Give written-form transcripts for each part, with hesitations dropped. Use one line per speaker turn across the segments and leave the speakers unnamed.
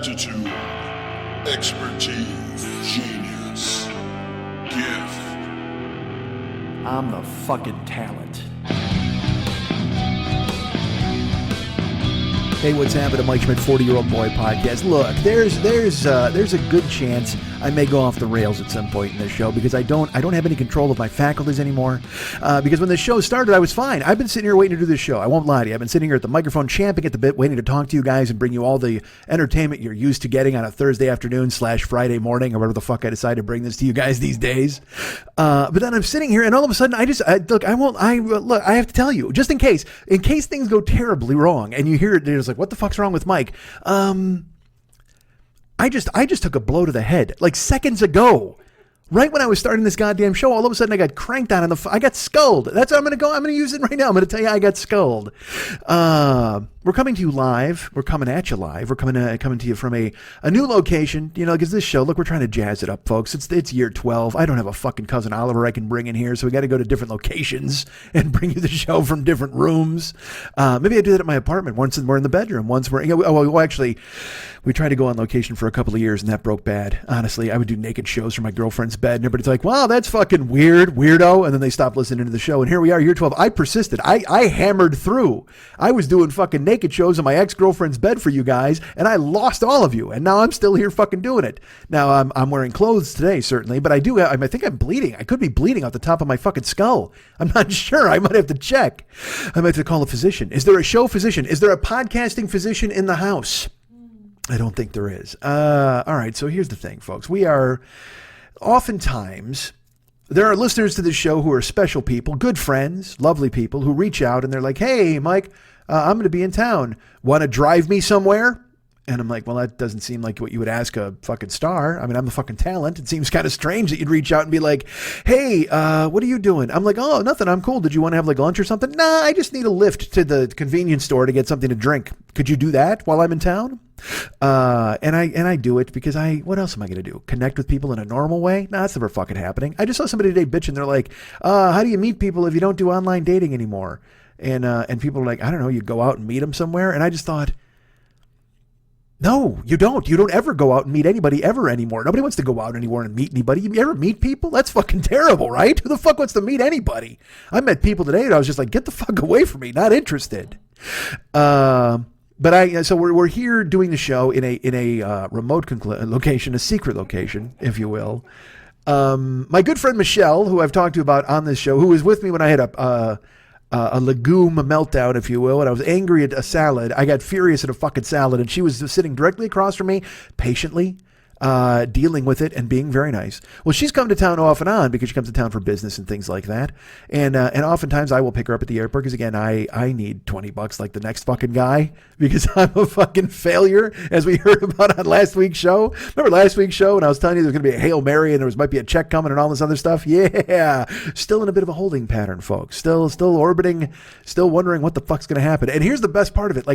aptitude, expertise, genius, gift.
I'm the fucking talent.
Hey, what's happening, Mike Schmidt, 40-Year-Old Boy Podcast. Look, there's a good chance I may go off the rails at some point in this show because I don't have any control of my faculties anymore. Because when the show started, I was fine. I've been sitting here waiting to do this show. I won't lie to you. I've been sitting here at the microphone, champing at the bit, waiting to talk to you guys and bring you all the entertainment you're used to getting on a Thursday afternoon / Friday morning, or whatever the fuck I decide to bring this to you guys these days. But then I'm sitting here, and all of a sudden, I have to tell you, just in case things go terribly wrong, and you hear it, there's like, what the fuck's wrong with Mike? I just took a blow to the head like seconds ago. Right when I was starting this goddamn show, all of a sudden I got cranked on I got sculled. That's what I'm going to use it right now. I'm going to tell you I got sculled. We're coming to you live. We're coming at you live. We're coming to you from a new location, because this show, look, we're trying to jazz it up, folks. It's year 12. I don't have a fucking cousin Oliver I can bring in here, so we got to go to different locations and bring you the show from different rooms. Maybe I do that at my apartment. Once we're in the bedroom. Once we're, actually, we tried to go on location for a couple of years, and that broke bad. Honestly, I would do naked shows from my girlfriend's bed, and everybody's like, wow, that's fucking weird, weirdo. And then they stopped listening to the show, and here we are, year 12. I persisted. I hammered through. I was doing fucking naked shows in my ex-girlfriend's bed for you guys, and I lost all of you, and now I'm still here fucking doing it. Now, I'm wearing clothes today, certainly, but I think I'm bleeding. I could be bleeding out the top of my fucking skull. I'm not sure. I might have to check. I might have to call a physician. Is there a show physician? Is there a podcasting physician in the house? I don't think there is. All right, so here's the thing, folks. We are oftentimes... There are listeners to this show who are special people, good friends, lovely people who reach out and they're like, hey, Mike, I'm going to be in town. Want to drive me somewhere? And I'm like, well, that doesn't seem like what you would ask a fucking star. I mean, I'm the fucking talent. It seems kind of strange that you'd reach out and be like, hey, what are you doing? I'm like, oh, nothing. I'm cool. Did you want to have like lunch or something? Nah, I just need a lift to the convenience store to get something to drink. Could you do that while I'm in town? And I do it because what else am I going to do? Connect with people in a normal way? Nah, that's never fucking happening. I just saw somebody today bitching. They're like, how do you meet people if you don't do online dating anymore? And people are like, I don't know, you go out and meet them somewhere. And I just thought, no, you don't. You don't ever go out and meet anybody ever anymore. Nobody wants to go out anymore and meet anybody. You ever meet people? That's fucking terrible, right? Who the fuck wants to meet anybody? I met people today and I was just like, get the fuck away from me. Not interested. So we're here doing the show in a remote location, a secret location, if you will. My good friend Michelle, who I've talked to about on this show, who was with me when I had a legume meltdown, if you will, and I was angry at a salad. I got furious at a fucking salad, and she was sitting directly across from me, patiently dealing with it and being very nice. Well, she's come to town off and on because she comes to town for business and things like that. And oftentimes I will pick her up at the airport because, again, I need $20 like the next fucking guy because I'm a fucking failure, as we heard about on last week's show. Remember last week's show when I was telling you there was going to be a Hail Mary and there might be a check coming and all this other stuff? Yeah. Still in a bit of a holding pattern, folks. Still orbiting, still wondering what the fuck's going to happen. And here's the best part of it.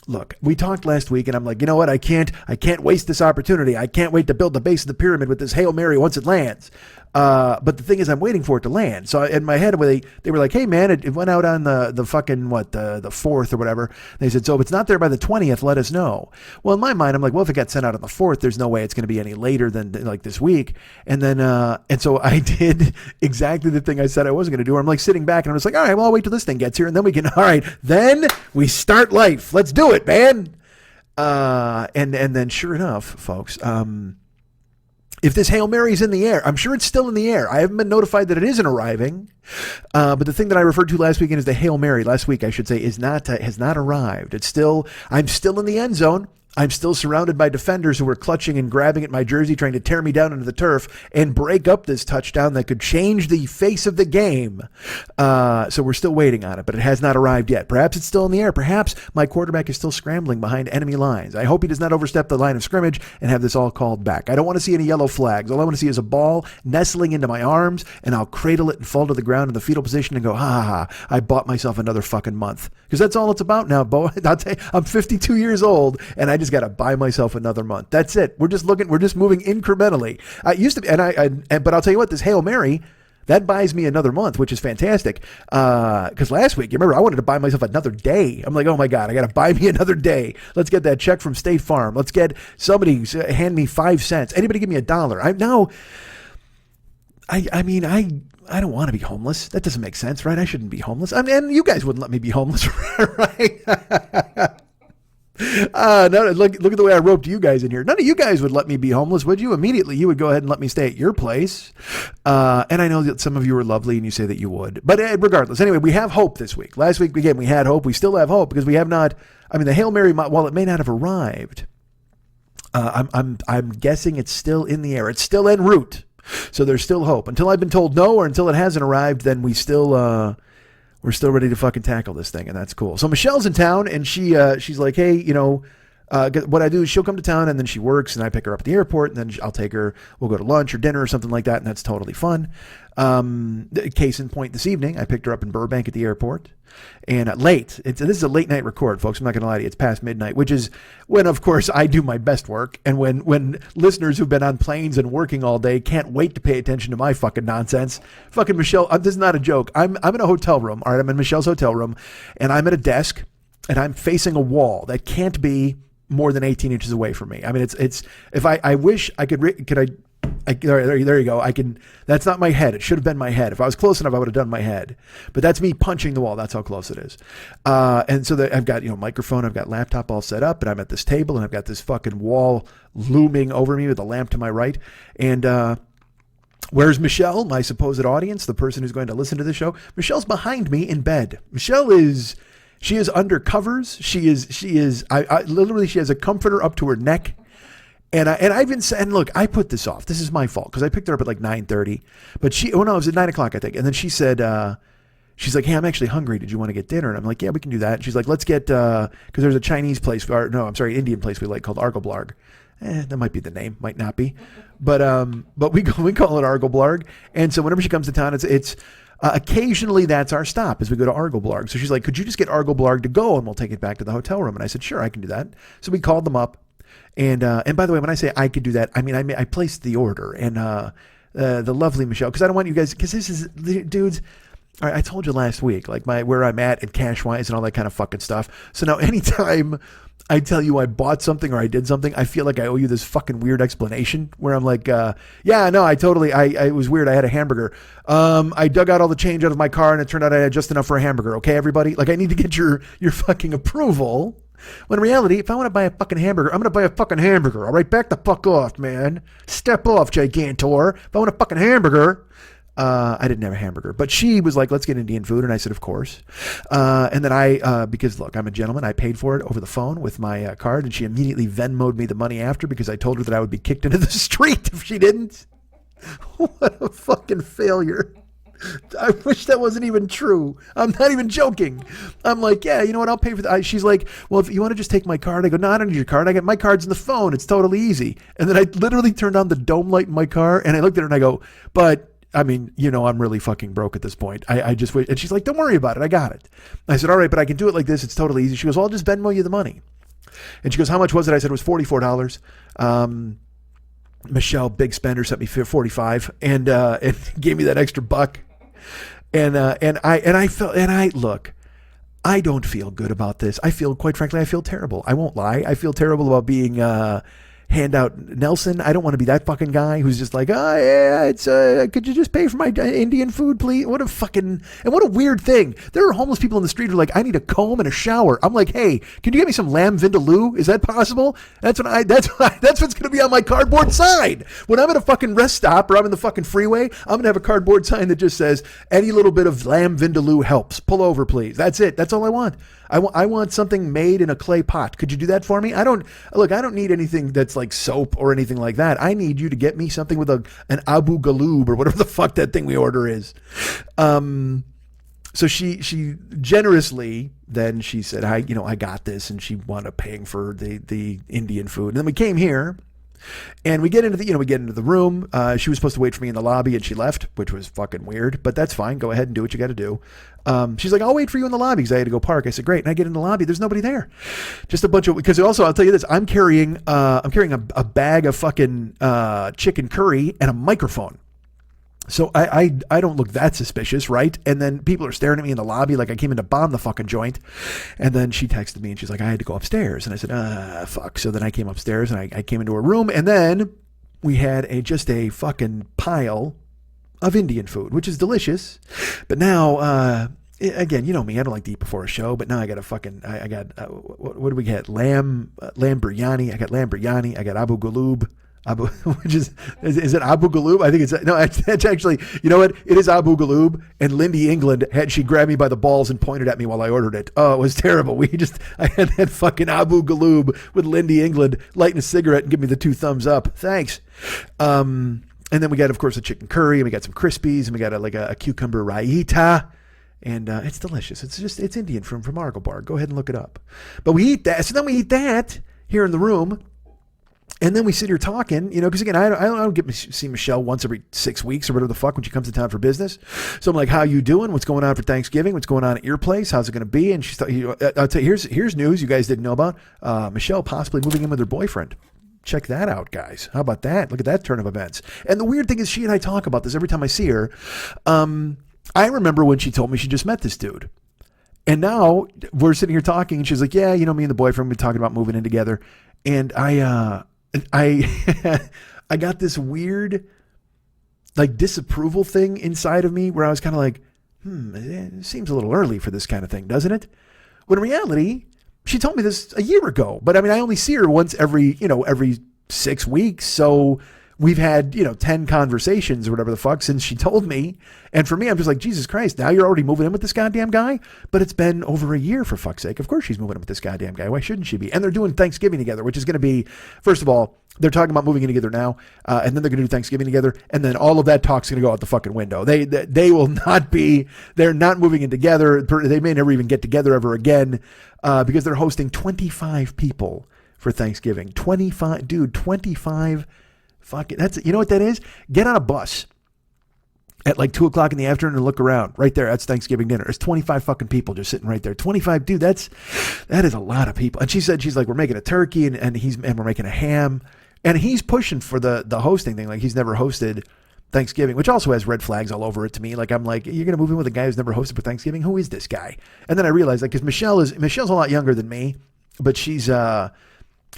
Look, we talked last week and I'm like, you know what? I can't waste this opportunity. I can't wait to build the base of the pyramid with this Hail Mary once it lands. But the thing is, I'm waiting for it to land. So in my head, they were like, hey man, it went out on the fucking, the 4th or whatever. They said, so if it's not there by the 20th, let us know. Well, in my mind, I'm like, well, if it got sent out on the 4th, there's no way it's going to be any later than like this week. And then, and so I did exactly the thing I said I wasn't going to do. I'm like sitting back and I'm just like, all right, well, I'll wait till this thing gets here. And then then we start life. Let's do it, man. And then sure enough, folks, if this Hail Mary is in the air, I'm sure it's still in the air. I haven't been notified that it isn't arriving. But the thing that I referred to last weekend is the Hail Mary. Last week, I should say, has not arrived. I'm still in the end zone. I'm still surrounded by defenders who are clutching and grabbing at my jersey, trying to tear me down into the turf and break up this touchdown that could change the face of the game. So we're still waiting on it, but it has not arrived yet. Perhaps it's still in the air. Perhaps my quarterback is still scrambling behind enemy lines. I hope he does not overstep the line of scrimmage and have this all called back. I don't want to see any yellow flags. All I want to see is a ball nestling into my arms, and I'll cradle it and fall to the ground in the fetal position and go, ha, I bought myself another fucking month. Because that's all it's about now, Bo. I'll tell you, I'm 52 years old, and I just got to buy myself another month. That's it. We're just moving incrementally. I used to be, but I'll tell you what, this Hail Mary, That buys me another month, which is fantastic. Because last week, you remember, I wanted to buy myself another day. I'm like, oh my God, I got to buy me another day. Let's get that check from State Farm. Let's get somebody hand me 5 cents. Anybody give me $1. I don't want to be homeless. That doesn't make sense, right? I shouldn't be homeless. I mean, and you guys wouldn't let me be homeless, right? No, look at the way I roped you guys in here. None of you guys would let me be homeless, would you? Immediately, you would go ahead and let me stay at your place. And I know that some of you are lovely and you say that you would. But regardless, anyway, we have hope this week. Last week, again, we had hope. We still have hope because we have not, the Hail Mary, while it may not have arrived, I'm guessing it's still in the air. It's still en route. So there's still hope. Until I've been told no or until it hasn't arrived, then we're still ready to fucking tackle this thing, and that's cool. So Michelle's in town, and she's like, hey, what I do is she'll come to town, and then she works, and I pick her up at the airport, and then I'll take her, we'll go to lunch or dinner or something like that, and that's totally fun. Case in point, this evening, I picked her up in Burbank at the airport, and this is a late night record, folks. I'm not going to lie to you. It's past midnight, which is when, of course, I do my best work, and when listeners who've been on planes and working all day can't wait to pay attention to my fucking nonsense. Fucking Michelle, this is not a joke. I'm in a hotel room, all right? I'm in Michelle's hotel room, and I'm at a desk, and I'm facing a wall that can't be more than 18 inches away from me. I mean, it's if I wish I could there you go. That's not my head. It should have been my head. If I was close enough, I would have done my head. But that's me punching the wall. That's how close it is. And so I've got, microphone, I've got laptop all set up, and I'm at this table, and I've got this fucking wall looming over me with a lamp to my right. And where's Michelle, my supposed audience, the person who's going to listen to the show? Michelle's behind me in bed. She is under covers. She is literally, she has a comforter up to her neck. And I've been saying, look, I put this off. This is my fault because I picked her up at like 9:30. But it was at 9 o'clock, I think. And then she said, she's like, hey, I'm actually hungry. Did you want to get dinner? And I'm like, yeah, we can do that. And she's like, let's get, because there's a Chinese place, Indian place we like called Argo Blarg. That might be the name, might not be. But we call it Argo Blarg. And so whenever she comes to town, it's occasionally that's our stop as we go to Argo Blarg. So she's like, could you just get Argo Blarg to go and we'll take it back to the hotel room? And I said, sure, I can do that. So we called them up. And by the way, when I say I could do that, I mean, I placed the order, and the lovely Michelle, because I don't want you guys, because this is, dudes, all right, I told you last week, like where I'm at and cash-wise and all that kind of fucking stuff. So now anytime I tell you I bought something or I did something, I feel like I owe you this fucking weird explanation where I'm like, yeah, no, it was weird. I had a hamburger. I dug out all the change out of my car and it turned out I had just enough for a hamburger. Okay, everybody? Like, I need to get your fucking approval. When in reality, if I want to buy a fucking hamburger, I'm going to buy a fucking hamburger. All right, back the fuck off, man. Step off, Gigantor. If I want a fucking hamburger, I didn't have a hamburger. But she was like, let's get Indian food. And I said, of course. And then because look, I'm a gentleman. I paid for it over the phone with my card. And she immediately Venmo'd me the money after because I told her that I would be kicked into the street if she didn't. What a fucking failure. I wish that wasn't even true. I'm not even joking. I'm like, yeah, you know what? I'll pay for that. She's like, well, if you want to just take my card, I go, no, I don't need your card. I got my card's in the phone. It's totally easy. And then I literally turned on the dome light in my car and I looked at her and I go, but I mean, I'm really fucking broke at this point. I just wait. And she's like, don't worry about it. I got it. I said, all right, but I can do it like this. It's totally easy. She goes, well, I'll just Venmo you the money. And she goes, how much was it? I said, it was $44. Michelle, big spender, sent me $45 and gave me that extra buck. Look, I don't feel good about this. Quite frankly, I feel terrible. I won't lie. I feel terrible about being handout Nelson. I don't want to be that fucking guy who's just like, oh yeah, it's could you just pay for my Indian food, please? What a weird thing. There are homeless people in the street who are like, I need a comb and a shower. I'm like, hey, can you get me some lamb vindaloo? Is that possible? That's what's gonna be on my cardboard sign. When I'm at a fucking rest stop or I'm in the fucking freeway, I'm gonna have a cardboard sign that just says, any little bit of lamb vindaloo helps. Pull over, please. That's it. That's all I want. I want something made in a clay pot. Could you do that for me? I don't need anything that's like soap or anything like that. I need you to get me something with an Abu Galoob or whatever the fuck that thing we order is. So she generously, then she said, I got this, and she wound up paying for the Indian food. And then we came here. And we get into the room. She was supposed to wait for me in the lobby and she left, which was fucking weird, but that's fine. Go ahead and do what you got to do. She's like, I'll wait for you in the lobby because I had to go park. I said, great. And I get in the lobby. There's nobody there. Just a bunch of, because also I'll tell you this, I'm carrying a bag of fucking chicken curry and a microphone. So I don't look that suspicious, right? And then people are staring at me in the lobby like I came in to bomb the fucking joint. And then she texted me and she's like, I had to go upstairs. And I said, fuck. So then I came upstairs and I came into her room. And then we had just a fucking pile of Indian food, which is delicious. But now, again, you know me, I don't like to eat before a show, but now I got a fucking, I got, what do we get? Lamb biryani. I got lamb biryani. I got Abu Ghaloob. Which is it Abu Ghaloob? I think it's actually, you know what? It is Abu Ghaloob. And Lindy England she grabbed me by the balls and pointed at me while I ordered it. Oh, it was terrible. I had that fucking Abu Ghaloob with Lindy England lighting a cigarette and give me the 2 thumbs up. Thanks. And then we got, of course, a chicken curry, and we got some Crispies, and we got a cucumber raita. And it's delicious. It's Indian from Argo Bar. Go ahead and look it up. But we eat that. So then we eat that here in the room. And then we sit here talking, you know, because again, I don't get to see Michelle once every 6 weeks or whatever the fuck when she comes to town for business. So I'm like, how you doing? What's going on for Thanksgiving? What's going on at your place? How's it going to be? And she's, I'll tell you, here's news you guys didn't know about. Michelle possibly moving in with her boyfriend. Check that out, guys. How about that? Look at that turn of events. And the weird thing is she and I talk about this every time I see her. I remember when she told me she just met this dude. And now we're sitting here talking and she's like, yeah, you know, me and the boyfriend, we've been talking about moving in together. And I got this weird, like, disapproval thing inside of me where I was kind of like, it seems a little early for this kind of thing, doesn't it? When in reality, she told me this a year ago, but I mean, I only see her once every 6 weeks. So we've had, 10 conversations or whatever the fuck since she told me. And for me, I'm just like, Jesus Christ, now you're already moving in with this goddamn guy? But it's been over a year, for fuck's sake. Of course she's moving in with this goddamn guy. Why shouldn't she be? And they're doing Thanksgiving together, which is going to be, first of all, they're talking about moving in together now, and then they're going to do Thanksgiving together, and then all of that talk's going to go out the fucking window. They will not be, they're not moving in together. They may never even get together ever again, because they're hosting 25 people for Thanksgiving. 25 fucking, that's, you know what that is? Get on a bus at like 2:00 in the afternoon and look around. Right there, that's Thanksgiving dinner. It's 25 fucking people just sitting right there. 25, dude, that is a lot of people. And she said, she's like, we're making a turkey and we're making a ham. And he's pushing for the hosting thing. Like, he's never hosted Thanksgiving, which also has red flags all over it to me. Like, I'm like, you're going to move in with a guy who's never hosted for Thanksgiving? Who is this guy? And then I realized, like, because Michelle's a lot younger than me, but she's,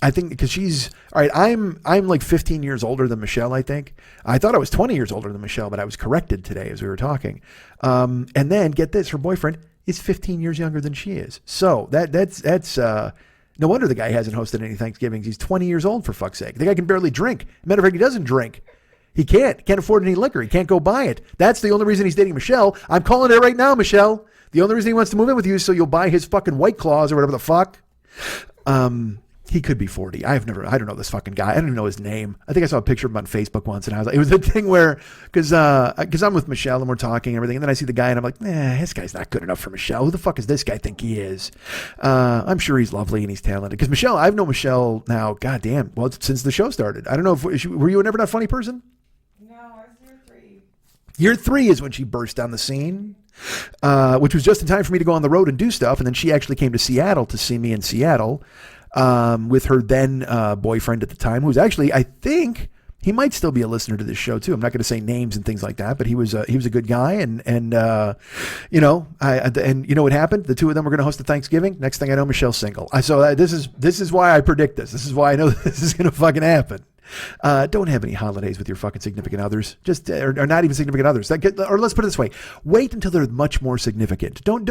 I think because she's, all right, I'm like 15 years older than Michelle, I think. I thought I was 20 years older than Michelle, but I was corrected today as we were talking. And then, get this, her boyfriend is 15 years younger than she is. So that's no wonder the guy hasn't hosted any Thanksgivings. He's 20 years old, for fuck's sake. The guy can barely drink. Matter of fact, he doesn't drink. He can't afford any liquor. He can't go buy it. That's the only reason he's dating Michelle. I'm calling it right now, Michelle. The only reason he wants to move in with you is so you'll buy his fucking White Claws or whatever the fuck. He could be 40. I don't know this fucking guy. I don't even know his name. I think I saw a picture of him on Facebook once, and I was like, it was a thing where, because I'm with Michelle and we're talking and everything, and then I see the guy and I'm like, this guy's not good enough for Michelle. Who the fuck does this guy think he is? I'm sure he's lovely and he's talented. Because Michelle, I've known Michelle now, goddamn, well, since the show started. I don't know if were you a Never Not Funny person?
No, I was year 3.
Year 3 is when she burst on the scene. Which was just in time for me to go on the road and do stuff, and then she actually came to Seattle to see me in Seattle. With her then boyfriend at the time, who's actually, I think he might still be a listener to this show too. I'm not going to say names and things like that, but he was a good guy, and you know what happened? The two of them were going to host a Thanksgiving. Next thing I know, Michelle's single. So this is why I predict this. This is why I know this is going to fucking happen. Don't have any holidays with your fucking significant others. Just or not even significant others. Or let's put it this way: wait until they're much more significant. Don't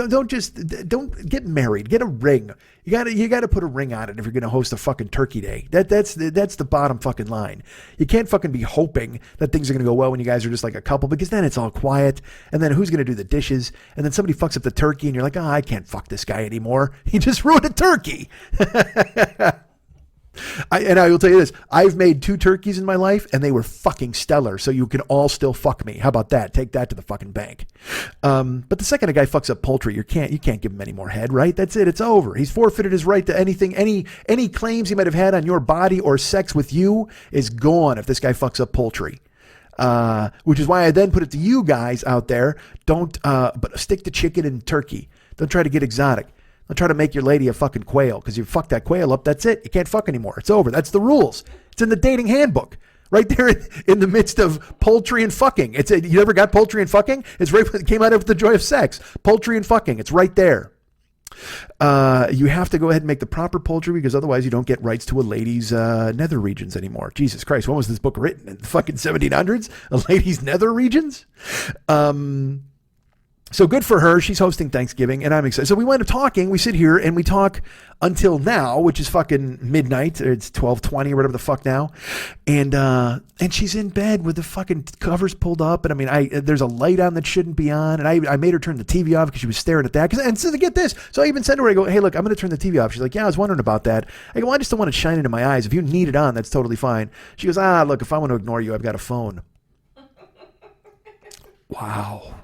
get married. Get a ring. You got to put a ring on it if you're going to host a fucking turkey day. That's the bottom fucking line. You can't fucking be hoping that things are going to go well when you guys are just like a couple, because then it's all quiet, and then who's going to do the dishes, and then somebody fucks up the turkey, and you're like, I can't fuck this guy anymore. He just ruined a turkey. I will tell you this, I've made 2 turkeys in my life and they were fucking stellar. So you can all still fuck me. How about that? Take that to the fucking bank. But the second a guy fucks up poultry, you can't give him any more head, right? That's it. It's over. He's forfeited his right to anything. Any claims he might have had on your body or sex with you is gone if this guy fucks up poultry. Which is why I then put it to you guys out there. But stick to chicken and turkey. Don't try to get exotic. Don't try to make your lady a fucking quail, because you fuck that quail up, that's it. You can't fuck anymore. It's over. That's the rules. It's in the dating handbook. Right there in the midst of poultry and fucking. You ever got poultry and fucking? It's right when it came out of The Joy of Sex. Poultry and fucking. It's right there. You have to go ahead and make the proper poultry because otherwise you don't get rights to a lady's nether regions anymore. Jesus Christ, when was this book written? In the fucking 1700s? A lady's nether regions? So good for her. She's hosting Thanksgiving, and I'm excited. So we wind up talking. We sit here, and we talk until now, which is fucking midnight. It's 12:20 or whatever the fuck now. And she's in bed with the fucking covers pulled up. And I mean, there's a light on that shouldn't be on. And I made her turn the TV off because she was staring at that. And so to get this, so I even said to her, I go, hey, look, I'm going to turn the TV off. She's like, yeah, I was wondering about that. I go, well, I just don't want it shining into my eyes. If you need it on, that's totally fine. She goes, look, if I want to ignore you, I've got a phone. Wow.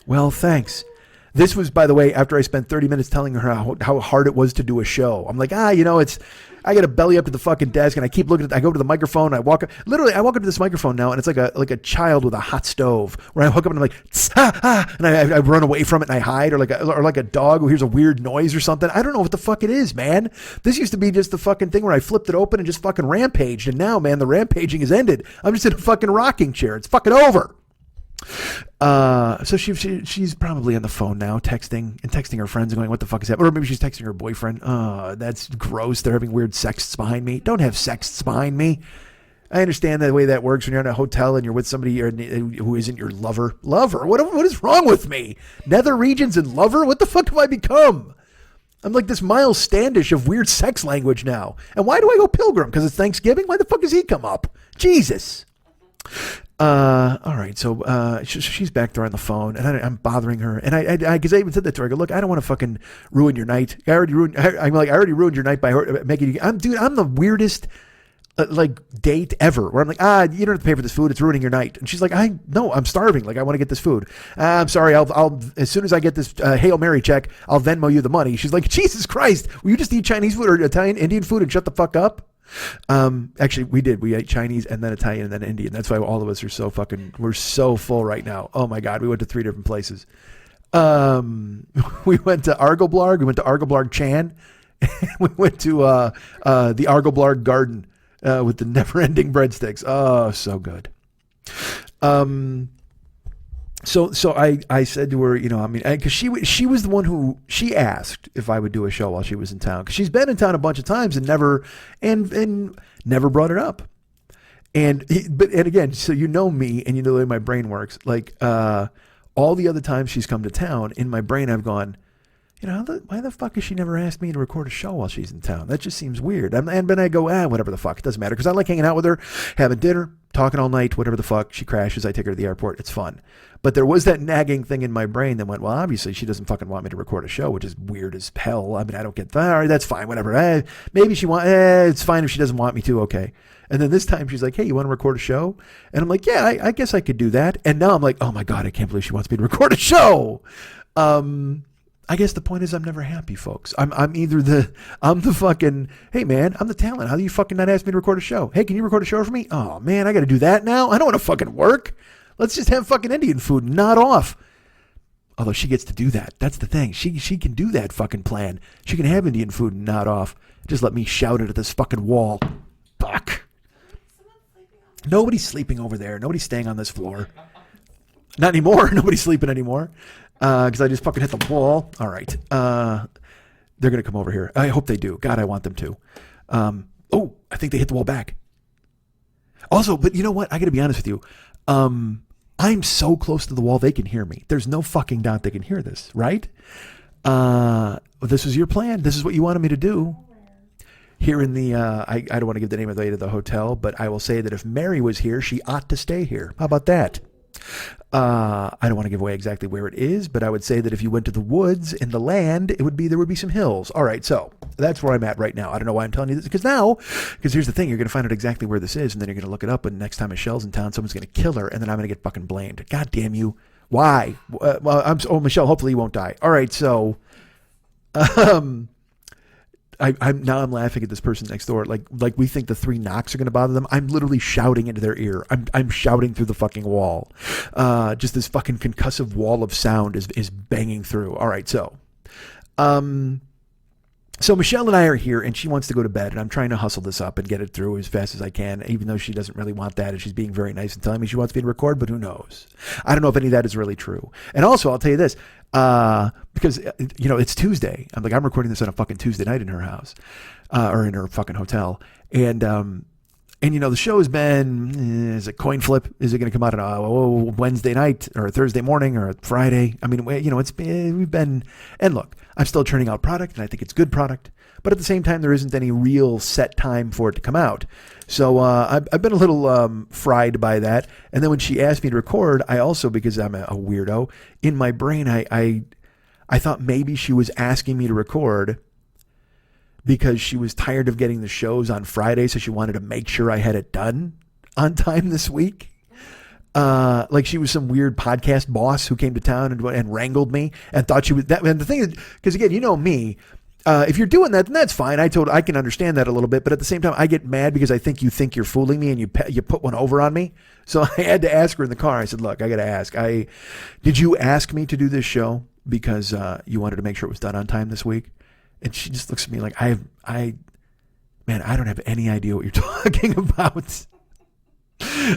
Well, thanks. This was, by the way, after I spent 30 minutes telling her how hard it was to do a show. I'm like, I got to belly up to the fucking desk, and I keep looking at. I go to the microphone. I walk up to this microphone now, and it's like a child with a hot stove. Where I hook up and I'm like, and I run away from it and I hide, or like a dog who hears a weird noise or something. I don't know what the fuck it is, man. This used to be just the fucking thing where I flipped it open and just fucking rampaged, and now, man, the rampaging has ended. I'm just in a fucking rocking chair. It's fucking over. So she's probably on the phone now, texting her friends and going, what the fuck is that? Or maybe she's texting her boyfriend. That's gross. They're having weird sexts behind me. Don't have sexts behind me. I understand the way that works when you're in a hotel and you're with somebody who isn't your lover. Lover? What is wrong with me? Nether regions and lover? What the fuck have I become? I'm like this Miles Standish of weird sex language now. And why do I go pilgrim? Because it's Thanksgiving? Why the fuck does he come up? Jesus. All right, so she's back there on the phone, and I'm bothering her, and I because I even said that to her. I go, look, I don't want to fucking ruin your night. I already ruined your night by making you. I'm the weirdest date ever. Where I'm like, you don't have to pay for this food. It's ruining your night. And she's like, no, I'm starving. Like, I want to get this food. I'm sorry. I'll as soon as I get this Hail Mary check, I'll Venmo you the money. She's like, Jesus Christ, will you just eat Chinese food or Italian, Indian food and shut the fuck up? Actually, we did. We ate Chinese and then Italian and then Indian. That's why all of us are we're so full right now. Oh my God. We went to 3 different places. We went to Argoblarg. We went to Argoblarg Chan. We went to the Argoblarg Garden with the never-ending breadsticks. Oh, so good. So I said to her, because she was the one who she asked if I would do a show while she was in town, because she's been in town a bunch of times and never brought it up. And again, so you know me and you know the way my brain works. Like all the other times she's come to town, in my brain I've gone, why the fuck has she never asked me to record a show while she's in town? That just seems weird. And then I go, whatever the fuck, it doesn't matter, because I like hanging out with her, having dinner, talking all night, whatever the fuck. She crashes, I take her to the airport. It's fun. But there was that nagging thing in my brain that went, well, obviously she doesn't fucking want me to record a show, which is weird as hell. I mean, I don't get that. All right, that's fine, whatever. Maybe she it's fine if she doesn't want me to, okay. And then this time she's like, hey, you want to record a show? And I'm like, yeah, I guess I could do that. And now I'm like, oh my God, I can't believe she wants me to record a show. I guess the point is I'm never happy, folks. I'm the fucking, hey man, I'm the talent. How do you fucking not ask me to record a show? Hey, can you record a show for me? Oh man, I got to do that now? I don't want to fucking work. Let's just have fucking Indian food and nod off. Although she gets to do that. That's the thing. She can do that fucking plan. She can have Indian food and nod off. Just let me shout it at this fucking wall. Fuck. Nobody's sleeping over there. Nobody's staying on this floor. Not anymore. Nobody's sleeping anymore. Because I just fucking hit the wall. All right. They're going to come over here. I hope they do. God, I want them to. I think they hit the wall back. Also, but you know what? I got to be honest with you. I'm so close to the wall, they can hear me. There's no fucking doubt they can hear this, right? This was your plan. This is what you wanted me to do. Here in the, I don't want to give the name of the hotel, but I will say that if Mary was here, she ought to stay here. How about that? I don't want to give away exactly where it is, but I would say that if you went to the woods in the land, there would be some hills. All right, so that's where I'm at right now. I don't know why I'm telling you this, because here's the thing, you're going to find out exactly where this is, and then you're going to look it up, and next time Michelle's in town, someone's going to kill her, and then I'm going to get fucking blamed. God damn you. Why? Michelle, hopefully you won't die. All right, so I'm laughing at this person next door. Like we think the 3 knocks are going to bother them. I'm literally shouting into their ear. I'm shouting through the fucking wall. Just this fucking concussive wall of sound is banging through. All right, so, So Michelle and I are here, and she wants to go to bed, and I'm trying to hustle this up and get it through as fast as I can, even though she doesn't really want that, and she's being very nice and telling me she wants me to record, but who knows? I don't know if any of that is really true. And also, I'll tell you this, because, it's Tuesday. I'm recording this on a fucking Tuesday night in her house, or in her fucking hotel, and the show has been, is it coin flip? Is it going to come out on a Wednesday night or a Thursday morning or a Friday? I mean, we've been, and look, I'm still churning out product and I think it's good product, but at the same time, there isn't any real set time for it to come out. So I've been a little fried by that. And then when she asked me to record, I also, because I'm a weirdo, in my brain, I thought maybe she was asking me to record because she was tired of getting the shows on Friday, so she wanted to make sure I had it done on time this week. Like she was some weird podcast boss who came to town and wrangled me and thought she was that. And the thing is, because again, you know me, if you're doing that, then that's fine. I can understand that a little bit, but at the same time, I get mad because I think you're fooling me and you put one over on me. So I had to ask her in the car. I said, "Look, I got to ask. Did you ask me to do this show because you wanted to make sure it was done on time this week?" And she just looks at me like, I don't have any idea what you're talking about.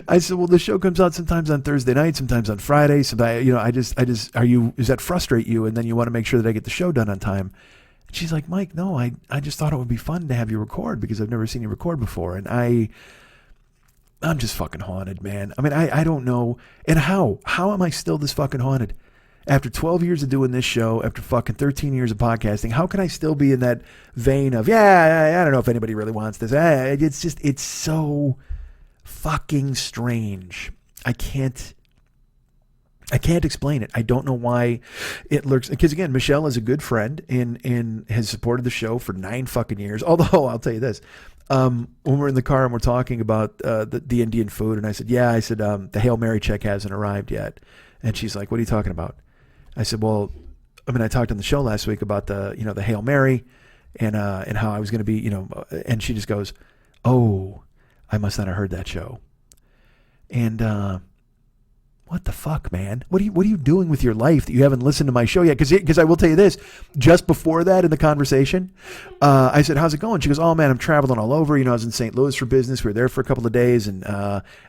I said, well, the show comes out sometimes on Thursday night, sometimes on Friday. Sometimes, does that frustrate you? And then you want to make sure that I get the show done on time. And she's like, Mike, no, I just thought it would be fun to have you record because I've never seen you record before. And I'm just fucking haunted, man. I mean, I don't know. And how am I still this fucking haunted? After 12 years of doing this show, after fucking 13 years of podcasting, how can I still be in that vein of, I don't know if anybody really wants this. It's so fucking strange. I can't explain it. I don't know why it lurks. Because again, Michelle is a good friend and has supported the show for 9 fucking years. Although I'll tell you this, when we're in the car and we're talking about the Indian food, and I said, the Hail Mary check hasn't arrived yet. And she's like, what are you talking about? I said, well, I talked on the show last week about the Hail Mary and how I was going to be, and she just goes, oh, I must not have heard that show. And, what the fuck, man? What are you doing with your life that you haven't listened to my show yet? Because I will tell you this, just before that in the conversation, I said, how's it going? She goes, oh man, I'm traveling all over. I was in St. Louis for business. We were there for a couple of days and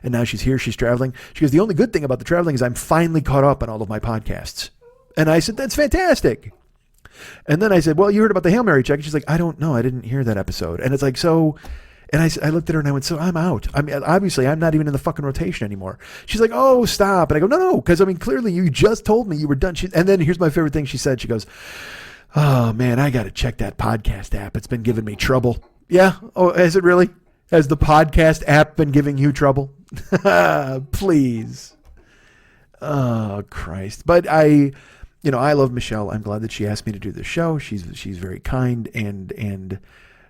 now she's here. She's traveling. She goes, the only good thing about the traveling is I'm finally caught up on all of my podcasts. And I said, that's fantastic. And then I said, well, you heard about the Hail Mary check? And she's like, I don't know. I didn't hear that episode. And it's like, so, and I looked at her and I went, so I'm out. I mean, obviously I'm not even in the fucking rotation anymore. She's like, oh, stop. And I go, no, because clearly you just told me you were done. And then here's my favorite thing she said. She goes, oh man, I got to check that podcast app. It's been giving me trouble. Yeah. Oh, has it really? Has the podcast app been giving you trouble? Please. Oh, Christ. But I love Michelle. I'm glad that she asked me to do this show. She's very kind, and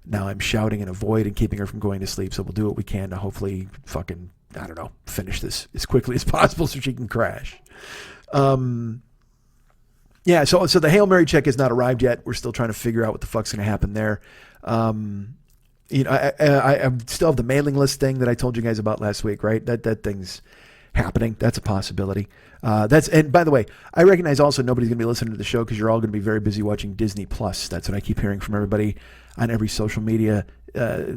now I'm shouting in a void and keeping her from going to sleep. So we'll do what we can to hopefully fucking, I don't know, finish this as quickly as possible so she can crash. So the Hail Mary check has not arrived yet. We're still trying to figure out what the fuck's going to happen there. I still have the mailing list thing that I told you guys about last week, right? That thing's happening. That's a possibility. And by the way, I recognize also nobody's going to be listening to the show because you're all going to be very busy watching Disney Plus. That's what I keep hearing from everybody on every social media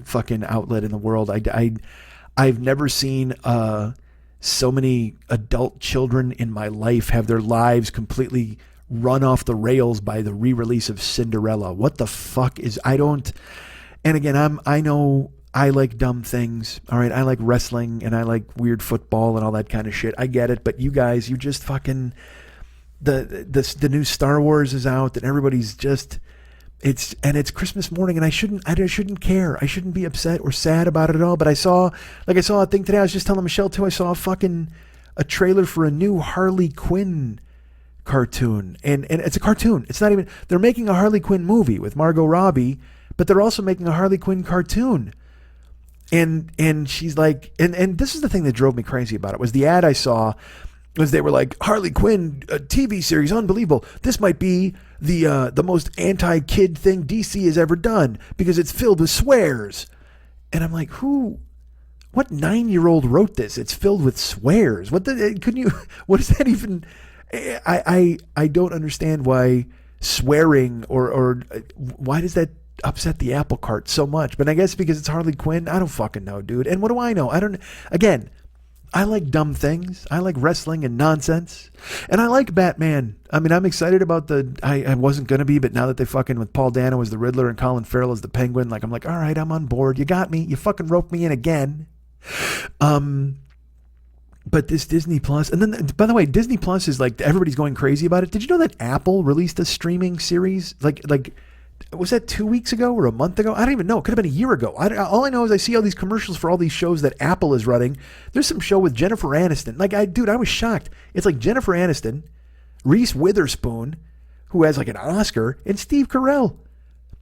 fucking outlet in the world. I've never seen so many adult children in my life have their lives completely run off the rails by the re-release of Cinderella. What the fuck and again, I know I like dumb things. All right. I like wrestling and I like weird football and all that kind of shit. I get it. But you guys, you just fucking, the new Star Wars is out and everybody's just, it's Christmas morning and I shouldn't care. I shouldn't be upset or sad about it at all. But I saw a thing today. I was just telling Michelle too. I saw a trailer for a new Harley Quinn cartoon and it's a cartoon. It's not even, they're making a Harley Quinn movie with Margot Robbie, but they're also making a Harley Quinn cartoon. And she's like, and this is the thing that drove me crazy about it, was the ad I saw was they were like, Harley Quinn, a TV series, unbelievable. This might be the most anti-kid thing DC has ever done because it's filled with swears. And I'm like, what 9-year-old wrote this? It's filled with swears. What is that even? I don't understand why swearing or why does that upset the apple cart so much. But I guess because it's Harley Quinn, I don't fucking know, dude. And what do I know? Again, I like dumb things. I like wrestling and nonsense. And I like Batman. I mean, I'm excited about I wasn't going to be, but now that they fucking, with Paul Dano as the Riddler and Colin Farrell as the Penguin, like, I'm like, all right, I'm on board. You got me. You fucking roped me in again. But this Disney Plus, and then, by the way, Disney Plus is like, everybody's going crazy about it. Did you know that Apple released a streaming series? Like, was that 2 weeks ago or a month ago? I don't even know. It could have been a year ago. All I know is I see all these commercials for all these shows that Apple is running. There's some show with Jennifer Aniston. Like, I was shocked. It's like Jennifer Aniston, Reese Witherspoon, who has like an Oscar, and Steve Carell.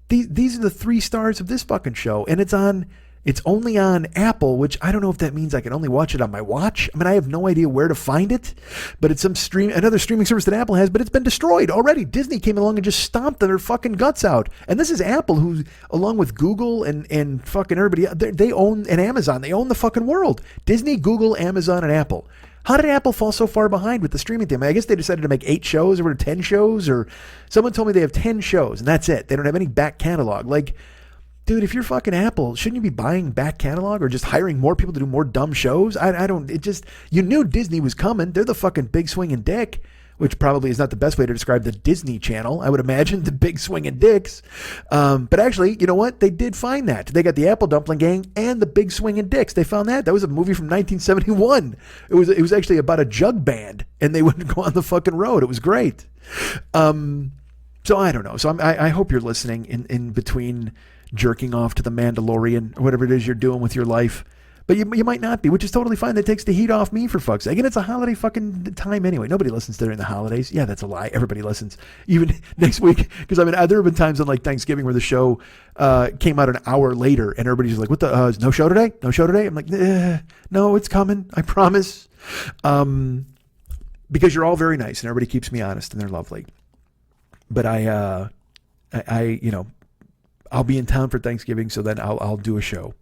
These are the 3 stars of this fucking show, and it's only on Apple, which I don't know if that means I can only watch it on my watch. I mean, I have no idea where to find it, but it's another streaming service that Apple has, but it's been destroyed already. Disney came along and just stomped their fucking guts out. And this is Apple, who, along with Google and fucking everybody, they own, and Amazon, they own the fucking world. Disney, Google, Amazon, and Apple. How did Apple fall so far behind with the streaming thing? I guess they decided to make 8 shows or 10 shows, or someone told me they have 10 shows and that's it. They don't have any back catalog. Like, dude, if you're fucking Apple, shouldn't you be buying back catalog or just hiring more people to do more dumb shows? You knew Disney was coming. They're the fucking big swinging dick, which probably is not the best way to describe the Disney Channel. I would imagine the big swinging dicks. But actually, you know what? They did find that. They got the Apple Dumpling Gang and the big swinging dicks. They found that. That was a movie from 1971. It was actually about a jug band, and they wouldn't go on the fucking road. It was great. So I don't know. So I hope you're listening in between jerking off to the Mandalorian or whatever it is you're doing with your life. But you might not be, which is totally fine. That takes the heat off me, for fuck's sake. And it's a holiday fucking time anyway. Nobody listens during the holidays. Yeah, that's a lie. Everybody listens. Even next week. Because I mean, there have been times on like Thanksgiving where the show came out an hour later and everybody's like, what the, is no show today? No show today? I'm like, no, it's coming. I promise. Because you're all very nice and everybody keeps me honest and they're lovely. But I I'll be in town for Thanksgiving, so then I'll do a show.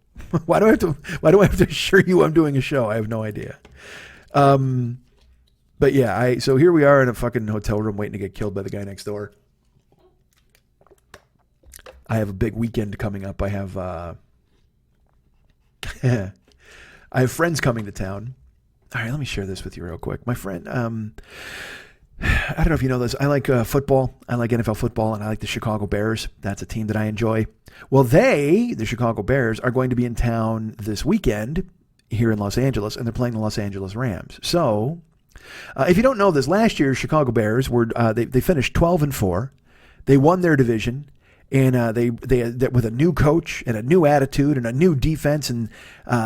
Why do I have to assure you I'm doing a show? I have no idea. But yeah, so here we are in a fucking hotel room waiting to get killed by the guy next door. I have a big weekend coming up. I have I have friends coming to town. All right, let me share this with you real quick. My friend, I don't know if you know this. I like football. I like NFL football, and I like the Chicago Bears. That's a team that I enjoy. Well, the Chicago Bears, are going to be in town this weekend here in Los Angeles, and they're playing the Los Angeles Rams. So, if you don't know this, last year Chicago Bears were they finished 12-4. They won their division, and they with a new coach and a new attitude and a new defense, and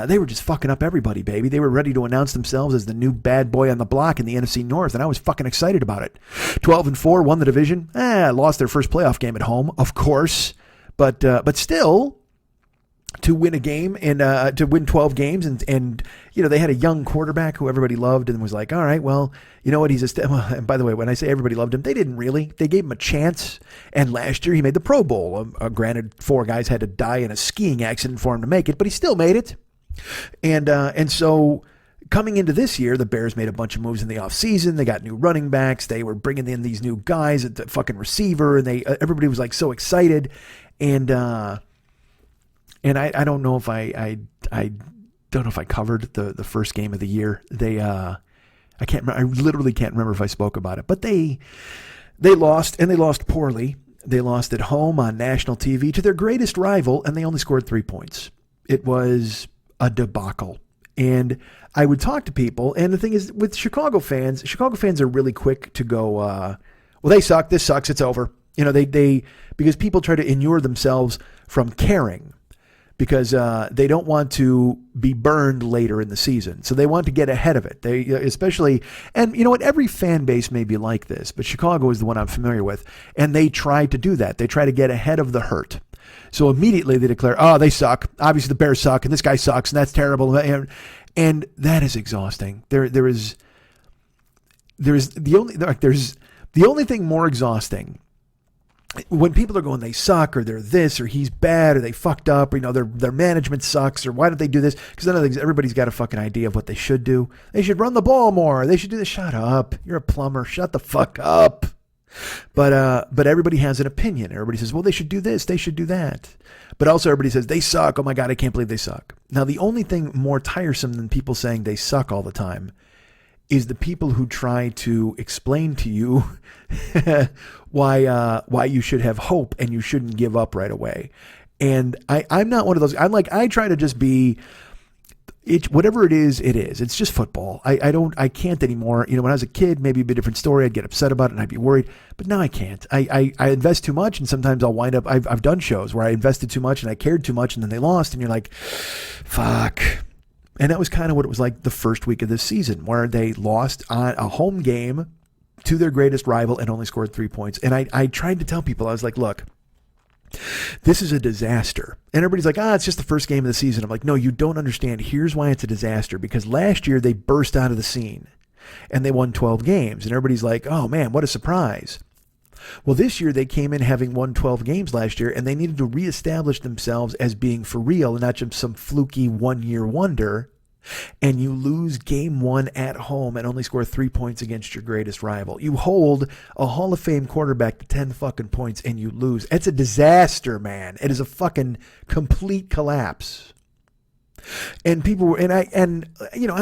they were just fucking up everybody, baby. They were ready to announce themselves as the new bad boy on the block in the NFC North, and I was fucking excited about it. 12-4, won the division. Lost their first playoff game at home, of course, but still, to win a game and to win 12 games and they had a young quarterback who everybody loved and was like, all right, well, you know what, and by the way, when I say everybody loved him, they didn't really. They gave him a chance, and last year he made the Pro Bowl. Granted, 4 guys had to die in a skiing accident for him to make it, but he still made it. And so coming into this year, the Bears made a bunch of moves in the offseason. They got new running backs. They were bringing in these new guys at the fucking receiver, and everybody was like so excited. And I don't know if I don't know if I covered the first game of the year. I can't remember. I literally can't remember if I spoke about it. But they lost, and they lost poorly. They lost at home on national TV to their greatest rival, and they only scored 3 points. It was a debacle. And I would talk to people, and the thing is, with Chicago fans are really quick to go, well, they suck. This sucks. It's over. They because people try to inure themselves from caring, because they don't want to be burned later in the season. So they want to get ahead of it. They especially, and you know what, every fan base may be like this, but Chicago is the one I'm familiar with, and they try to do that. They try to get ahead of the hurt. So immediately they declare, oh, they suck. Obviously the Bears suck, and this guy sucks, and that's terrible. And that is exhausting. There's the only thing more exhausting when people are going, they suck, or they're this, or he's bad, or they fucked up, or their management sucks, or why don't they do this? Because I know everybody's got a fucking idea of what they should do. They should run the ball more. They should do this. Shut up. You're a plumber. Shut the fuck up. But everybody has an opinion. Everybody says, well, they should do this, they should do that. But also everybody says, they suck. Oh my God, I can't believe they suck. Now, the only thing more tiresome than people saying they suck all the time is the people who try to explain to you why you should have hope and you shouldn't give up right away. And I'm not one of those. I try to just be, whatever it is, it is. It's just football. I can't anymore. You know, when I was a kid, maybe it'd be a different story. I'd get upset about it and I'd be worried. But now I can't. I invest too much, and sometimes I'll wind up. I've done shows where I invested too much and I cared too much, and then they lost, and you're like, fuck. And that was kind of what it was like the first week of this season, where they lost on a home game to their greatest rival and only scored 3 points. And I tried to tell people, I was like, look, this is a disaster. And everybody's like, it's just the first game of the season. I'm like, no, you don't understand. Here's why it's a disaster. Because last year they burst out of the scene and they won 12 games. And everybody's like, oh man, what a surprise. Well, this year they came in having won 12 games last year, and they needed to reestablish themselves as being for real and not just some fluky one-year wonder. And you lose game one at home and only score 3 points against your greatest rival. You hold a Hall of Fame quarterback to 10 fucking points and you lose. It's a disaster, man. It is a fucking complete collapse. And people were, I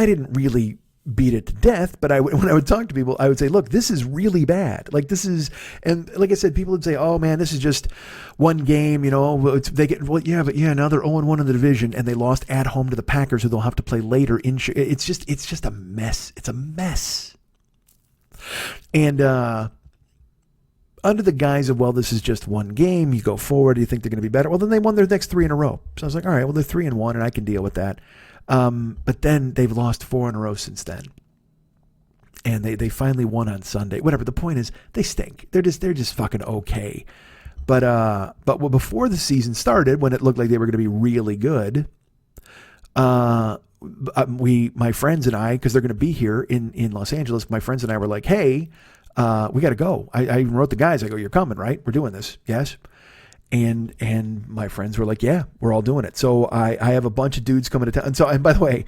didn't really beat it to death, but when I would talk to people, I would say, look, this is really bad. Like this is, and like I said, people would say, oh man, this is just one game, you know, now they're 0-1 in the division and they lost at home to the Packers who they'll have to play later. It's just a mess. It's a mess. And, under the guise of, well, this is just one game, you go forward, you think they're going to be better. Well, then they won their next 3 in a row. So I was like, all right, well, they're 3-1 and I can deal with that. But then they've lost 4 in a row since then. And they finally won on Sunday. Whatever. The point is, they stink. They're just fucking okay. But before the season started, when it looked like they were going to be really good, my friends and I, because they're going to be here in Los Angeles, my friends and I were like, hey, we got to go. I even wrote the guys. I go, you're coming, right? We're doing this. Yes. And my friends were like, yeah, we're all doing it. So I have a bunch of dudes coming to town. And by the way,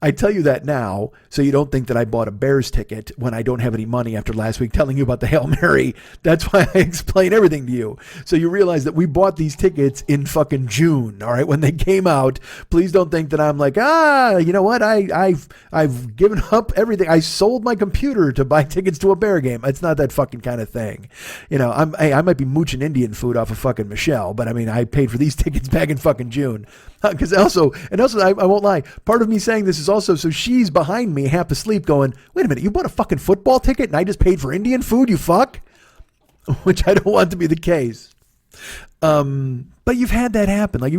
I tell you that now, so you don't think that I bought a Bears ticket when I don't have any money after last week telling you about the Hail Mary. That's why I explain everything to you. So you realize that we bought these tickets in fucking June. All right. When they came out, please don't think that I'm like, you know what? I've given up everything. I sold my computer to buy tickets to a Bear game. It's not that fucking kind of thing. You know, I might be mooching Indian food off of fucking Michelle, but I mean, I paid for these tickets back in fucking June. Because also, I won't lie, part of me saying this is also so she's behind me half asleep going, wait a minute, you bought a fucking football ticket and I just paid for Indian food, you fuck? Which I don't want to be the case. But you've had that happen. Like,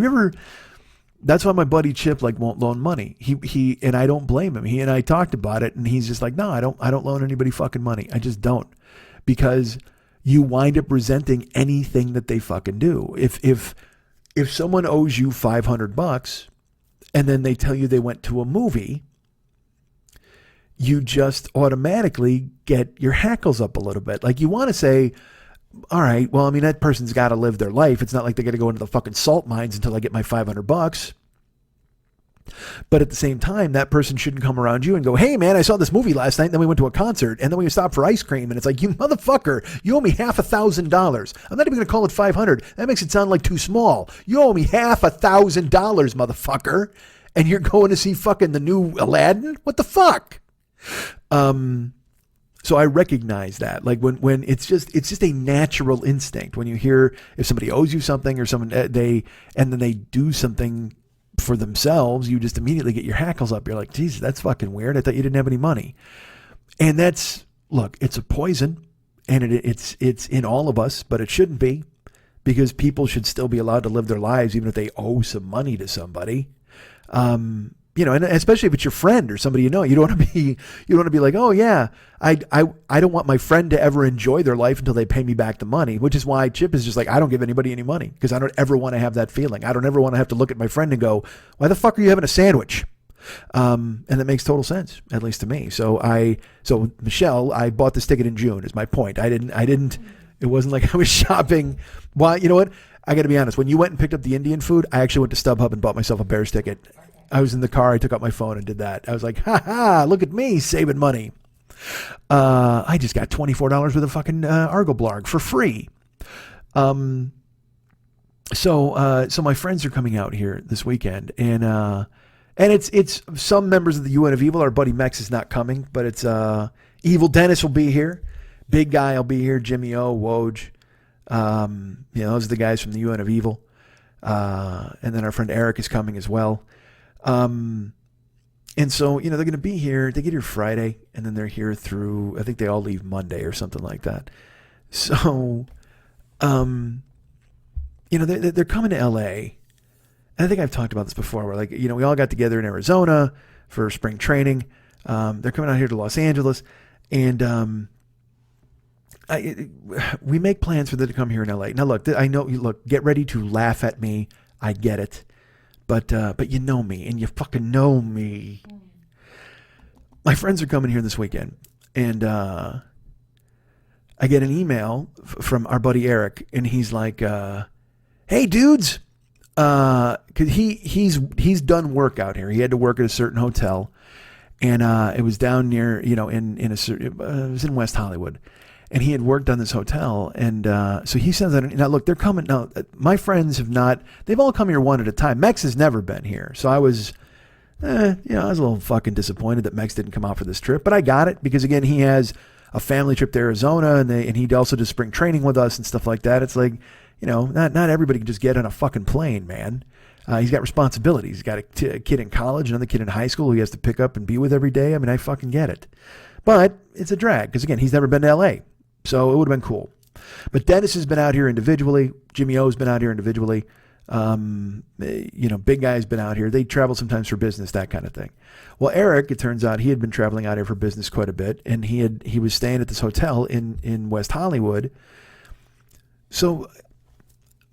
that's why my buddy Chip won't loan money. He and I don't blame him. He and I talked about it and he's just like, no, I don't loan anybody fucking money. I just don't. Because you wind up resenting anything that they fucking do. If someone owes you $500 and then they tell you they went to a movie, you just automatically get your hackles up a little bit. Like, you want to say, all right, well, I mean, that person's got to live their life. It's not like they're going to go into the fucking salt mines until I get my $500. But at the same time, that person shouldn't come around you and go, hey, man, I saw this movie last night, and then we went to a concert, and then we stopped for ice cream, and it's like, you motherfucker, you owe me $1,000. I'm not even going to call it $500. That makes it sound like too small. You owe me $1,000, motherfucker, and you're going to see fucking the new Aladdin? What the fuck? So I recognize that, like when it's just a natural instinct when you hear if somebody owes you something or someone and then they do something for themselves, you just immediately get your hackles up. You're like, Jesus, that's fucking weird. I thought you didn't have any money. And look, it's a poison and it's in all of us, but it shouldn't be, because people should still be allowed to live their lives even if they owe some money to somebody. And especially if it's your friend or somebody you know, you don't want to be like, oh yeah, I don't want my friend to ever enjoy their life until they pay me back the money, which is why Chip is just like, I don't give anybody any money because I don't ever want to have that feeling. I don't ever want to have to look at my friend and go, why the fuck are you having a sandwich? And that makes total sense, at least to me. So Michelle, I bought this ticket in June is my point. It wasn't like I was shopping. Well, you know what? I got to be honest. When you went and picked up the Indian food, I actually went to StubHub and bought myself a Bears ticket. I was in the car. I took out my phone and did that. I was like, ha ha, look at me saving money. I just got $24 worth of fucking Argoblarg for free. So my friends are coming out here this weekend, and it's some members of the UN of Evil. Our buddy Mex is not coming, but it's Evil Dennis will be here. Big Guy will be here. Jimmy O, Woj. Those are the guys from the UN of Evil. And then our friend Eric is coming as well. And so, they're going to be here. They get here Friday, and then they're here through, I think they all leave Monday or something like that. So, they're coming to LA. And I think I've talked about this before, where we all got together in Arizona for spring training. They're coming out here to Los Angeles, and we make plans for them to come here in LA. Now, look, get ready to laugh at me. I get it. But you know me, and you fucking know me. My friends are coming here this weekend, and I get an email from our buddy Eric, and he's like, "Hey, dudes," because he's done work out here. He had to work at a certain hotel, and it was down near it was in West Hollywood. And he had worked on this hotel, and so he sends out. Now, look, they're coming. Now, my friends have not. They've all come here one at a time. Mex has never been here, so I was, I was a little fucking disappointed that Mex didn't come out for this trip. But I got it because again, he has a family trip to Arizona, and he also does spring training with us and stuff like that. It's like, not everybody can just get on a fucking plane, man. He's got responsibilities. He's got a kid in college, another kid in high school who he has to pick up and be with every day. I mean, I fucking get it, but it's a drag because again, he's never been to LA. So it would have been cool. But Dennis has been out here individually. Jimmy O's been out here individually. Big Guy's been out here. They travel sometimes for business, that kind of thing. Well, Eric, it turns out he had been traveling out here for business quite a bit, and he was staying at this hotel in West Hollywood. So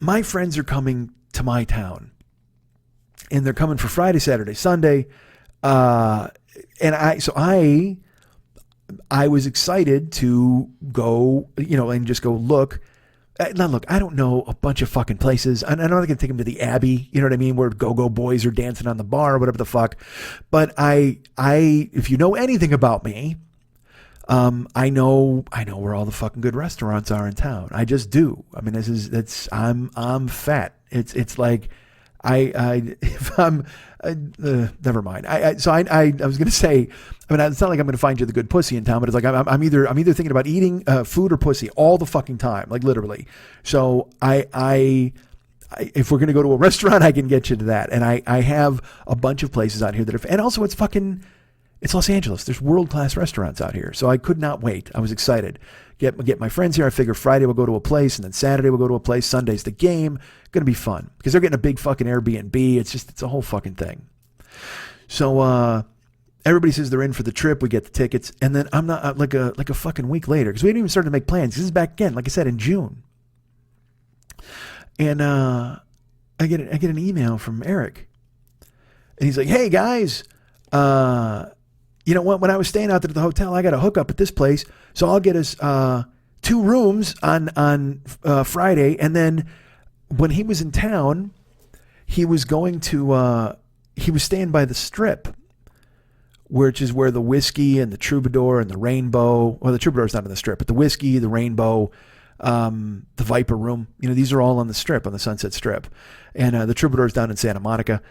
my friends are coming to my town, and they're coming for Friday, Saturday, Sunday. I was excited to go, and just go look. Now, look, I don't know a bunch of fucking places. I'm not going to take them to the Abbey, you know what I mean, where go-go boys are dancing on the bar or whatever the fuck. But if you know anything about me, I know where all the fucking good restaurants are in town. I just do. I mean, I'm fat. It's like, never mind. I was going to say, I mean, it's not like I'm going to find you the good pussy in town, but it's like I'm either thinking about eating food or pussy all the fucking time, like literally. So if we're going to go to a restaurant, I can get you to that. And I have a bunch of places out here and also it's Los Angeles. There's world-class restaurants out here. So I could not wait. I was excited. Get my friends here. I figure Friday we'll go to a place, and then Saturday we'll go to a place. Sunday's the game. Going to be fun because they're getting a big fucking Airbnb. It's a whole fucking thing. So everybody says they're in for the trip. We get the tickets, and then I'm not like a fucking week later because we hadn't even started to make plans. This is back again, like I said, in June. And I get an email from Eric, and he's like, "Hey guys, you know what? When I was staying out there at the hotel, I got a hookup at this place, so I'll get us 2 rooms on Friday, and then when he was in town, he was going to he was staying by the Strip, which is where the Whiskey and the Troubadour and the Rainbow. Well, the Troubadour's not on the Strip, but the Whiskey, the Rainbow, the Viper Room. These are all on the Strip, on the Sunset Strip, and the Troubadour's down in Santa Monica.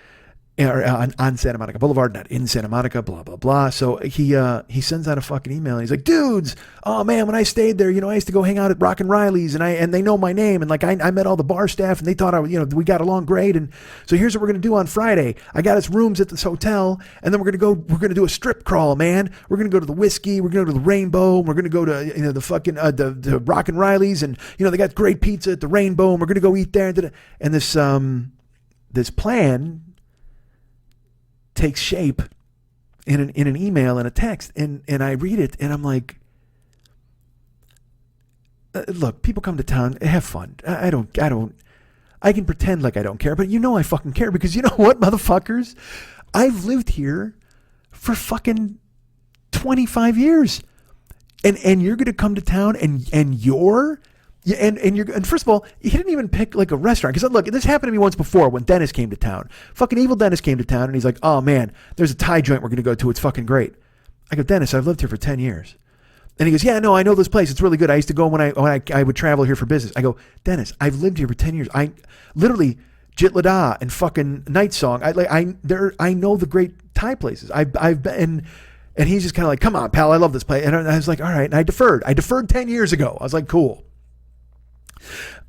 Or on Santa Monica Boulevard, not in Santa Monica, blah, blah, blah. So he sends out a fucking email. And he's like, dudes, oh man, when I stayed there, I used to go hang out at Rock and Riley's and they know my name. And like, I met all the bar staff and they thought we got along great. And so here's what we're going to do on Friday. I got us rooms at this hotel, and then we're going to do a strip crawl, man. We're going to go to the Whiskey. We're going to go to the Rainbow. And we're going to go to, the fucking, the Rock and Riley's. And, they got great pizza at the Rainbow, and we're going to go eat there. And this plan takes shape in an email and a text, and I read it, and I'm like, look, people come to town, have fun. I can pretend like I don't care, but I fucking care, because you know what, motherfuckers? I've lived here for fucking 25 years, and you're gonna come to town, and you're. Yeah, and first of all, he didn't even pick like a restaurant. Because look, this happened to me once before when Dennis came to town. Fucking evil Dennis came to town, and he's like, "Oh man, there's a Thai joint we're gonna go to. It's fucking great." I go, "Dennis, I've lived here for 10 years. And he goes, yeah, no, I know this place. It's really good. I used to go when I would travel here for business. I go, Dennis, I've lived here for 10 years. I literally Jitlada and fucking Night Song. I know the great Thai places. I've been, and he's just kind of like, come on, pal, I love this place. And I was like, all right. And I deferred 10 years ago. I was like, cool.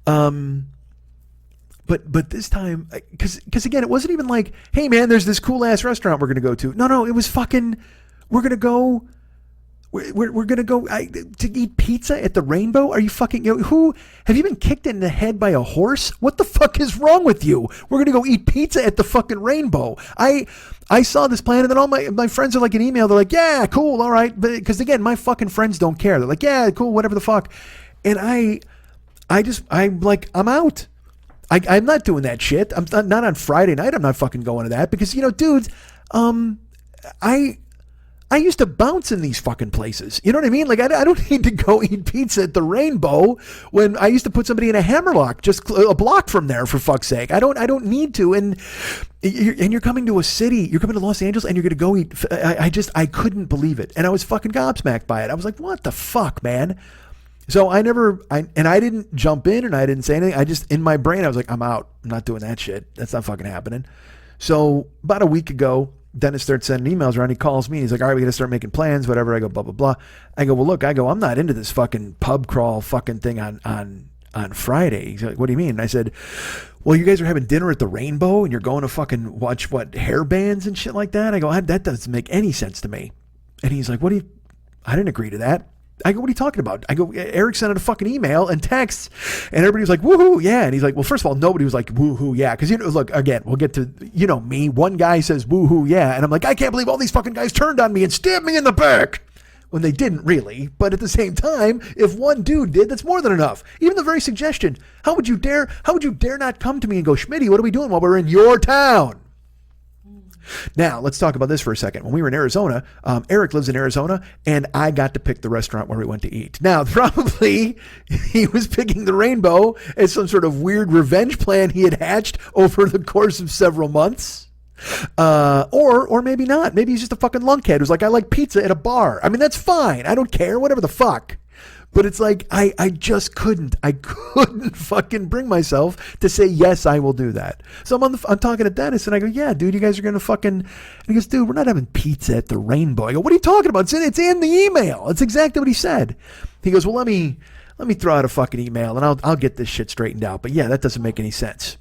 But this time, because again, it wasn't even like, hey man, there's this cool ass restaurant we're gonna go to. No, it was fucking, we're gonna go to eat pizza at the Rainbow. Are you fucking, who have you been kicked in the head by a horse? What the fuck is wrong with you? We're gonna go eat pizza at the fucking Rainbow. I saw this plan, and then all my friends are like an email. They're like, yeah, cool, all right, because again, my fucking friends don't care. They're like, yeah, cool, whatever the fuck, and I'm like, I'm out. I'm not doing that shit. I'm not on Friday night. I'm not fucking going to that because, dudes, I used to bounce in these fucking places. You know what I mean? Like, I don't need to go eat pizza at the Rainbow when I used to put somebody in a hammerlock just a block from there, for fuck's sake. I don't need to. And you're coming to a city, you're coming to Los Angeles, and you're going to go eat. I couldn't believe it. And I was fucking gobsmacked by it. I was like, what the fuck, man? So I didn't jump in and I didn't say anything. I just, in my brain, I was like, I'm out. I'm not doing that shit. That's not fucking happening. So about a week ago, Dennis starts sending emails around. He calls me. He's like, all right, we got to start making plans, whatever. I go, blah, blah, blah. I go, well, look, I'm not into this fucking pub crawl fucking thing on Friday. He's like, what do you mean? And I said, well, you guys are having dinner at the Rainbow and you're going to fucking watch hair bands and shit like that. I go, that doesn't make any sense to me. And he's like, I didn't agree to that. I go, what are you talking about? I go, Eric sent out a fucking email and texts, and everybody was like, woohoo, yeah. And he's like, well, first of all, nobody was like, woohoo, yeah. Because, look, again, we'll get to, me. One guy says, woohoo, yeah. And I'm like, I can't believe all these fucking guys turned on me and stabbed me in the back. When they didn't really. But at the same time, if one dude did, that's more than enough. Even the very suggestion, how would you dare not come to me and go, Schmitty, what are we doing while we're in your town? Now, let's talk about this for a second. When we were in Arizona, Eric lives in Arizona, and I got to pick the restaurant where we went to eat. Now, probably he was picking the Rainbow as some sort of weird revenge plan he had hatched over the course of several months. Or maybe not. Maybe he's just a fucking lunkhead who's like, I like pizza at a bar. I mean, that's fine. I don't care. Whatever the fuck. But it's like, I just couldn't fucking bring myself to say, yes, I will do that. So I'm talking to Dennis and I go, yeah, dude, you guys are going to fucking, and he goes, dude, we're not having pizza at the Rainbow. I go, what are you talking about? It's in the email. It's exactly what he said. He goes, well, let me throw out a fucking email and I'll get this shit straightened out. But yeah, that doesn't make any sense.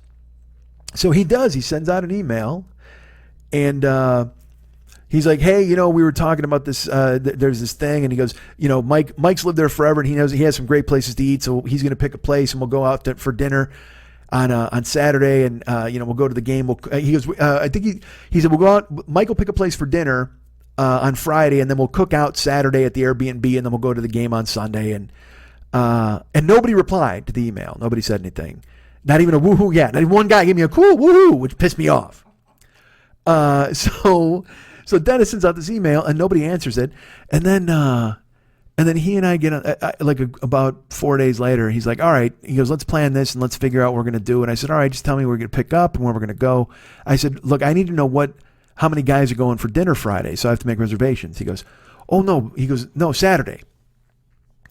So he does, he sends out an email and, he's like, hey, we were talking about this. There's this thing, and he goes, Mike's lived there forever, and he knows he has some great places to eat. So he's going to pick a place, and we'll go out for dinner on Saturday, and we'll go to the game. He goes, I think he said we'll go out. Mike will pick a place for dinner on Friday, and then we'll cook out Saturday at the Airbnb, and then we'll go to the game on Sunday. And nobody replied to the email. Nobody said anything. Not even a woohoo. Yeah, not even one guy gave me a cool woohoo, which pissed me off. So Dennis sends out this email and nobody answers it. And then he and I get about 4 days later, he's like, all right, he goes, let's plan this and let's figure out what we're going to do. And I said, all right, just tell me where we're going to pick up and where we're going to go. I said, look, I need to know how many guys are going for dinner Friday. So I have to make reservations. He goes, oh no. He goes, no, Saturday.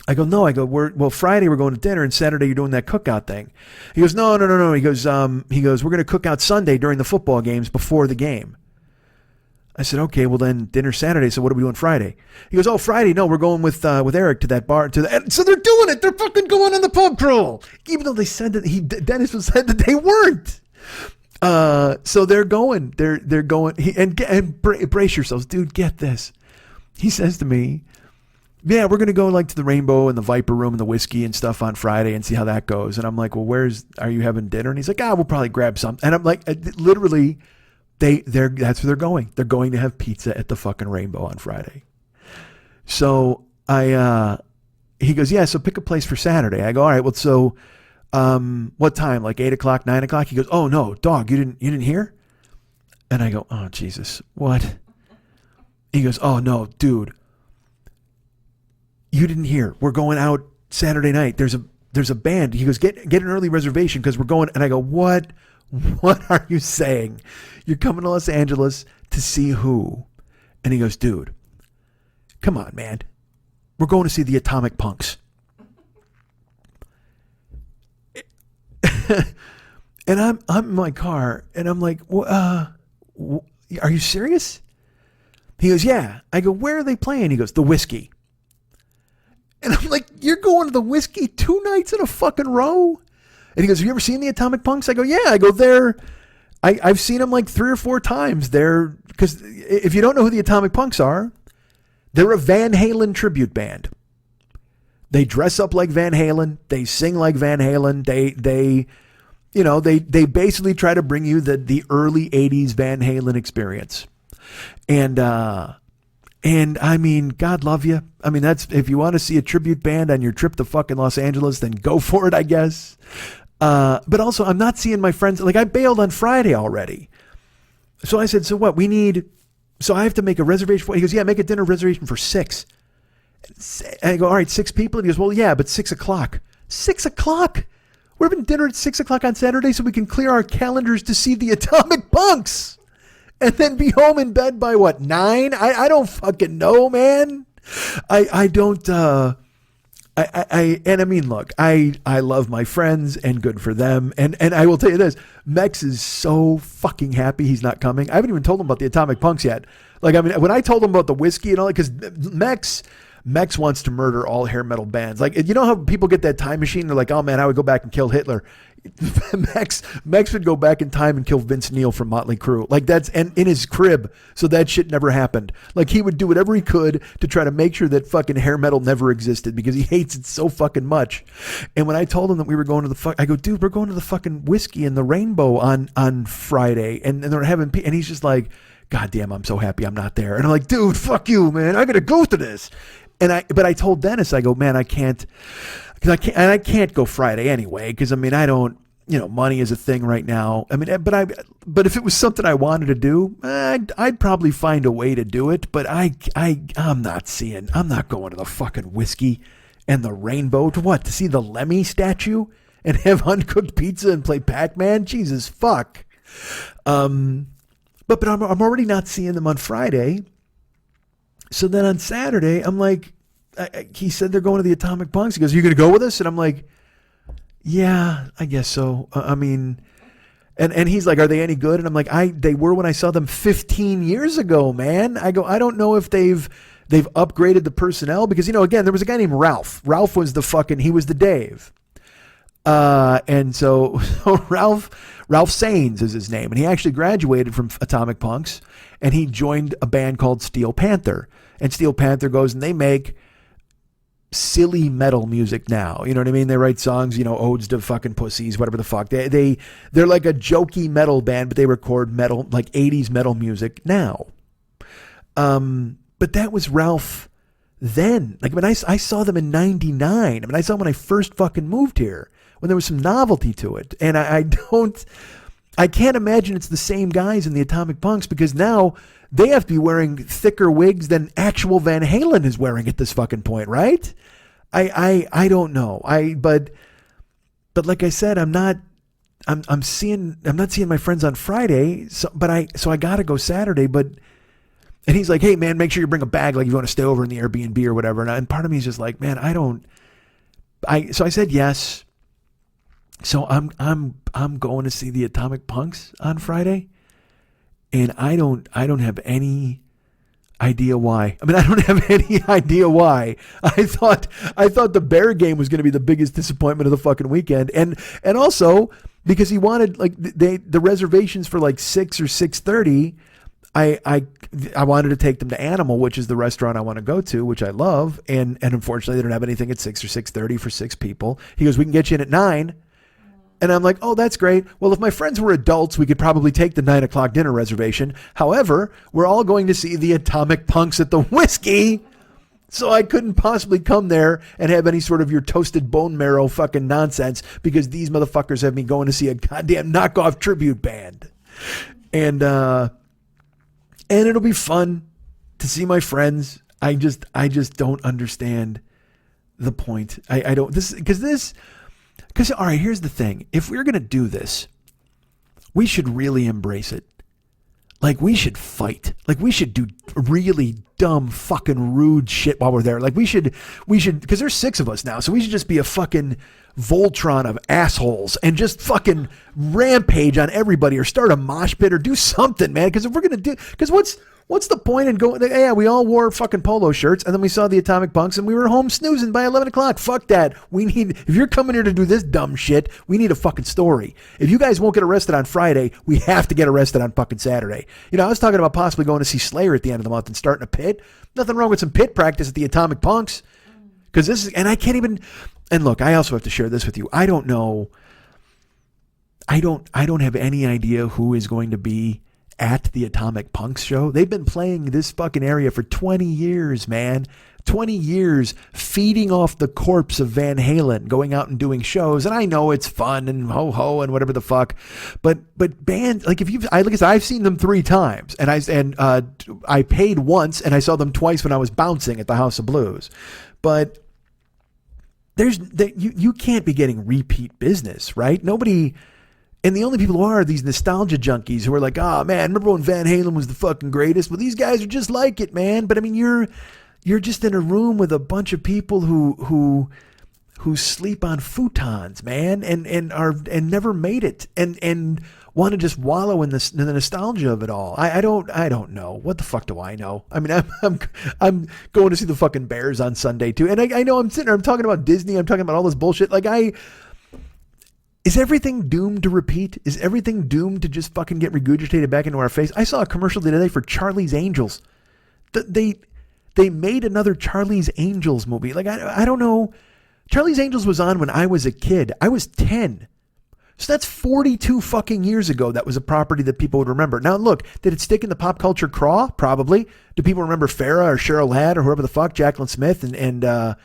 I go, no. I go, Friday we're going to dinner and Saturday you're doing that cookout thing. He goes, no. He goes, we're going to cook out Sunday during the football games before the game. I said, okay, well then dinner Saturday. So what are we doing Friday? He goes, oh, Friday. No, we're going with Eric to that bar. So they're doing it. They're fucking going on the pub crawl, even though they said that Dennis said that they weren't. So they're going. They're going. And brace yourselves, dude. Get this. He says to me, yeah, we're gonna go to the Rainbow and the Viper Room and the whiskey and stuff on Friday and see how that goes. And I'm like, well, are you having dinner? And he's like, we'll probably grab something. And I'm like, literally. That's where they're going. They're going to have pizza at the fucking Rainbow on Friday. So he goes, yeah, so pick a place for Saturday. I go, all right, well, so what time? Like 8 o'clock, 9 o'clock? He goes, oh no, dog, you didn't hear? And I go, oh Jesus, what? He goes, oh no, dude, you didn't hear. We're going out Saturday night. There's a band. He goes, get an early reservation because we're going. And I go, what? What are you saying? You're coming to Los Angeles to see who? And he goes, dude, come on, man. We're going to see the Atomic Punks. And I'm in my car, and I'm like, are you serious? He goes, yeah. I go, where are they playing? He goes, the Whiskey. And I'm like, you're going to the Whiskey 2 nights in a fucking row? And he goes, have you ever seen the Atomic Punks? I go, yeah. I go, I've seen them like 3 or 4 times. Because if you don't know who the Atomic Punks are, they're a Van Halen tribute band. They dress up like Van Halen. They sing like Van Halen. They basically try to bring you the early 80s Van Halen experience. And I mean, God love you. I mean, that's, if you want to see a tribute band on your trip to fucking Los Angeles, then go for it, I guess. But also, I'm not seeing my friends. Like, I bailed on Friday already. So I said, so what? So I have to make a reservation. He goes, yeah, make a dinner reservation for 6. And I go, all right, 6 people? And he goes, well, yeah, but 6 o'clock. 6 o'clock? We're having dinner at 6 o'clock on Saturday so we can clear our calendars to see the Atomic Punks. And then be home in bed by what, 9? I don't fucking know, man. I don't, and I mean, look, I love my friends and good for them. And I will tell you this, Mex is so fucking happy he's not coming. I haven't even told him about the Atomic Punks yet. Like, I mean, when I told him about the Whiskey and all that, because Mex wants to murder all hair metal bands. Like, you know how people get that time machine? They're like, oh man, I would go back and kill Hitler. Mex would go back in time and kill Vince Neil from Motley Crue. Like, that's, and in his crib. So that shit never happened. Like, he would do whatever he could to try to make sure that fucking hair metal never existed because he hates it so fucking much. And when I told him that we were going to I go, dude, we're going to the fucking Whiskey and the Rainbow on Friday. And they're having, and he's just like, God damn, I'm so happy I'm not there. And I'm like, dude, fuck you, man. I got to go to this. But I told Dennis, I go, man, I can't go Friday anyway. Cause I mean, I don't, money is a thing right now. I mean, but if it was something I wanted to do, I'd probably find a way to do it. But I'm not going to the fucking Whiskey and the Rainbow to what? To see the Lemmy statue and have uncooked pizza and play Pac-Man? Jesus fuck. But I'm already not seeing them on Friday. So then on Saturday, I'm like, he said they're going to the Atomic Punks. He goes, you going to go with us? And I'm like, yeah, I guess so. I mean, and he's like, are they any good? And I'm like, they were when I saw them 15 years ago, man. I go, I don't know if they've upgraded the personnel because, again, there was a guy named Ralph. Ralph was he was the Dave. And so Ralph Saenz is his name. And he actually graduated from Atomic Punks and he joined a band called Steel Panther. And Steel Panther goes and they make silly metal music now. You know what I mean? They write songs, odes to fucking pussies, whatever the fuck. They're like a jokey metal band, but they record metal, like 80s metal music now. But that was Ralph then. Like when I saw them in 99. I mean, I saw them when I first fucking moved here, when there was some novelty to it. And I can't imagine it's the same guys in the Atomic Punks because now they have to be wearing thicker wigs than actual Van Halen is wearing at this fucking point, right? I don't know. But like I said, I'm not seeing my friends on Friday. So I gotta go Saturday. And he's like, hey man, make sure you bring a bag, like if you want to stay over in the Airbnb or whatever. And part of me is just like, man, so I said yes. So I'm going to see the Atomic Punks on Friday. And I don't have any idea why. I mean, I don't have any idea why. I thought the Bear game was going to be the biggest disappointment of the fucking weekend. And also because he wanted like the reservations for like 6 or 6:30. I wanted to take them to Animal, which is the restaurant I want to go to, which I love. And unfortunately they don't have anything at 6 or 6:30 for 6 people. He goes, we can get you in at 9. And I'm like, oh, that's great. Well, if my friends were adults, we could probably take the 9 o'clock dinner reservation. However, we're all going to see the Atomic Punks at the Whiskey. So I couldn't possibly come there and have any sort of your toasted bone marrow fucking nonsense because these motherfuckers have me going to see a goddamn knockoff tribute band. And it'll be fun to see my friends. I just don't understand the point. I don't, because, all right, here's the thing. If we're going to do this, we should really embrace it. Like, we should fight. Like, we should do really dumb, fucking rude shit while we're there. Like, we should, because there's 6 of us now, so we should just be a fucking Voltron of assholes and just fucking rampage on everybody, or start a mosh pit, or do something, man. Because if we're gonna do, because what's the point in going? Yeah, we all wore fucking polo shirts, and then we saw the Atomic Punks, and we were home snoozing by 11 o'clock. Fuck that. We need, if you're coming here to do this dumb shit, we need a fucking story. If you guys won't get arrested on Friday, we have to get arrested on fucking Saturday. You know, I was talking about possibly going to see Slayer at the end of the month and starting a pit. Nothing wrong with some pit practice at the Atomic Punks. Because this is, and I can't even, and look, I also have to share this with you. I don't know. I don't have any idea who is going to be at the Atomic Punks show. They've been playing this fucking area for 20 years, man. 20 years feeding off the corpse of Van Halen, going out and doing shows. And I know it's fun and ho-ho and whatever the fuck. But bands, like, I've seen them 3 times, and I paid once, and I saw them twice when I was bouncing at the House of Blues. But you can't be getting repeat business, right? Nobody. And the only people who are these nostalgia junkies who are like, oh man, remember when Van Halen was the fucking greatest? Well, these guys are just like it, man. But I mean, you're just in a room with a bunch of people who sleep on futons, man, and never made it, and want to just wallow in the nostalgia of it all. I don't know. What the fuck do I know? I mean, I'm going to see the fucking Bears on Sunday too, and I know I'm sitting there, I'm talking about Disney, I'm talking about all this bullshit. Like, is everything doomed to repeat? Is everything doomed to just fucking get regurgitated back into our face? I saw a commercial the other day for Charlie's Angels. They made another Charlie's Angels movie. Like, I don't know. Charlie's Angels was on when I was a kid. I was 10. So that's 42 fucking years ago. That was a property that people would remember. Now, look, did it stick in the pop culture craw? Probably. Do people remember Farrah or Cheryl Ladd or whoever the fuck, Jacqueline Smith, and I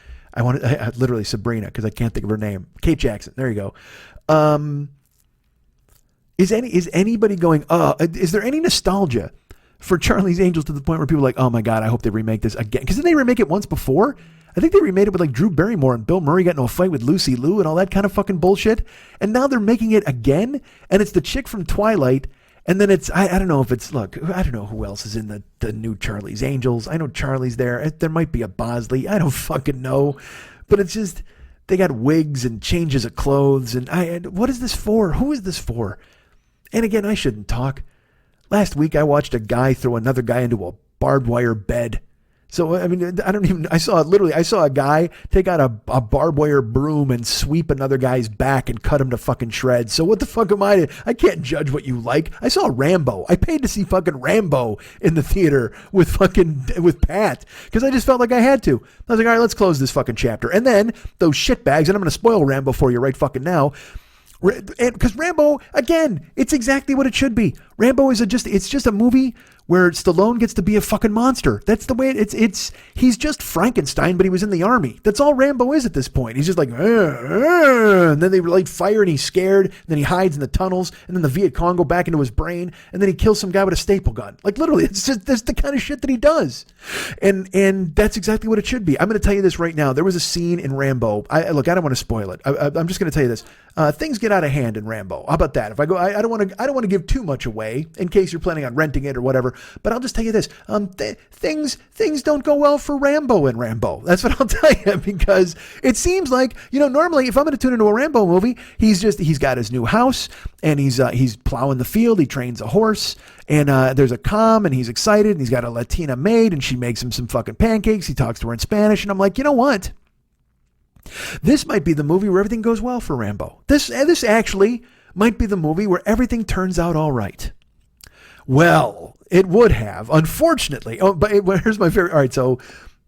literally Sabrina, because I can't think of her name. Kate Jackson. There you go. Is anybody going, is there any nostalgia for Charlie's Angels to the point where people are like, oh my God, I hope they remake this again? Because didn't they remake it once before? I think they remade it with like Drew Barrymore and Bill Murray got into a fight with Lucy Liu and all that kind of fucking bullshit. And now they're making it again. And it's the chick from Twilight. And then it's, I don't know if it's, look, I don't know who else is in the new Charlie's Angels. I know Charlie's there. There might be a Bosley. I don't fucking know. But it's just, they got wigs and changes of clothes. And what is this for? Who is this for? And again, I shouldn't talk. Last week, I watched a guy throw another guy into a barbed wire bed. So, I mean, I saw a guy take out a barbed wire broom and sweep another guy's back and cut him to fucking shreds. So what the fuck am I? I can't judge what you like. I saw Rambo. I paid to see fucking Rambo in the theater with Pat, because I just felt like I had to. I was like, all right, let's close this fucking chapter. And then those shitbags, and I'm going to spoil Rambo for you right fucking now. Because Rambo, again, it's exactly what it should be. Rambo is it's just a movie where Stallone gets to be a fucking monster. That's the way he's just Frankenstein, but he was in the army. That's all Rambo is at this point. He's just like, and then they light fire and he's scared, and then he hides in the tunnels, and then the Viet Cong go back into his brain, and then he kills some guy with a staple gun. Like, literally, it's just, that's the kind of shit that he does. And that's exactly what it should be. I'm going to tell you this right now. There was a scene in Rambo. I don't want to spoil it. I'm just going to tell you this. Things get out of hand in Rambo. How about that? If I go, I don't want to give too much away in case you're planning on renting it or whatever. But I'll just tell you this: things don't go well for Rambo in Rambo. That's what I'll tell you, because it seems like, normally if I'm going to tune into a Rambo movie, he's got his new house and he's plowing the field. He trains a horse, and there's a calm, and he's excited, and he's got a Latina maid, and she makes him some fucking pancakes. He talks to her in Spanish, and I'm like, you know what? This might be the movie where everything goes well for Rambo. This actually might be the movie where everything turns out all right. Well, it would have, unfortunately. Oh, but here's my favorite. All right, so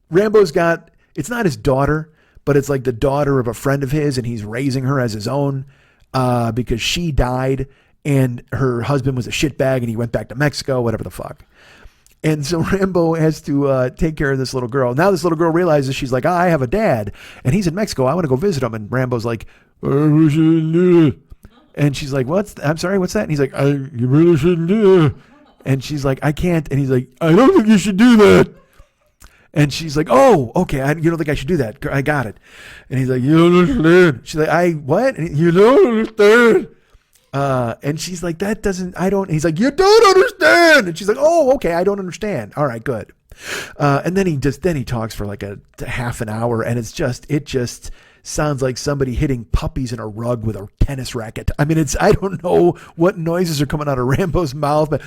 Rambo's got, it's not his daughter, but it's like the daughter of a friend of his, and he's raising her as his own because she died, and her husband was a shitbag, and he went back to Mexico, whatever the fuck. And so Rambo has to take care of this little girl. Now this little girl realizes, she's like, I have a dad, and he's in Mexico. I want to go visit him. And Rambo's like, and she's like, I'm sorry, what's that? And he's like, you really shouldn't do it. And she's like, I can't. And he's like, I don't think you should do that. And she's like, oh, okay. You don't think I should do that? I got it. And he's like, you don't understand. She's like, what? And you don't understand. And she's like, he's like, you don't understand. And she's like, oh, okay, I don't understand. All right, good. And then he talks for like a half an hour, and it just sounds like somebody hitting puppies in a rug with a tennis racket. I mean, I don't know what noises are coming out of Rambo's mouth, but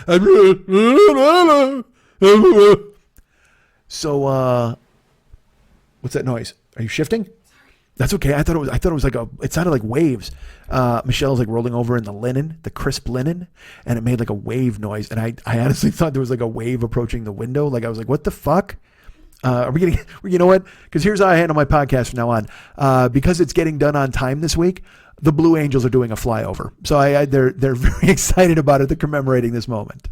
so, what's that noise? Are you shifting? That's okay. I thought it was it sounded like waves. Michelle's like rolling over in the crisp linen, and it made like a wave noise. And I honestly thought there was like a wave approaching the window. Like I was like, what the fuck? Are we getting, you know what? Because here's how I handle my podcast from now on. Because it's getting done on time this week, the Blue Angels are doing a flyover. So they're very excited about it. They're commemorating this moment.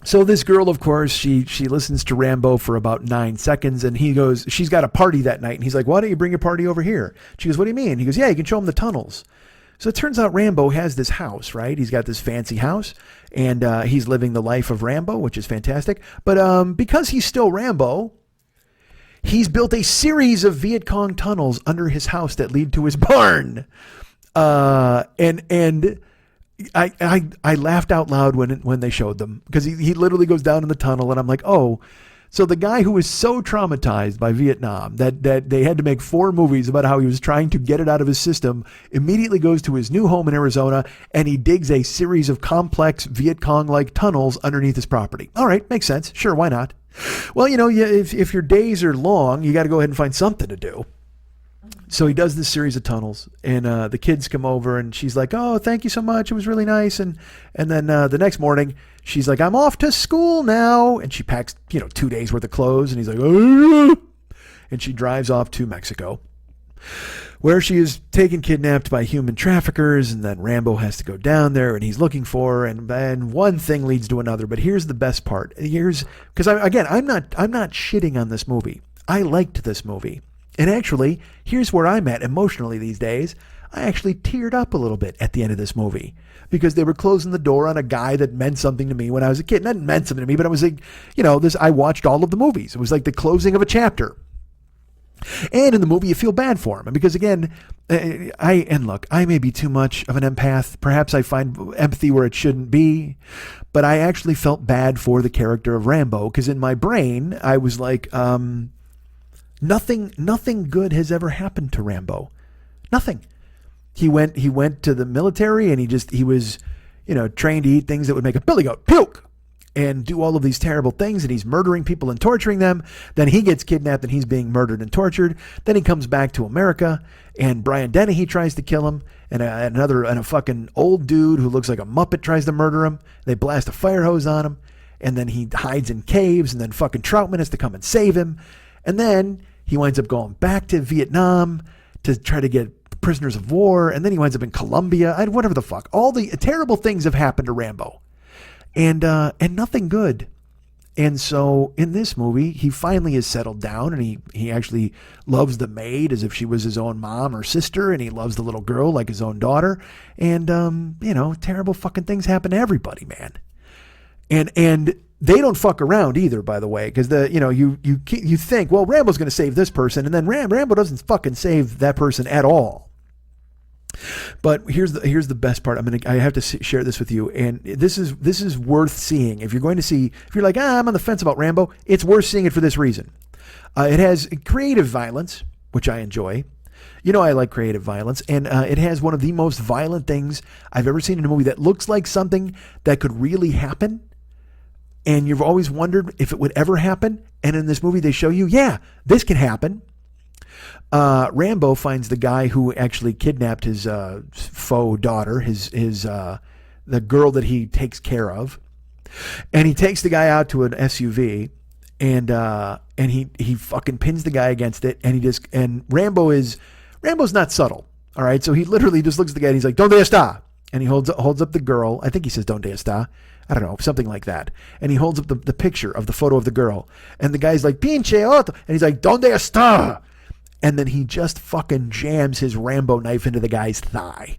So this girl, of course, she listens to Rambo for about 9 seconds, and he goes, she's got a party that night, and he's like, why don't you bring your party over here? She goes, what do you mean? He goes, yeah, you can show him the tunnels. So it turns out Rambo has this house, right? He's got this fancy house, and he's living the life of Rambo, which is fantastic. But because he's still Rambo, he's built a series of Viet Cong tunnels under his house that lead to his barn. And I laughed out loud when they showed them, because he literally goes down in the tunnel, and I'm like, oh, so the guy who was so traumatized by Vietnam that they had to make 4 movies about how he was trying to get it out of his system immediately goes to his new home in Arizona, and he digs a series of complex Viet Cong-like tunnels underneath his property. All right, makes sense. Sure, why not? Well, if your days are long, you got to go ahead and find something to do. So he does this series of tunnels, and the kids come over, and she's like, oh, thank you so much. It was really nice. And then the next morning, she's like, I'm off to school now. And she packs, 2 days worth of clothes, and he's like, oh. And she drives off to Mexico, where she is taken kidnapped by human traffickers. And then Rambo has to go down there, and he's looking for her, and one thing leads to another. But here's the best part. Because I'm not shitting on this movie. I liked this movie. And actually, here's where I'm at emotionally these days. I actually teared up a little bit at the end of this movie, because they were closing the door on a guy that meant something to me when I was a kid. Not meant something to me, but I was like, I watched all of the movies. It was like the closing of a chapter. And in the movie, you feel bad for him, because again, I may be too much of an empath. Perhaps I find empathy where it shouldn't be, but I actually felt bad for the character of Rambo, because in my brain, I was like, Nothing good has ever happened to Rambo. Nothing. He went to the military, and he was, trained to eat things that would make a billy goat puke and do all of these terrible things, and he's murdering people and torturing them. Then he gets kidnapped, and he's being murdered and tortured. Then he comes back to America, and Brian Dennehy tries to kill him, and a fucking old dude who looks like a Muppet tries to murder him. They blast a fire hose on him, and then he hides in caves, and then fucking Troutman has to come and save him. And then he winds up going back to Vietnam to try to get prisoners of war. And then he winds up in Colombia. Whatever the fuck. All the terrible things have happened to Rambo. And nothing good. And so in this movie, he finally is settled down, and he actually loves the maid as if she was his own mom or sister. And he loves the little girl like his own daughter. And, terrible fucking things happen to everybody, man. And they don't fuck around either, by the way, because you think, well, Rambo's going to save this person, and then Rambo doesn't fucking save that person at all. But here's the best part. I have to share this with you, and this is worth seeing. If you're like, I'm on the fence about Rambo, it's worth seeing it for this reason. It has creative violence, which I enjoy. I like creative violence, and it has one of the most violent things I've ever seen in a movie that looks like something that could really happen. And you've always wondered if it would ever happen. And in this movie, they show you, yeah, this can happen. Rambo finds the guy who actually kidnapped his faux daughter, the girl that he takes care of. And he takes the guy out to an SUV, and he fucking pins the guy against it. And Rambo's not subtle. All right. So he literally just looks at the guy, and he's like, "Donde está?" And he holds up the girl. I think he says, "Donde está?" I don't know, something like that. And he holds up the picture of the photo of the girl. And the guy's like, "Pinche otro." And he's like, "Donde está?" And then he just fucking jams his Rambo knife into the guy's thigh.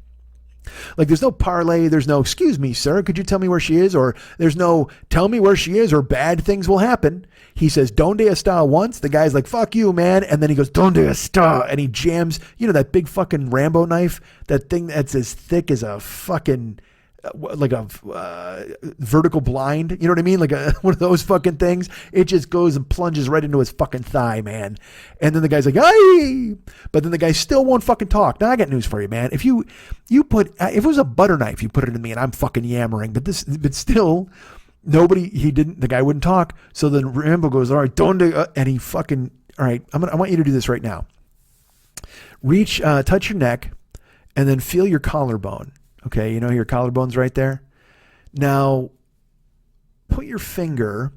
Like, there's no parlay. There's no, excuse me, sir, could you tell me where she is? Or there's no, tell me where she is or bad things will happen. He says, donde está once. The guy's like, fuck you, man. And then he goes, donde está? And he jams, that big fucking Rambo knife, that thing that's as thick as a fucking, like a vertical blind. You know what I mean? Like one of those fucking things. It just goes and plunges right into his fucking thigh, man. And then the guy's like, "Hey!" But then the guy still won't fucking talk. Now I got news for you, man. If you put, if it was a butter knife, you put it in me, and I'm fucking yammering. But still, the guy wouldn't talk. So then Rambo goes, all right, donde, and he fucking, all right, I want you to do this right now. Reach, touch your neck, and then feel your collarbone. Okay, your collarbone's right there. Now, put your finger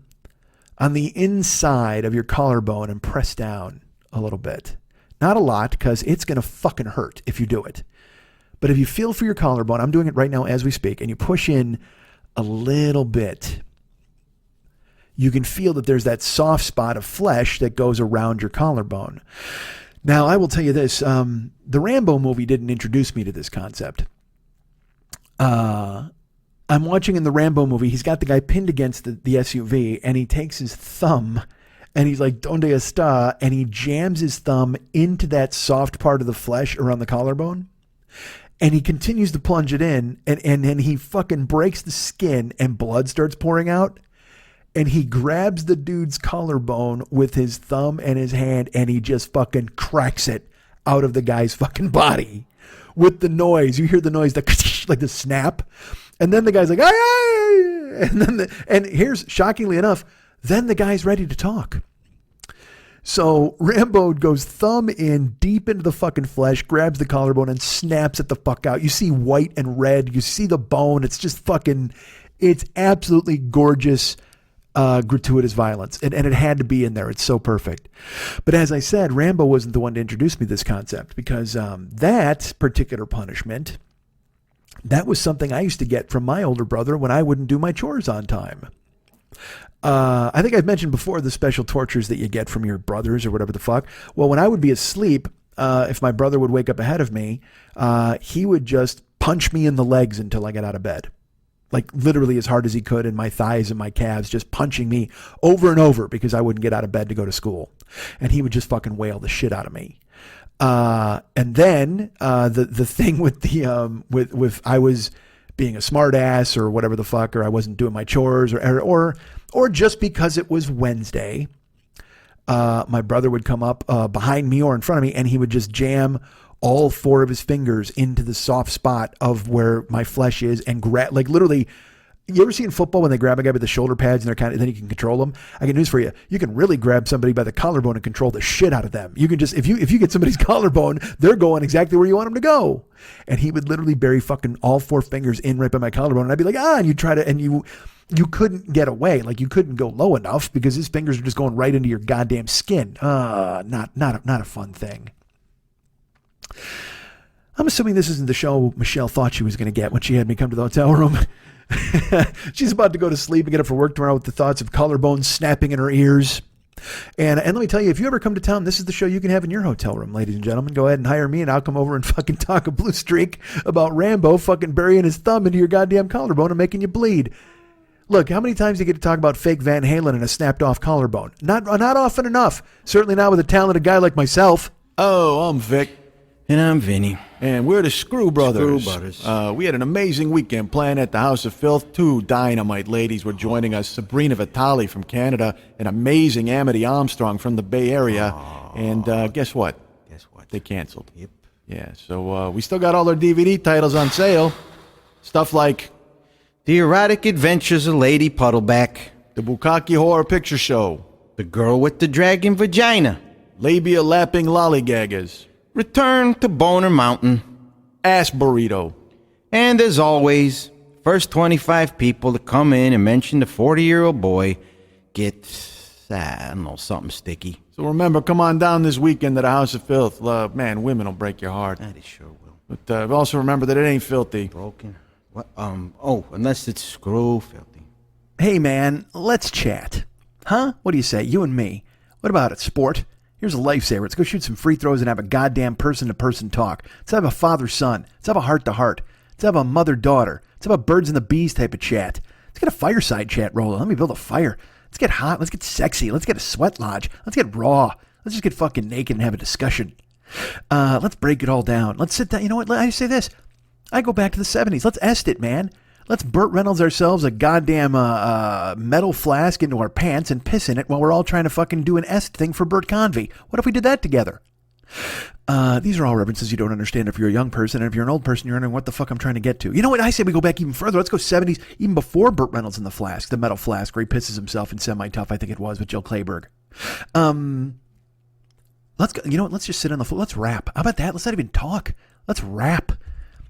on the inside of your collarbone and press down a little bit. Not a lot, because it's going to fucking hurt if you do it. But if you feel for your collarbone, I'm doing it right now as we speak, and you push in a little bit, you can feel that there's that soft spot of flesh that goes around your collarbone. Now, I will tell you this. The Rambo movie didn't introduce me to this concept. I'm watching in the Rambo movie, he's got the guy pinned against the SUV, and he takes his thumb, and he's like, donde está? And he jams his thumb into that soft part of the flesh around the collarbone. And he continues to plunge it in, and he fucking breaks the skin, and blood starts pouring out. And he grabs the dude's collarbone with his thumb and his hand, and he just fucking cracks it out of the guy's fucking body with the noise. You hear the noise, like the snap. And then the guy's like, ay! And here's, shockingly enough, then the guy's ready to talk. So Rambo goes thumb in deep into the fucking flesh, grabs the collarbone and snaps it the fuck out. You see white and red. You see the bone. It's just fucking, it's absolutely gorgeous, gratuitous violence. And it had to be in there. It's so perfect. But as I said, Rambo wasn't the one to introduce me to this concept, because that particular punishment, that was something I used to get from my older brother when I wouldn't do my chores on time. I think I've mentioned before the special tortures that you get from your brothers or whatever the fuck. Well, when I would be asleep, if my brother would wake up ahead of me, he would just punch me in the legs until I got out of bed. Like literally as hard as he could, in my thighs and my calves, just punching me over and over because I wouldn't get out of bed to go to school. And he would just fucking wail the shit out of me. And then the thing with the with I was being a smart ass or whatever the fuck, or I wasn't doing my chores, or just because it was Wednesday, my brother would come up behind me or in front of me, and he would just jam all four of his fingers into the soft spot of where my flesh is and grab, like literally. You ever see in football when they grab a guy by the shoulder pads and they're kind of, then you can control them? I got news for you. You can really grab somebody by the collarbone and control the shit out of them. You can just, if you get somebody's collarbone, they're going exactly where you want them to go. And he would literally bury fucking all four fingers in right by my collarbone. And I'd be like, and you try to, and you couldn't get away. Like you couldn't go low enough because his fingers are just going right into your goddamn skin. Not a fun thing. I'm assuming this isn't the show Michelle thought she was going to get when she had me come to the hotel room. She's about to go to sleep and get up for work tomorrow with the thoughts of collarbones snapping in her ears. And let me tell you, if you ever come to town, this is the show you can have in your hotel room, ladies and gentlemen. Go ahead and hire me and I'll come over and fucking talk a blue streak about Rambo fucking burying his thumb into your goddamn collarbone and making you bleed. Look, how many times do you get to talk about fake Van Halen and a snapped off collarbone? Not often enough. Certainly not with a talented guy like myself.
Oh, I'm Vic.
And I'm Vinny.
And we're the Screw Brothers.
Screw Brothers.
We had an amazing weekend planned at the House of Filth. Two dynamite ladies were joining us. Sabrina Vitale from Canada and amazing Amity Armstrong from the Bay Area. Oh. And guess what?
Guess what?
They canceled.
Yep.
Yeah, so we still got all their DVD titles on sale. Stuff like
The Erotic Adventures of Lady Puddleback,
The Bukkake Horror Picture Show,
The Girl with the Dragon Vagina,
Labia Lapping Lollygaggers,
Return to Boner Mountain,
Ass Burrito.
and as always, first 25 people to come in and mention the 40-year-old boy get, I don't know, something sticky.
So remember, come on down this weekend to the House of Filth. Man, women will break your heart.
That it sure will.
But also remember that it ain't filthy.
Broken. What? Unless it's screw filthy.
Hey man, let's chat. Huh? What do you say? You and me. What about it, sport? Here's a lifesaver. Let's go shoot some free throws and have a goddamn person-to-person talk. Let's have a father-son. Let's have a heart-to-heart. Let's have a mother-daughter. Let's have a birds and the bees type of chat. Let's get a fireside chat rolling. Let me build a fire. Let's get hot. Let's get sexy. Let's get a sweat lodge. Let's get raw. Let's just get fucking naked and have a discussion. Let's break it all down. Let's sit down. You know what? I say this. I go back to the 70s. Let's est it, man. Let's Burt Reynolds ourselves a goddamn metal flask into our pants and piss in it while we're all trying to fucking do an est thing for Burt Convy. What if we did that together? These are all references you don't understand if you're a young person, and if you're an old person, you're wondering what the fuck I'm trying to get to. You know what? I say we go back even further. Let's go 70s, even before Burt Reynolds in the flask, the metal flask, where he pisses himself in Semi-Tough, I think it was, with Jill Clayburgh. Let's go. You know what? Let's just sit on the floor. Let's rap. How about that? Let's not even talk. Let's rap.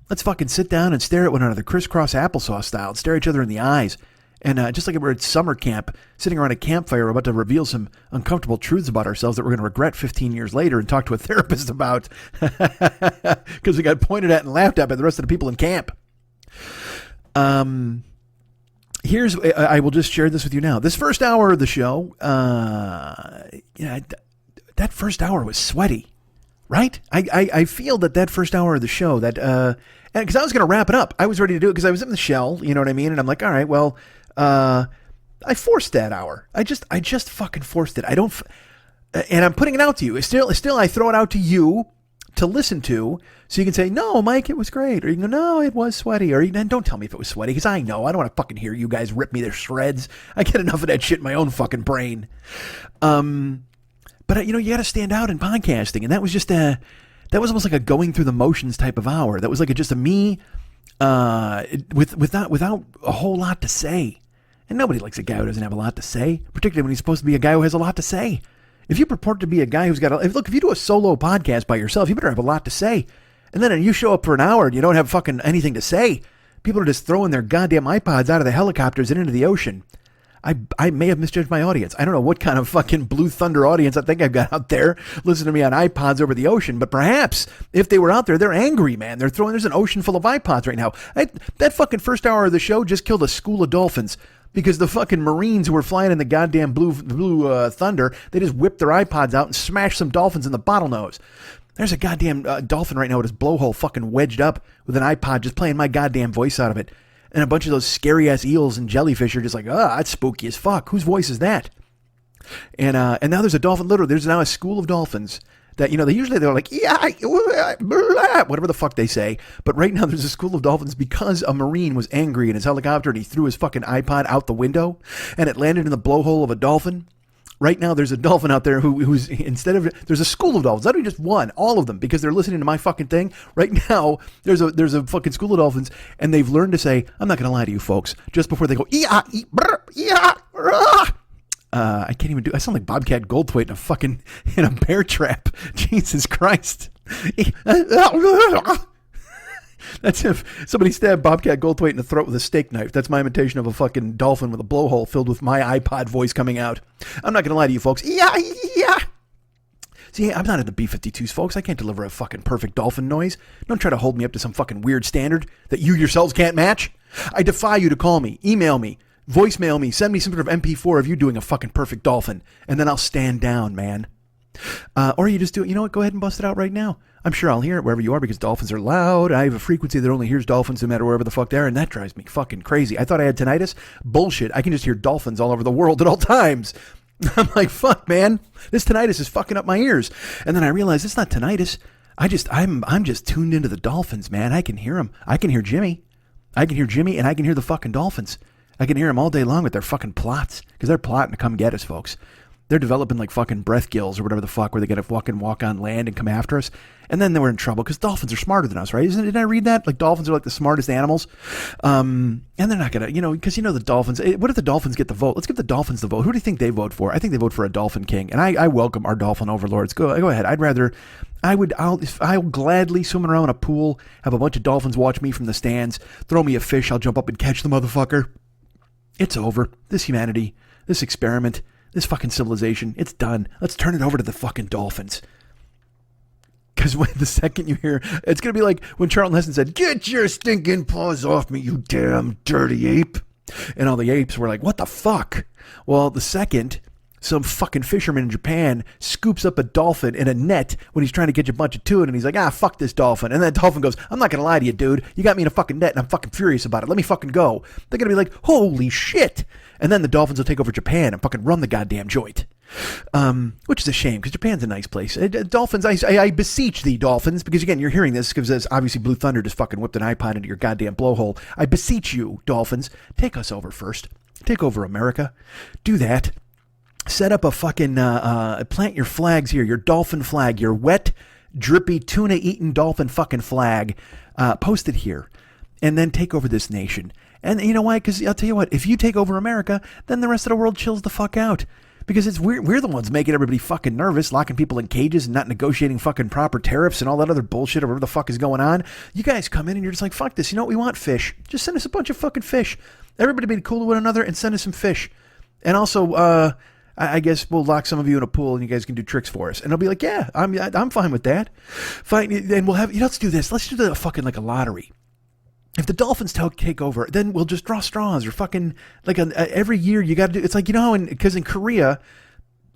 Let's fucking sit down and stare at one another, crisscross applesauce style, stare each other in the eyes. And just like we're at summer camp, sitting around a campfire, we're about to reveal some uncomfortable truths about ourselves that we're going to regret 15 years later and talk to a therapist about because we got pointed at and laughed at by the rest of the people in camp. I will just share this with you now. This first hour of the show, that first hour was sweaty, right? I feel that first hour of the show, that because I was going to wrap it up. I was ready to do it because I was in the shell, you know what I mean? And I'm like, all right, well, I forced that hour. I just fucking forced it. And I'm putting it out to you. Still, I throw it out to you to listen to, so you can say, no, Mike, it was great. Or you can go, no, it was sweaty. Or then don't tell me if it was sweaty, because I know. I don't want to fucking hear you guys rip me to shreds. I get enough of that shit in my own fucking brain. But, you got to stand out in podcasting. And that was just that was almost like a going through the motions type of hour. That was like just a me without a whole lot to say. And nobody likes a guy who doesn't have a lot to say, particularly when he's supposed to be a guy who has a lot to say. If you purport to be a guy who's got if you do a solo podcast by yourself, you better have a lot to say. And then you show up for an hour and you don't have fucking anything to say. People are just throwing their goddamn iPods out of the helicopters and into the ocean. I may have misjudged my audience. I don't know what kind of fucking Blue Thunder audience I think I've got out there listening to me on iPods over the ocean. But perhaps if they were out there, they're angry, man. There's an ocean full of iPods right now. That fucking first hour of the show just killed a school of dolphins because the fucking Marines who were flying in the goddamn Blue Thunder, they just whipped their iPods out and smashed some dolphins in the bottlenose. There's a goddamn dolphin right now with his blowhole fucking wedged up with an iPod just playing my goddamn voice out of it. And a bunch of those scary-ass eels and jellyfish are just like, that's spooky as fuck. Whose voice is that? And now there's a dolphin, literally, there's now a school of dolphins that, they're like, yeah, blah, whatever the fuck they say. But right now there's a school of dolphins because a Marine was angry in his helicopter and he threw his fucking iPod out the window and it landed in the blowhole of a dolphin. Right now, there's a dolphin out there who's there's a school of dolphins, not even just one, all of them, because they're listening to my fucking thing. Right now, there's a fucking school of dolphins, and they've learned to say, I'm not going to lie to you folks, just before they go, I can't even do, I sound like Bobcat Goldthwait in a bear trap. Jesus Christ. That's if somebody stabbed Bobcat Goldthwait in the throat with a steak knife. That's my imitation of a fucking dolphin with a blowhole filled with my iPod voice coming out. I'm not going to lie to you folks. Yeah. See, I'm not in the B-52s, folks. I can't deliver a fucking perfect dolphin noise. Don't try to hold me up to some fucking weird standard that you yourselves can't match. I defy you to call me, email me, voicemail me, send me some sort of MP4 of you doing a fucking perfect dolphin, and then I'll stand down, man. Or you just do it. You know what? Go ahead and bust it out right now. I'm sure I'll hear it wherever you are because dolphins are loud. I have a frequency that only hears dolphins no matter wherever the fuck they are, and that drives me fucking crazy. I thought I had tinnitus. Bullshit. I can just hear dolphins all over the world at all times. I'm like, fuck, man. This tinnitus is fucking up my ears. And then I realized it's not tinnitus. I'm just tuned into the dolphins, man. I can hear them. I can hear Jimmy. And I can hear the fucking dolphins. I can hear them all day long with their fucking plots because they're plotting to come get us, folks. They're developing like fucking breath gills or whatever the fuck where they got to fucking walk on land and come after us. And then they were in trouble because dolphins are smarter than us, right? Didn't I read that? Like dolphins are like the smartest animals. And they're not going to, because the dolphins, what if the dolphins get the vote? Let's give the dolphins the vote. Who do you think they vote for? I think they vote for a dolphin king. And I welcome our dolphin overlords. Go ahead. I'll gladly swim around in a pool, have a bunch of dolphins watch me from the stands, throw me a fish, I'll jump up and catch the motherfucker. It's over. This humanity, this experiment, this fucking civilization, it's done. Let's turn it over to the fucking dolphins. Because when the second you hear, it's going to be like when Charlton Heston said, "Get your stinking paws off me, you damn dirty ape." And all the apes were like, what the fuck? Well, the second some fucking fisherman in Japan scoops up a dolphin in a net when he's trying to catch a bunch of tuna, and he's like, fuck this dolphin. And then the dolphin goes, I'm not going to lie to you, dude. You got me in a fucking net, and I'm fucking furious about it. Let me fucking go. They're going to be like, holy shit. And then the dolphins will take over Japan and fucking run the goddamn joint. Which is a shame, because Japan's a nice place. Dolphins, I beseech thee, dolphins, because again, you're hearing this because obviously Blue Thunder just fucking whipped an iPod into your goddamn blowhole. I beseech you, dolphins, take us over first. Take over America. Do that. Set up a fucking, plant your flags here, your dolphin flag, your wet, drippy, tuna-eating dolphin fucking flag. Post it here. And then take over this nation. And you know why? Because I'll tell you what, if you take over America, then the rest of the world chills the fuck out. Because we're the ones making everybody fucking nervous, locking people in cages and not negotiating fucking proper tariffs and all that other bullshit or whatever the fuck is going on. You guys come in and you're just like, fuck this. You know what? We want fish. Just send us a bunch of fucking fish. Everybody be cool to one another and send us some fish. And also, I guess we'll lock some of you in a pool and you guys can do tricks for us. And they'll be like, yeah, I'm fine with that. Fine. And we'll have, let's do this. Let's do the fucking like a lottery. If the Dolphins take over, then we'll just draw straws or fucking like every year you got to do. It's like, because in Korea,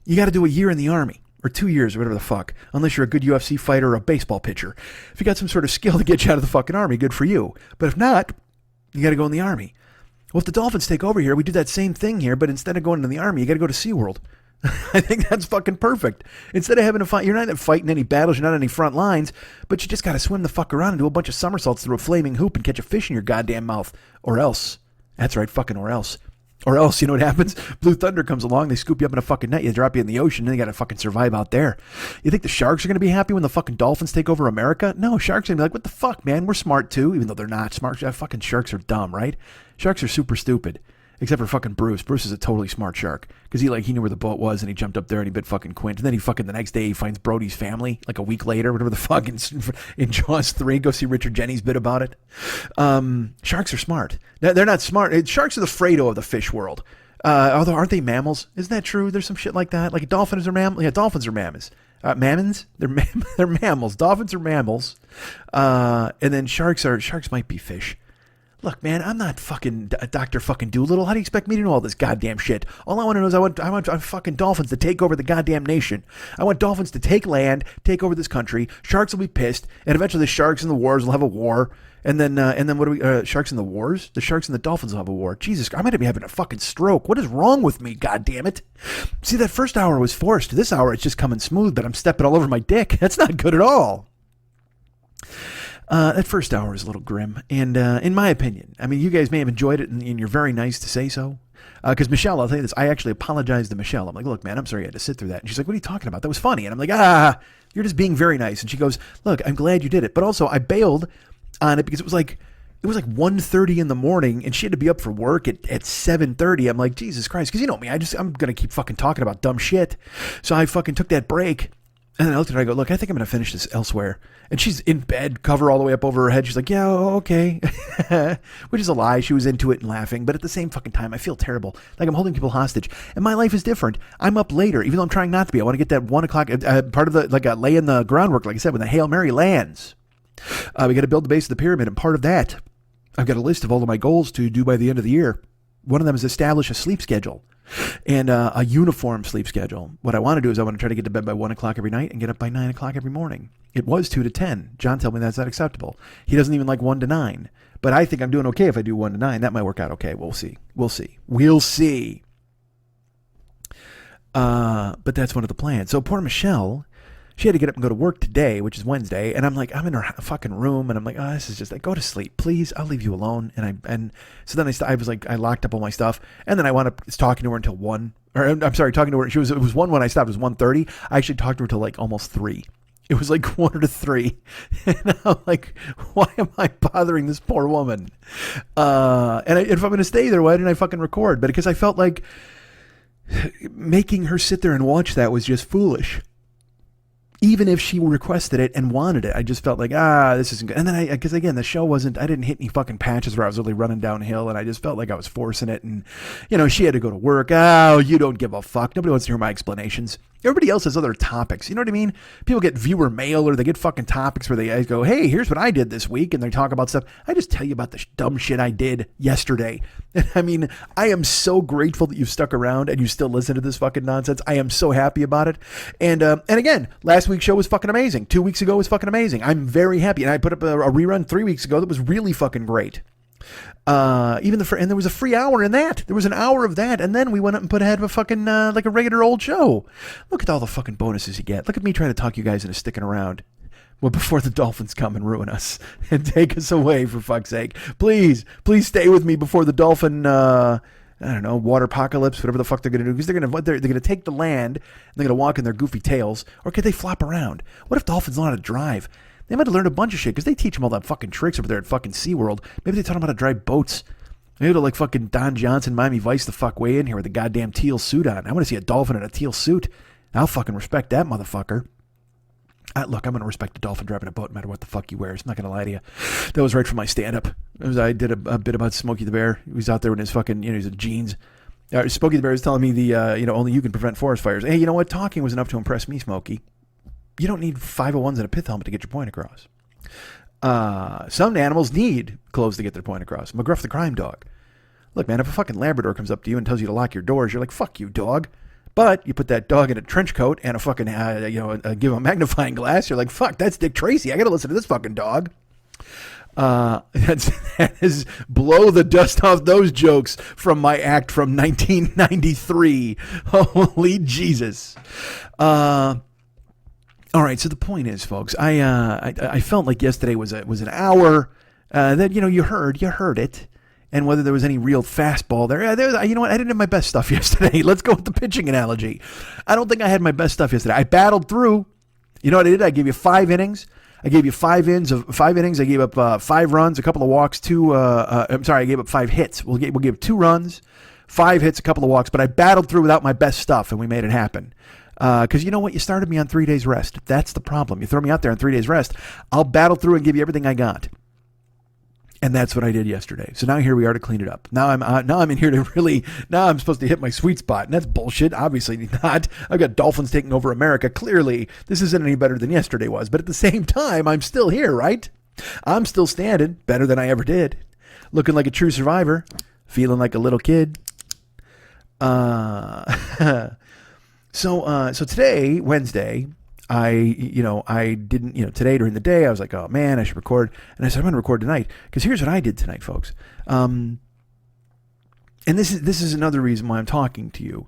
you got to do a year in the army or 2 years or whatever the fuck, unless you're a good UFC fighter or a baseball pitcher. If you got some sort of skill to get you out of the fucking army, good for you. But if not, you got to go in the army. Well, if the Dolphins take over here, we do that same thing here, but instead of going into the army, you got to go to SeaWorld. I think that's fucking perfect. Instead of having to fight, you're not fighting any battles, you're not on any front lines, but you just got to swim the fuck around and do a bunch of somersaults through a flaming hoop and catch a fish in your goddamn mouth. Or else. That's right, fucking or else. Or else, you know what happens? Blue Thunder comes along, they scoop you up in a fucking net, you drop you in the ocean, and you got to fucking survive out there. You think the sharks are going to be happy when the fucking dolphins take over America? No, sharks are going to be like, what the fuck, man? We're smart too, even though they're not smart. Fucking sharks are dumb, right? Sharks are super stupid. Except for fucking Bruce. Bruce is a totally smart shark. Because he knew where the boat was and he jumped up there and he bit fucking Quint. And then the next day he finds Brody's family, like a week later, whatever the fuck, in Jaws 3. Go see Richard Jennings' bit about it. Sharks are smart. They're not smart. Sharks are the Fredo of the fish world. Although, aren't they mammals? Isn't that true? There's some shit like that. Like dolphins are mammals. Yeah, dolphins are mammals. Mammons? They're mammals. Dolphins are mammals. And then sharks might be fish. Look, man, I'm not fucking Dr. fucking Doolittle. How do you expect me to know all this goddamn shit? All I want to know is I want fucking dolphins to take over the goddamn nation. I want dolphins to take land, take over this country. Sharks will be pissed, and eventually the sharks and the wars will have a war. And then what do we? Sharks and the wars? The sharks and the dolphins will have a war. Jesus, I might be having a fucking stroke. What is wrong with me? God damn it! See, that first hour was forced. This hour it's just coming smooth, but I'm stepping all over my dick. That's not good at all. That first hour is a little grim, and in my opinion, I mean, you guys may have enjoyed it, and you're very nice to say so. Because Michelle, I'll tell you this, I actually apologized to Michelle. I'm like, look, man, I'm sorry I had to sit through that. And she's like, what are you talking about? That was funny. And I'm like, you're just being very nice. And she goes, look, I'm glad you did it. But also, I bailed on it because it was like 1:30 in the morning, and she had to be up for work at 7:30. I'm like, Jesus Christ, because you know me, I'm gonna keep fucking talking about dumb shit. So I fucking took that break. And then I looked at her, I go, look, I think I'm going to finish this elsewhere. And she's in bed, cover all the way up over her head. She's like, yeah, okay. Which is a lie. She was into it and laughing. But at the same fucking time, I feel terrible. Like I'm holding people hostage. And my life is different. I'm up later, even though I'm trying not to be. I want to get that 1 o'clock, part of the, like laying the groundwork, like I said, when the Hail Mary lands. We got to build the base of the pyramid. And part of that, I've got a list of all of my goals to do by the end of the year. One of them is establish a sleep schedule. And a uniform sleep schedule. What I want to do is I want to try to get to bed by 1 o'clock every night and get up by 9 o'clock every morning. It was 2 to 10. John told me that's not acceptable. He doesn't even like 1 to 9. But I think I'm doing okay if I do 1 to 9. That might work out okay. We'll see. But that's one of the plans. So poor Michelle, she had to get up and go to work today, which is Wednesday. And I'm like, I'm in her fucking room. And I'm like, this is just like, go to sleep, please. I'll leave you alone. And so then I was like, I locked up all my stuff. And then I wound up talking to her until 1. Or I'm sorry, talking to her. It was 1 when I stopped. It was 1:30. I actually talked to her till like almost 3. It was like 1 to 3. And I'm like, why am I bothering this poor woman? And if I'm going to stay there, why didn't I fucking record? But because I felt like making her sit there and watch that was just foolish. Even if she requested it and wanted it, I just felt like, this isn't good. And then because again, the show I didn't hit any fucking patches where I was really running downhill, and I just felt like I was forcing it. And, she had to go to work. You don't give a fuck. Nobody wants to hear my explanations. Everybody else has other topics. You know what I mean? People get viewer mail or they get fucking topics where they go, hey, here's what I did this week. And they talk about stuff. I just tell you about the dumb shit I did yesterday. And I mean, I am so grateful that you've stuck around and you still listen to this fucking nonsense. I am so happy about it. And again, last week's show was fucking amazing. 2 weeks ago was fucking amazing. I'm very happy. And I put up a rerun 3 weeks ago that was really fucking great. And there was a free hour in that. There was an hour of that, and then we went up and put ahead of a fucking like a regular old show. Look at all the fucking bonuses you get. Look at me trying to talk you guys into sticking around. Well, before the Dolphins come and ruin us and take us away, for fuck's sake, please stay with me before the Dolphin. I don't know, water apocalypse, whatever the fuck they're gonna do, because they're gonna take the land and they're gonna walk in their goofy tails, or could they flop around? What if Dolphins know how to drive? They might have learned a bunch of shit because they teach them all that fucking tricks over there at fucking SeaWorld. Maybe they taught them how to drive boats. Maybe they'll like fucking Don Johnson, Miami Vice the fuck way in here with a goddamn teal suit on. I want to see a dolphin in a teal suit. I'll fucking respect that motherfucker. Look, I'm going to respect a dolphin driving a boat no matter what the fuck he wears. I'm not going to lie to you. That was right from my stand-up. I did a bit about Smokey the Bear. He was out there in his fucking, he's in jeans. Smokey the Bear was telling me only you can prevent forest fires. Hey, you know what? Talking was enough to impress me, Smokey. You don't need 501s and a pith helmet to get your point across. Some animals need clothes to get their point across. McGruff the crime dog. Look, man, if a fucking Labrador comes up to you and tells you to lock your doors, you're like, fuck you, dog. But you put that dog in a trench coat and a fucking, give him a magnifying glass, you're like, fuck, that's Dick Tracy. I got to listen to this fucking dog. That is blow the dust off those jokes from my act from 1993. Holy Jesus. All right, so the point is, folks, I felt like yesterday was an hour that you heard it, and whether there was any real fastball there. You know what? I didn't have my best stuff yesterday. Let's go with the pitching analogy. I don't think I had my best stuff yesterday. I battled through. You know what I did? I gave you 5 innings. I gave you 5 innings. I gave up 5 runs, a couple of walks, I gave up 5 hits. We'll give 2 runs, 5 hits, a couple of walks. But I battled through without my best stuff, and we made it happen. Because you know what? You started me on 3 days rest. That's the problem. You throw me out there on 3 days rest, I'll battle through and give you everything I got. And that's what I did yesterday. So now here we are to clean it up. Now I'm in here to really, now I'm supposed to hit my sweet spot. And that's bullshit. Obviously not. I've got Dolphins taking over America. Clearly, this isn't any better than yesterday was. But at the same time, I'm still here, right? I'm still standing better than I ever did. Looking like a true survivor. Feeling like a little kid. So today, Wednesday, I didn't, today during the day, I was like, oh man, I should record. And I said, I'm going to record tonight. Because here's what I did tonight, folks. And this is another reason why I'm talking to you.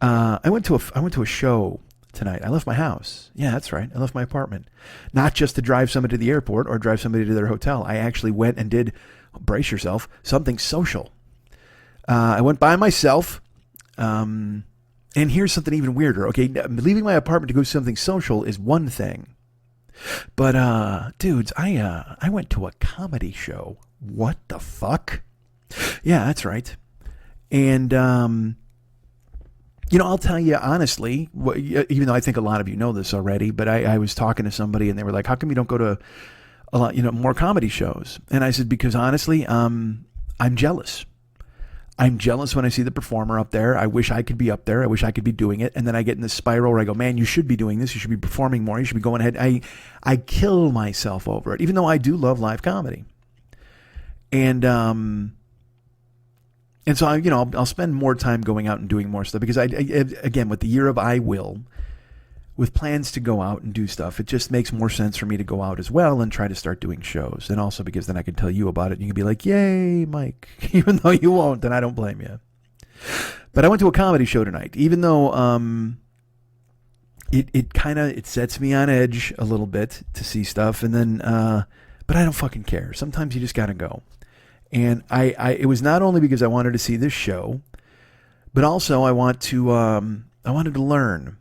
I went to a show tonight. I left my house. Yeah, that's right. I left my apartment. Not just to drive somebody to the airport or drive somebody to their hotel. I actually went and did, brace yourself, something social. I went by myself. And here's something even weirder. Okay, leaving my apartment to go something social is one thing. But, dudes, I went to a comedy show. What the fuck? Yeah, that's right. And, I'll tell you honestly, even though I think a lot of you know this already, but I was talking to somebody and they were like, how come you don't go to a lot, more comedy shows? And I said, because honestly, I'm jealous. I'm jealous when I see the performer up there. I wish I could be up there. I wish I could be doing it. And then I get in this spiral where I go, man, you should be doing this. You should be performing more. You should be going ahead. I kill myself over it, even though I do love live comedy. And so I'll spend more time going out and doing more stuff because again, with the year of I will, with plans to go out and do stuff, it just makes more sense for me to go out as well and try to start doing shows. And also because then I can tell you about it and you can be like, yay, Mike, even though you won't, then I don't blame you. But I went to a comedy show tonight, even though it sets me on edge a little bit to see stuff. And then, but I don't fucking care. Sometimes you just got to go. And it was not only because I wanted to see this show, but also I wanted to learn.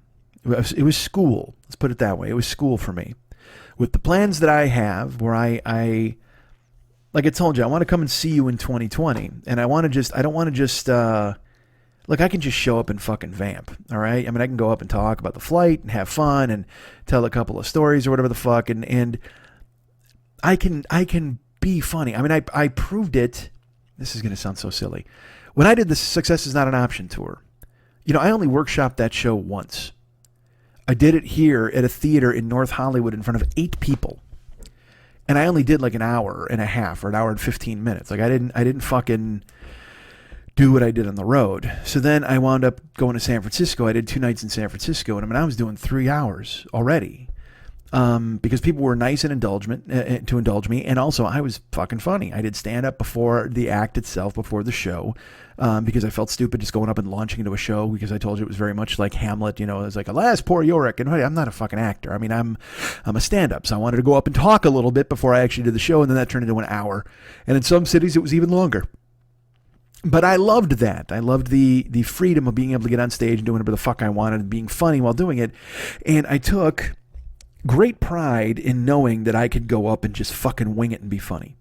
It was school. Let's put it that way. It was school for me. With the plans that I have, where I like I told you, I want to come and see you in 2020, and I don't want to just look. I can just show up and fucking vamp. All right. I mean, I can go up and talk about the flight and have fun and tell a couple of stories or whatever the fuck, and I can be funny. I mean, I proved it. This is going to sound so silly. When I did the Success Is Not an Option tour, I only workshopped that show once. I did it here at a theater in North Hollywood in front of 8 people. And I only did like an hour and a half or an hour and 15 minutes. Like I didn't fucking do what I did on the road. So then I wound up going to San Francisco. I did 2 nights in San Francisco, and I mean I was doing 3 hours already. Because people were nice and to indulge me, and also I was fucking funny. I did stand up before the act itself, before the show, because I felt stupid just going up and launching into a show, because I told you it was very much like Hamlet, it was like, alas, poor Yorick, and I'm not a fucking actor. I mean, I'm a stand-up, so I wanted to go up and talk a little bit before I actually did the show, and then that turned into an hour, and in some cities it was even longer. But I loved that. I loved the freedom of being able to get on stage and doing whatever the fuck I wanted and being funny while doing it, and I took great pride in knowing that I could go up and just fucking wing it and be funny.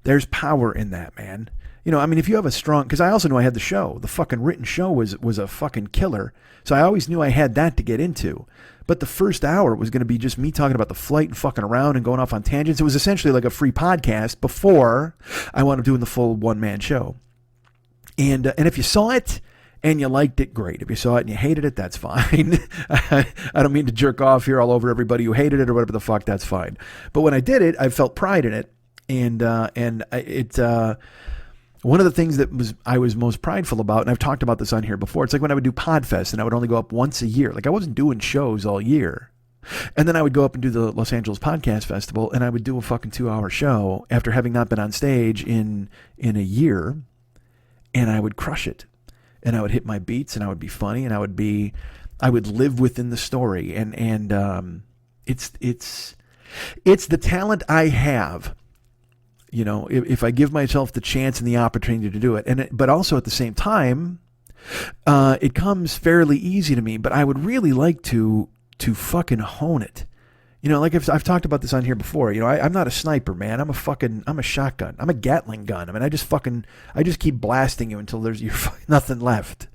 There's power in that, man. I mean, if you have a strong... Because I also knew I had the show. The fucking written show was a fucking killer. So I always knew I had that to get into. But the first hour was going to be just me talking about the flight and fucking around and going off on tangents. It was essentially like a free podcast before I wound up doing the full one-man show. And if you saw it... and you liked it, great. If you saw it and you hated it, that's fine. I don't mean to jerk off here all over everybody who hated it or whatever the fuck, that's fine. But when I did it, I felt pride in it. And one of the things that I was most prideful about, and I've talked about this on here before, it's like when I would do Podfest and I would only go up once a year. Like I wasn't doing shows all year. And then I would go up and do the Los Angeles Podcast Festival, and I would do a fucking 2-hour show after having not been on stage in a year, and I would crush it. And I would hit my beats, and I would be funny, and I would live within the story, and it's the talent I have, if I give myself the chance and the opportunity to do it, but also at the same time, it comes fairly easy to me. But I would really like to fucking hone it. Like I've talked about this on here before. I'm not a sniper, man. I'm a shotgun. I'm a Gatling gun. I mean, I just keep blasting you until there's nothing left.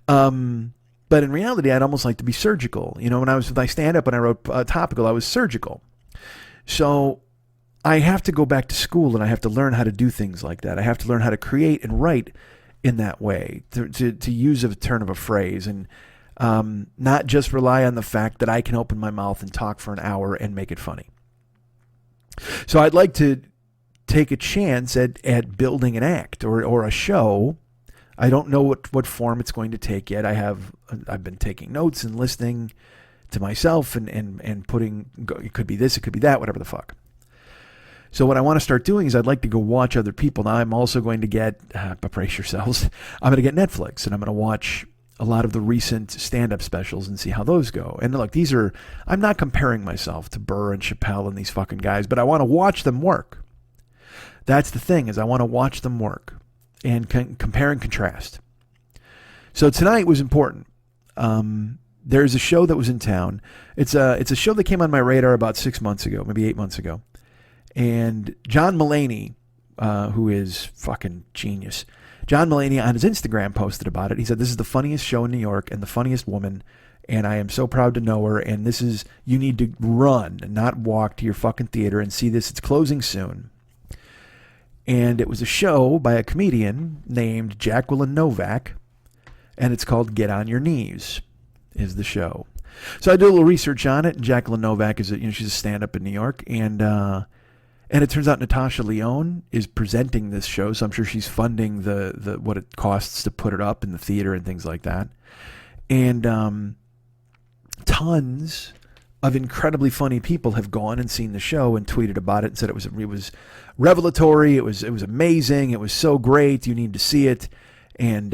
But in reality, I'd almost like to be surgical. When I was with my stand-up and I wrote Topical, I was surgical. So I have to go back to school and I have to learn how to do things like that. I have to learn how to create and write in that way, to use a turn of a phrase, and not just rely on the fact that I can open my mouth and talk for an hour and make it funny. So I'd like to take a chance at building an act or a show. I don't know what form it's going to take yet. I've been taking notes and listening to myself and putting, it could be this, it could be that, whatever the fuck. So what I want to start doing is I'd like to go watch other people. Now I'm also going to get, brace yourselves, I'm going to get Netflix, and I'm going to watch a lot of the recent stand-up specials and see how those go. And look, I'm not comparing myself to Burr and Chappelle and these fucking guys, but I want to watch them work. That's the thing, is I want to watch them work and compare and contrast. So tonight was important. There's a show that was in town. It's a show that came on my radar about 6 months ago, maybe 8 months ago. And John Mulaney, who is fucking genius, John Mulaney on his Instagram posted about it. He said, "This is the funniest show in New York and the funniest woman, and I am so proud to know her, and you need to run and not walk to your fucking theater and see this. It's closing soon." And it was a show by a comedian named Jacqueline Novak, and it's called Get on Your Knees, is the show. So I did a little research on it, and Jacqueline Novak she's a stand-up in New York, and it turns out Natasha Lyonne is presenting this show, so I'm sure she's funding the what it costs to put it up in the theater and things like that. And tons of incredibly funny people have gone and seen the show and tweeted about it and said it was revelatory, it was amazing, it was so great, you need to see it. And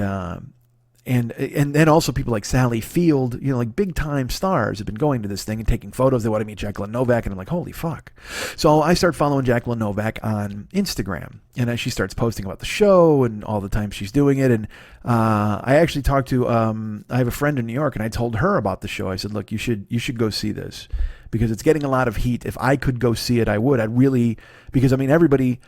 then also people like Sally Field, like big time stars have been going to this thing and taking photos. They want to meet Jacqueline Novak, and I'm like, holy fuck. So I start following Jacqueline Novak on Instagram, and as she starts posting about the show and all the time she's doing it. And I actually talked to, I have a friend in New York, and I told her about the show. I said, look, you should go see this because it's getting a lot of heat. If I could go see it, I would. I'd really, because I mean, everybody,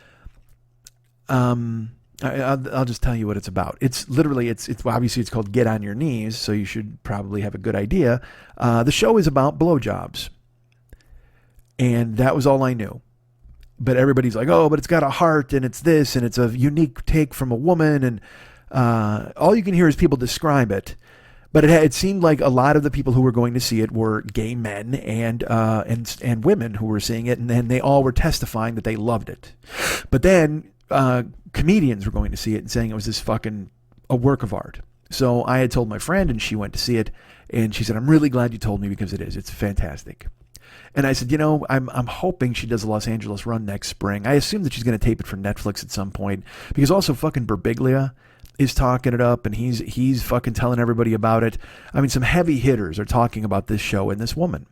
I'll just tell you what it's about. It's literally, it's obviously it's called Get on Your Knees, so you should probably have a good idea. The show is about blowjobs, and that was all I knew. But everybody's like, oh, but it's got a heart, and it's this, and it's a unique take from a woman, and all you can hear is people describe it. But it seemed like a lot of the people who were going to see it were gay men and women who were seeing it, and then they all were testifying that they loved it. But then comedians were going to see it and saying it was this fucking a work of art. So I had told my friend, and she went to see it, and she said, "I'm really glad you told me because it is. It's fantastic." And I said, I'm hoping she does a Los Angeles run next spring. I assume that she's going to tape it for Netflix at some point, because also fucking Birbiglia is talking it up, and he's fucking telling everybody about it. I mean, some heavy hitters are talking about this show and this woman.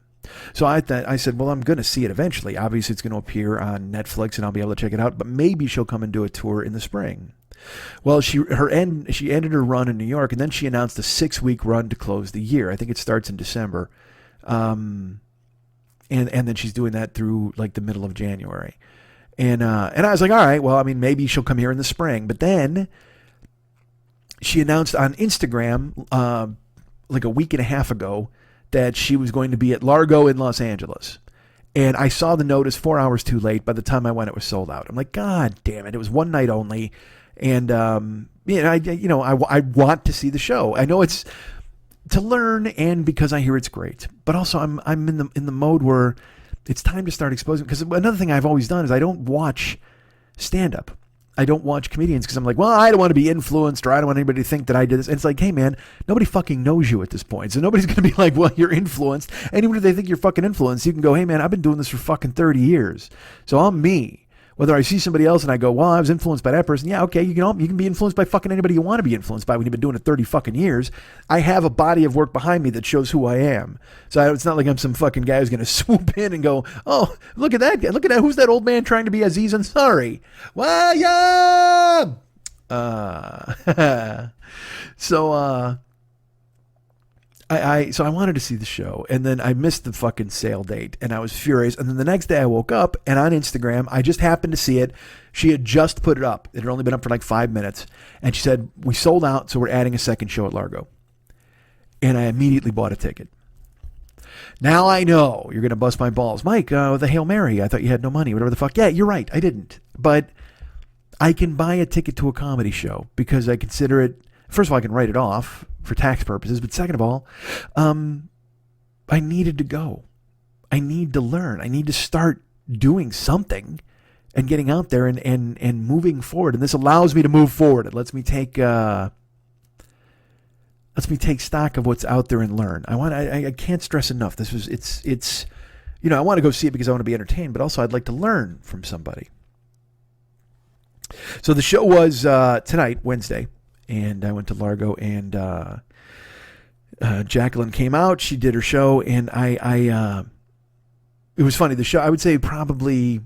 So I said, well, I'm going to see it eventually. Obviously, it's going to appear on Netflix, and I'll be able to check it out. But maybe she'll come and do a tour in the spring. Well, she ended her run in New York, and then she announced a 6-week run to close the year. I think it starts in December, and then she's doing that through like the middle of January. And I was like, all right, well, I mean, maybe she'll come here in the spring. But then she announced on Instagram like a week and a half ago that she was going to be at Largo in Los Angeles. And I saw the notice 4 hours too late. By the time I went, it was sold out. I'm like, God damn it. It was one night only. And, I want to see the show. I know it's to learn and because I hear it's great. But also I'm in the mode where it's time to start exposing. Because another thing I've always done is I don't watch stand-up. I don't watch comedians because I'm like, well, I don't want to be influenced, or I don't want anybody to think that I did this. And it's like, hey, man, nobody fucking knows you at this point. So nobody's going to be like, well, you're influenced. And even if they think you're fucking influenced, you can go, hey, man, I've been doing this for fucking 30 years. So I'm me. Whether I see somebody else and I go, well, I was influenced by that person. Yeah, okay, you can be influenced by fucking anybody you want to be influenced by when you've been doing it 30 fucking years. I have a body of work behind me that shows who I am. So it's not like I'm some fucking guy who's going to swoop in and go, oh, look at that guy. Look at that. Who's that old man trying to be Aziz Ansari? William! So I wanted to see the show, and then I missed the fucking sale date, and I was furious. And then the next day I woke up, and on Instagram, I just happened to see it. She had just put it up. It had only been up for like 5 minutes. And she said, we sold out, so we're adding a second show at Largo. And I immediately bought a ticket. Now I know you're going to bust my balls. Mike, the Hail Mary, I thought you had no money, whatever the fuck. Yeah, you're right, I didn't. But I can buy a ticket to a comedy show because I consider it, first of all, I can write it off for tax purposes, but second of all, I needed to go. I need to learn. I need to start doing something and getting out there and moving forward. And this allows me to move forward. It lets me take stock of what's out there and learn. I can't stress enough. It's I want to go see it because I want to be entertained, but also I'd like to learn from somebody. So the show was tonight, Wednesday. And I went to Largo, and Jacqueline came out. She did her show, and it was funny. The show, I would say probably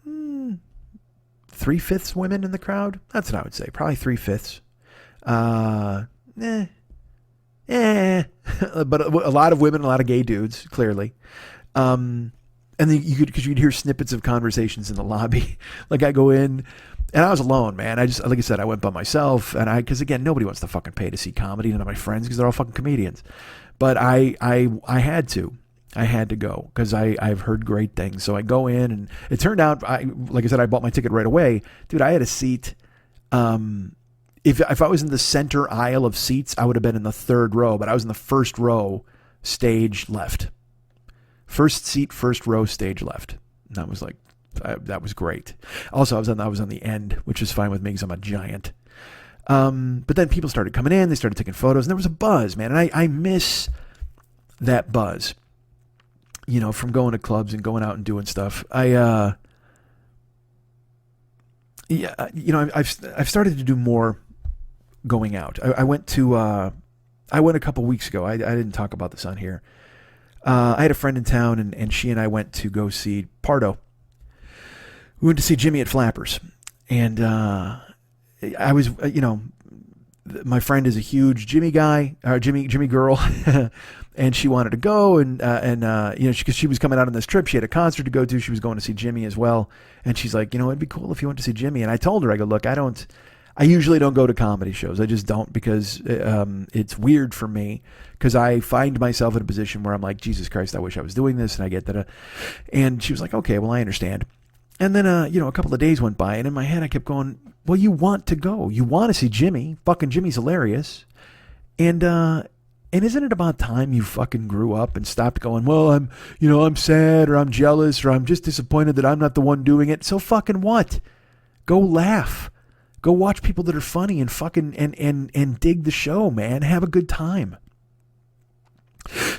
3/5 women in the crowd. That's what I would say. Probably 3/5. But a lot of women, a lot of gay dudes, clearly. And then because you'd hear snippets of conversations in the lobby. Like I go in. And I was alone, man. Like I said, I went by myself, and because again, nobody wants to fucking pay to see comedy. None of my friends, because they're all fucking comedians. But I had to go because I've heard great things. So I go in, and it turned out, like I said, I bought my ticket right away, dude. I had a seat. If I was in the center aisle of seats, I would have been in the third row, but I was in the first row, stage left. First seat, first row, stage left. And that was like. That was great. Also, I was on the end, which is fine with me because I'm a giant. But then people started coming in. They started taking photos, and there was a buzz, man. And I miss that buzz, from going to clubs and going out and doing stuff. I've started to do more going out. I went a couple weeks ago. I didn't talk about this on here. I had a friend in town, and she and I went to go see Pardo. We went to see Jimmy at Flappers, and I was, my friend is a huge Jimmy guy, Jimmy girl, and she wanted to go, and because she was coming out on this trip, she had a concert to go to. She was going to see Jimmy as well, and she's like, it'd be cool if you went to see Jimmy. And I told her, I go, look, I usually don't go to comedy shows. I just don't because it's weird for me because I find myself in a position where I'm like, Jesus Christ, I wish I was doing this, and I get that. And she was like, okay, well, I understand. And then, a couple of days went by, and in my head I kept going, well, you want to go. You want to see Jimmy. Fucking Jimmy's hilarious. And And isn't it about time you fucking grew up and stopped going, well, I'm sad or I'm jealous or I'm just disappointed that I'm not the one doing it. So fucking what? Go laugh. Go watch people that are funny and fucking and dig the show, man. Have a good time.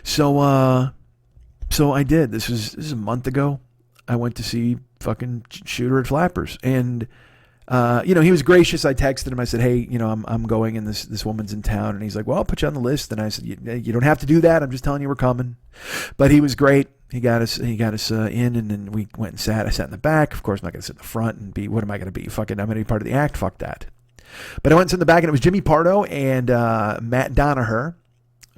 So I did. This is a month ago. I went to see fucking Shooter at Flappers, and he was gracious. I texted him. I said, hey, I'm going, and this woman's in town, and he's like, well, I'll put you on the list. And I said, you don't have to do that. I'm just telling you we're coming. But he was great. He got us in, and then we went and sat. I sat in the back. Of course, I'm not going to sit in the front and be. What am I going to be? Fucking, I'm going to be part of the act. Fuck that. But I went and sat in the back, and it was Jimmy Pardo and Matt Donaher,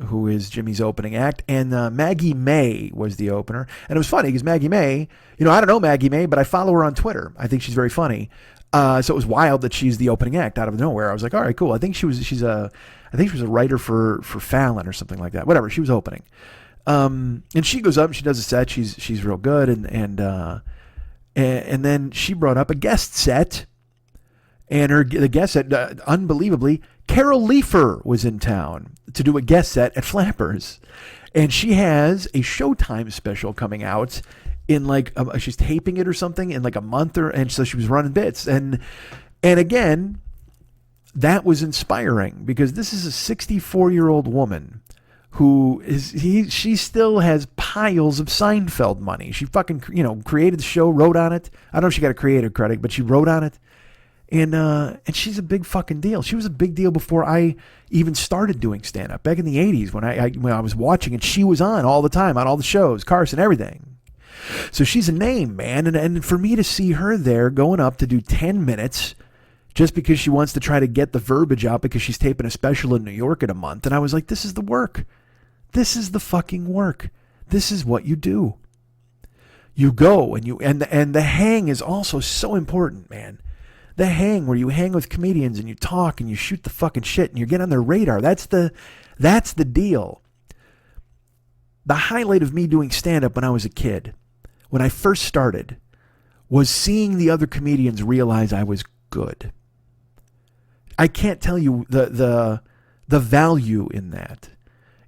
who is Jimmy's opening act, and Maggie May was the opener. And it was funny because Maggie May, I don't know Maggie May, but I follow her on Twitter. I think she's very funny. So it was wild that she's the opening act out of nowhere. I was like, all right, cool. I think she was a writer for Fallon or something like that. Whatever. She was opening. And she goes up and she does a set. She's real good. And then she brought up a guest set, and the guest set, unbelievably, Carol Leifer was in town to do a guest set at Flappers. And she has a Showtime special coming out in she's taping it or something in a month, and so she was running bits. And again, that was inspiring because this is a 64-year-old woman who she still has piles of Seinfeld money. She fucking, created the show, wrote on it. I don't know if she got a creative credit, but she wrote on it. And she's a big fucking deal. She was a big deal before I even started doing stand-up back in the 80s when I was watching, and she was on all the time, on all the shows, Carson, everything. So she's a name, man. And for me to see her there going up to do 10 minutes just because she wants to try to get the verbiage out because she's taping a special in New York in a month. And I was like, this is the work. This is the fucking work. This is what you do. You go and the hang is also so important, man. The hang, where you hang with comedians and you talk and you shoot the fucking shit and you get on their radar. That's the deal. The highlight of me doing stand-up when I was a kid, when I first started, was seeing the other comedians realize I was good. I can't tell you the value in that.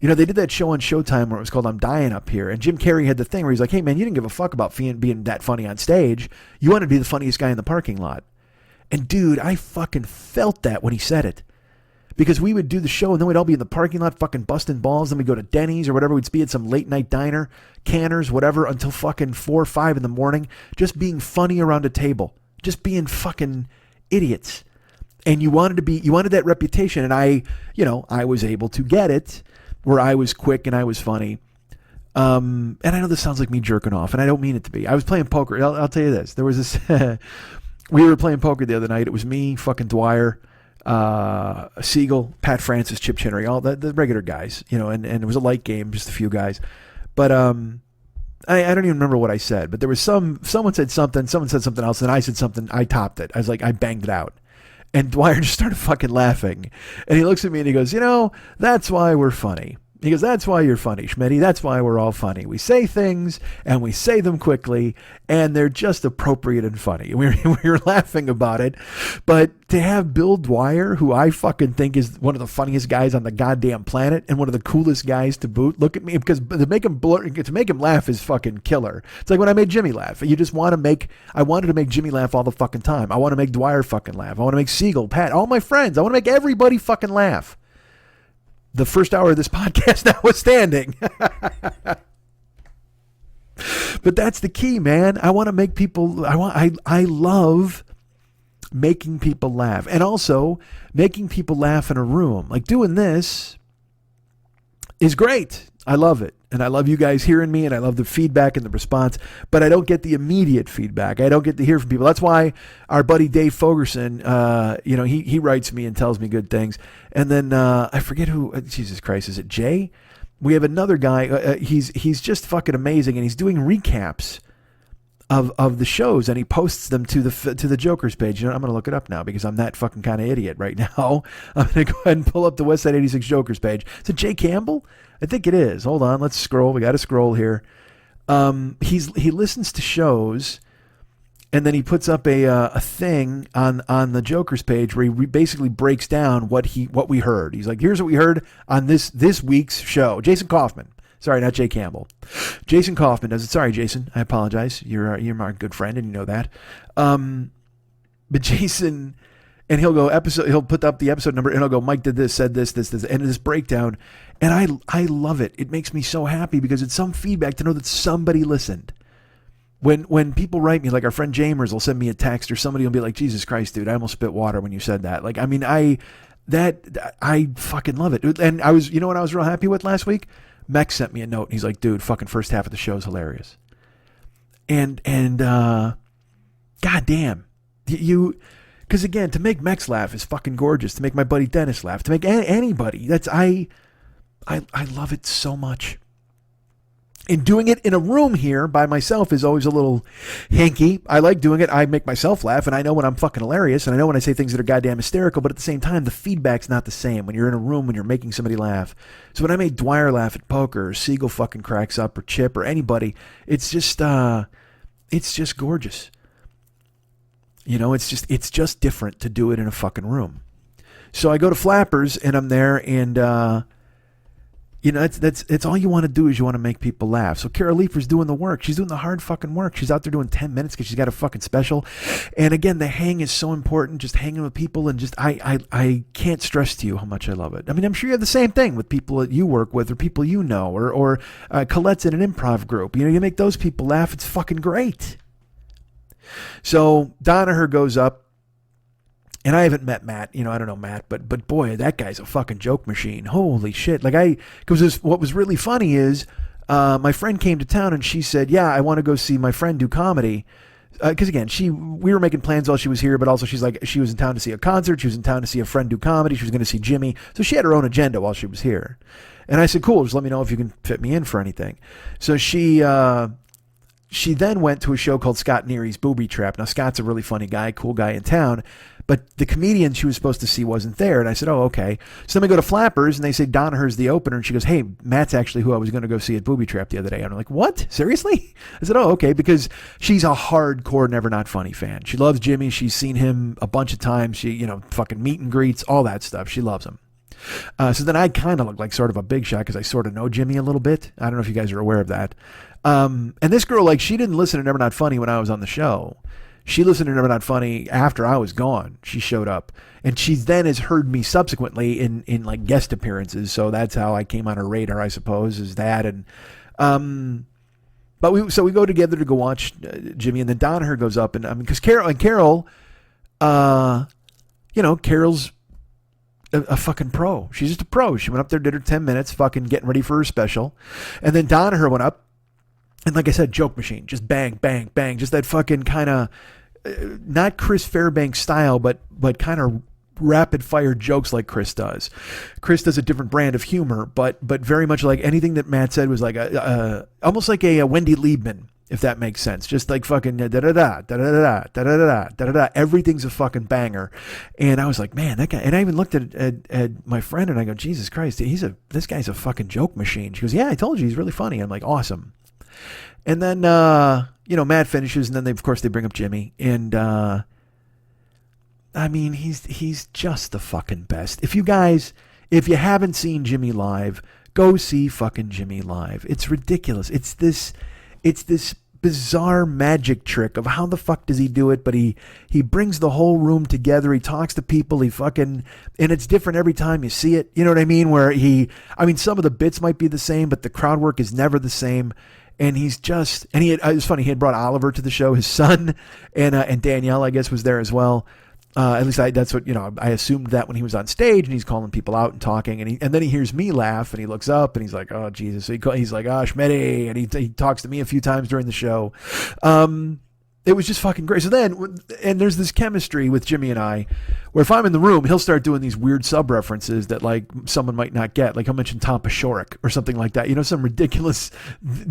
They did that show on Showtime where it was called I'm Dying Up Here. And Jim Carrey had the thing where he's like, hey, man, you didn't give a fuck about being that funny on stage. You wanted to be the funniest guy in the parking lot. And dude, I fucking felt that when he said it. Because we would do the show and then we'd all be in the parking lot fucking busting balls. Then we'd go to Denny's or whatever. We'd be at some late night diner, Canners, whatever, until fucking 4 or 5 in the morning. Just being funny around a table. Just being fucking idiots. And you wanted that reputation. And I was able to get it where I was quick and I was funny. And I know this sounds like me jerking off and I don't mean it to be. I was playing poker. I'll tell you this. There was this... We were playing poker the other night. It was me, fucking Dwyer, Siegel, Pat Francis, Chip Chinnery, all the regular guys, and it was a light game, just a few guys. But I don't even remember what I said, but there was someone said something else, and I said something, I topped it. I was like, I banged it out. And Dwyer just started fucking laughing. And he looks at me and he goes, that's why we're funny. He goes, that's why you're funny, Schmitty. That's why we're all funny. We say things and we say them quickly and they're just appropriate and funny. We were laughing about it. But to have Bill Dwyer, who I fucking think is one of the funniest guys on the goddamn planet and one of the coolest guys to boot, look at me, because to make him laugh is fucking killer. It's like when I made Jimmy laugh. I wanted to make Jimmy laugh all the fucking time. I want to make Dwyer fucking laugh. I want to make Siegel, Pat, all my friends. I want to make everybody fucking laugh. The first hour of this podcast notwithstanding. But that's the key, man. I want to make people, I love making people laugh. And also making people laugh in a room. Like doing this is great. I love it. And I love you guys hearing me, and I love the feedback and the response, but I don't get the immediate feedback. I don't get to hear from people. That's why our buddy Dave Fogerson, he writes me and tells me good things. And then I forget who, Jesus Christ, is it Jay? We have another guy. He's just fucking amazing, and he's doing recaps of the shows, and he posts them to the Jokers page. I'm going to look it up now because I'm that fucking kind of idiot right now. I'm going to go ahead and pull up the Westside 86 Jokers page. Is it Jay Campbell? I think it is. Hold on, let's scroll. We got to scroll here. He listens to shows, And then he puts up a thing on the Joker's page where he basically breaks down what we heard. He's like, here's what we heard on this week's show. Jason Kaufman. Sorry, not Jay Campbell. Jason Kaufman does it. Sorry, Jason. I apologize. You're my good friend, and you know that. But Jason, and he'll put up the episode number, and he'll go, Mike did this, said this, and this breakdown. And I love it. It makes me so happy because it's some feedback to know that somebody listened. When people write me, like our friend Jamers will send me a text, or somebody will be like, Jesus Christ, dude, I almost spit water when you said that. Like, I mean, I fucking love it. And I was, you know what I was real happy with last week? Mex sent me a note, and he's like, dude, fucking first half of the show is hilarious. And goddamn, because again, to make Mex laugh is fucking gorgeous. To make my buddy Dennis laugh, to make anybody, I love it so much. And doing it in a room here by myself is always a little hanky. I like doing it. I make myself laugh, and I know when I'm fucking hilarious, and I know when I say things that are goddamn hysterical, but at the same time, the feedback's not the same when you're in a room when you're making somebody laugh. So when I made Dwyer laugh at poker, or Siegel fucking cracks up, or Chip, or anybody, it's just gorgeous. You know, it's just different to do it in a fucking room. So I go to Flappers, and I'm there, and you know, that's all you want to do is you want to make people laugh. So Carol Leifer's doing the work. She's doing the hard fucking work. She's out there doing 10 minutes because she's got a fucking special. And again, the hang is so important, just hanging with people, and just I can't stress to you how much I love it. I mean, I'm sure you have the same thing with people that you work with or people you know, or Colette's in an improv group. You know, you make those people laugh. It's fucking great. So Danaher goes up. And I haven't met Matt, you know, I don't know Matt, but boy, that guy's a fucking joke machine. Holy shit. Like because what was really funny is, my friend came to town and she said, yeah, I want to go see my friend do comedy. Because again, we were making plans while she was here, but also she's like, she was in town to see a concert. She was in town to see a friend do comedy. She was going to see Jimmy. So she had her own agenda while she was here. And I said, cool, just let me know if you can fit me in for anything. So she then went to a show called Scott Neary's Booby Trap. Now, Scott's a really funny guy, cool guy in town, but the comedian she was supposed to see wasn't there. And I said, oh, okay. So then we go to Flappers, and they say Danaher's the opener. And she goes, hey, Matt's actually who I was going to go see at Booby Trap the other day. And I'm like, what? Seriously? I said, oh, okay, because she's a hardcore Never Not Funny fan. She loves Jimmy. She's seen him a bunch of times. She, you know, fucking meet and greets, all that stuff. She loves him. So then I kind of look like sort of a big shot because I sort of know Jimmy a little bit. I don't know if you guys are aware of that. And this girl, like, she didn't listen to Never Not Funny when I was on the show. She listened to Never Not Funny after I was gone. She showed up, and she then has heard me subsequently in like guest appearances. So that's how I came on her radar, I suppose, is that. And but we go together to go watch Jimmy, and then Danaher goes up, and I mean, because Carol, you know, Carol's a fucking pro. She's just a pro. She went up there, did her 10 minutes, fucking getting ready for her special, and then Danaher went up. And like I said, joke machine, just bang, bang, bang, just that fucking kind of, not Chris Fairbanks style, but kind of rapid fire jokes like Chris does. Chris does a different brand of humor, but very much like anything that Matt said was like almost like a Wendy Liebman, if that makes sense. Just like fucking da da da da da da da da da da. Everything's a fucking banger. And I was like, man, that guy. And I even looked at my friend and I go, Jesus Christ, this guy's a fucking joke machine. She goes, yeah, I told you, he's really funny. I'm like, awesome. And then, you know, Matt finishes, and then of course they bring up Jimmy. And, I mean, he's just the fucking best. If you haven't seen Jimmy live, go see fucking Jimmy live. It's ridiculous. It's this bizarre magic trick of how the fuck does he do it, but he brings the whole room together. He talks to people. And it's different every time you see it. You know what I mean? Where some of the bits might be the same, but the crowd work is never the same. And it was funny. He had brought Oliver to the show, his son, and Danielle, I guess, was there as well. At least that's what, you know, I assumed that when he was on stage and he's calling people out and talking, and then he hears me laugh and he looks up and he's like, oh Jesus. So he's like, oh, Schmitty. And he talks to me a few times during the show. It was just fucking great. So then, and there's this chemistry with Jimmy and I, where if I'm in the room, he'll start doing these weird sub-references that like someone might not get. Like he'll mention Tom Paciorek or something like that. You know, some ridiculous,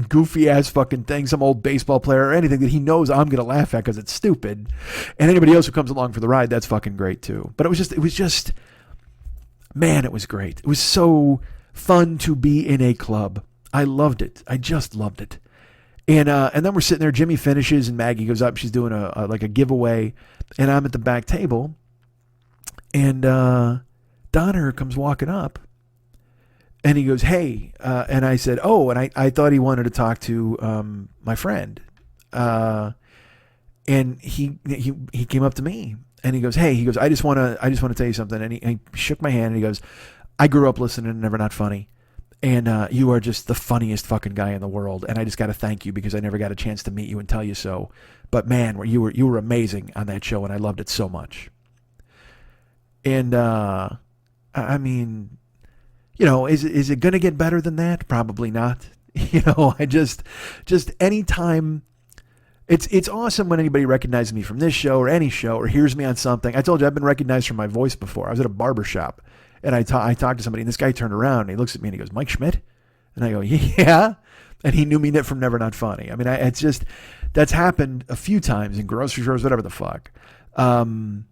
goofy-ass fucking thing, some old baseball player or anything that he knows I'm going to laugh at because it's stupid. And anybody else who comes along for the ride, that's fucking great too. But it was just, man, it was great. It was so fun to be in a club. I loved it. I just loved it. And then we're sitting there. Jimmy finishes, and Maggie goes up. She's doing a like a giveaway, and I'm at the back table, and Donner comes walking up, and he goes, "Hey," and I said, "Oh," and I thought he wanted to talk to my friend, and he came up to me, and he goes, "Hey," he goes, I just want to tell you something," and he shook my hand, and he goes, "I grew up listening to Never Not Funny. And you are just the funniest fucking guy in the world. And I just got to thank you because I never got a chance to meet you and tell you so. But man, you were amazing on that show, and I loved it so much." And I mean, you know, is it going to get better than that? Probably not. You know, I just anytime. It's awesome when anybody recognizes me from this show or any show or hears me on something. I told you I've been recognized for my voice before. I was at a barber shop. And I talked to somebody, and this guy turned around, and he looks at me, and he goes, "Mike Schmidt?" And I go, "Yeah." And he knew me from Never Not Funny. I mean, it's just, that's happened a few times in grocery stores, whatever the fuck. And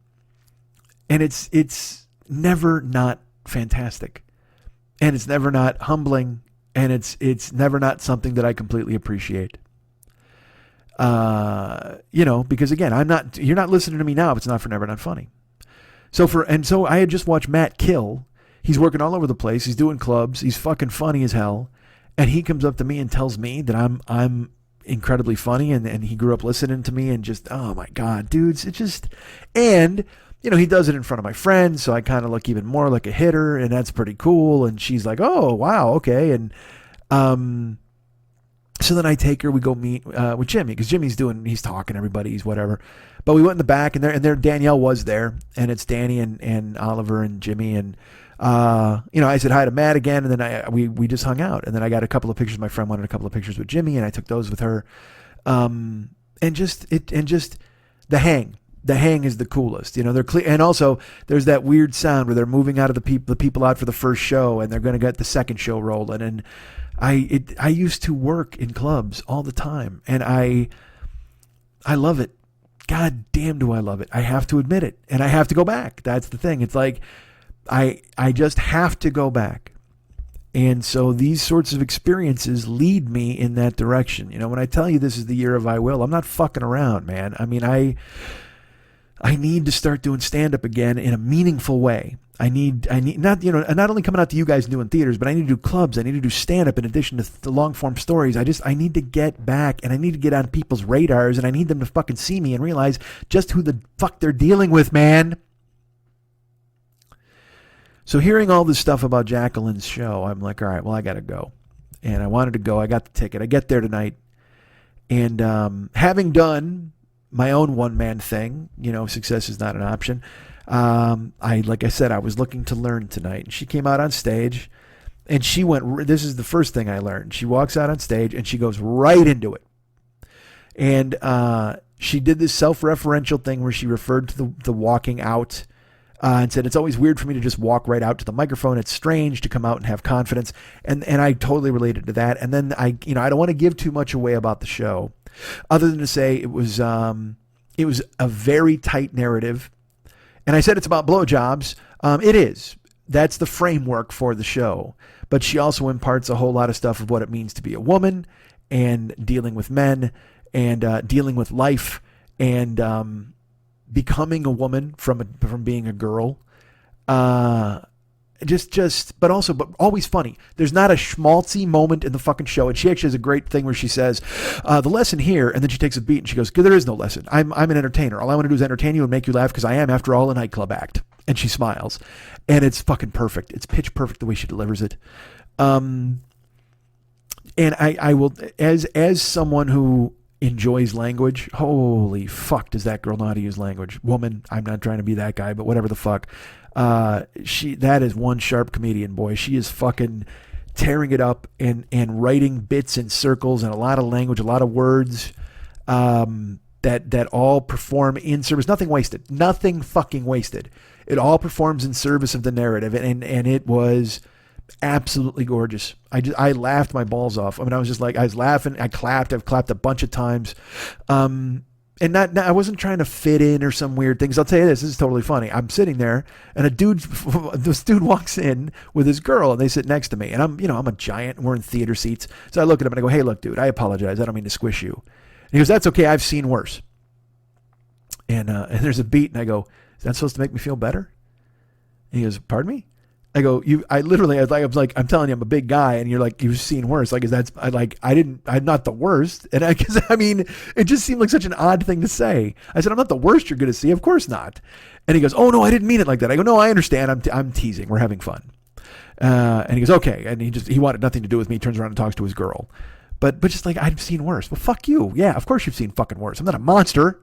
it's never not fantastic. And it's never not humbling. And it's never not something that I completely appreciate. You know, because again, you're not listening to me now if it's not for Never Not Funny. So I had just watched Matt Kill. He's working all over the place. He's doing clubs. He's fucking funny as hell. And he comes up to me and tells me that I'm incredibly funny, and he grew up listening to me, and just, oh my God, dudes, it just, and you know, he does it in front of my friends, so I kind of look even more like a hitter, and that's pretty cool. And she's like, "Oh wow, okay." And so then I take her, we go meet with Jimmy, because he's talking to everybody, he's whatever. But we went in the back, and there Danielle was there, and it's Danny and Oliver and Jimmy, and you know, I said hi to Matt again, and then we just hung out, and then I got a couple of pictures. My friend wanted a couple of pictures with Jimmy, and I took those with her, and just the hang. The hang is the coolest, you know. They're clear, and also there's that weird sound where they're moving out of the people out for the first show, and they're going to get the second show rolling. And I used to work in clubs all the time, and I love it. God damn, do I love it. I have to admit it, and I have to go back. That's the thing. It's like I just have to go back. And so these sorts of experiences lead me in that direction. You know, when I tell you this is the year of I Will, I'm not fucking around, man. I mean, I need to start doing stand-up again in a meaningful way. I need not, you know, not only coming out to you guys and doing theaters, but I need to do clubs. I need to do stand-up in addition to the long-form stories. I need to get back, and I need to get on people's radars, and I need them to fucking see me and realize just who the fuck they're dealing with, man. So hearing all this stuff about Jacqueline's show, I'm like, all right, well, I got to go. And I wanted to go. I got the ticket. I get there tonight. And having done my own one-man thing, you know, success is not an option. Like I said, I was looking to learn tonight. And she came out on stage, and she went, this is the first thing I learned. She walks out on stage, and she goes right into it. And she did this self-referential thing where she referred to the walking out, and said, it's always weird for me to just walk right out to the microphone. It's strange to come out and have confidence. And I totally related to that. And then I don't want to give too much away about the show, other than to say it was a very tight narrative. And I said it's about blowjobs. It is. That's the framework for the show. But she also imparts a whole lot of stuff of what it means to be a woman, and dealing with men, and dealing with life, and becoming a woman from being a girl. But always funny. There's not a schmaltzy moment in the fucking show. And she actually has a great thing where she says, the lesson here, and then she takes a beat and she goes, there is no lesson. I'm an entertainer. All I want to do is entertain you and make you laugh, because I am, after all, a nightclub act. And she smiles. And it's fucking perfect. It's pitch perfect the way she delivers it. And I will, as someone who enjoys language, holy fuck, does that girl know how to use language? Woman, I'm not trying to be that guy, but whatever the fuck. That is one sharp comedian, boy. She is fucking tearing it up and writing bits in circles and a lot of language, a lot of words, that all perform in service. Nothing wasted. Nothing fucking wasted. It all performs in service of the narrative, and it was absolutely gorgeous. I laughed my balls off. I mean, I was laughing. I clapped. I've clapped a bunch of times. And and not I wasn't trying to fit in or some weird things. I'll tell you this is totally funny. I'm sitting there and this dude walks in with his girl and they sit next to me, and I'm a giant and we're in theater seats. So I look at him and I go, "Hey, look, dude, I apologize. I don't mean to squish you." And he goes, "That's okay. I've seen worse." And there's a beat, and I go, "Is that supposed to make me feel better?" And he goes, "Pardon me?" I go, I was like, "I'm telling you, I'm a big guy," and you're like, "You've seen worse." Like, I'm not the worst. And it just seemed like such an odd thing to say. I said, "I'm not the worst you're going to see. Of course not." And he goes, "Oh no, I didn't mean it like that." I go, "No, I understand. I'm teasing. We're having fun." And he goes, "Okay." And he wanted nothing to do with me. He turns around and talks to his girl. But just like, "I've seen worse." Well, fuck you. Yeah, of course you've seen fucking worse. I'm not a monster.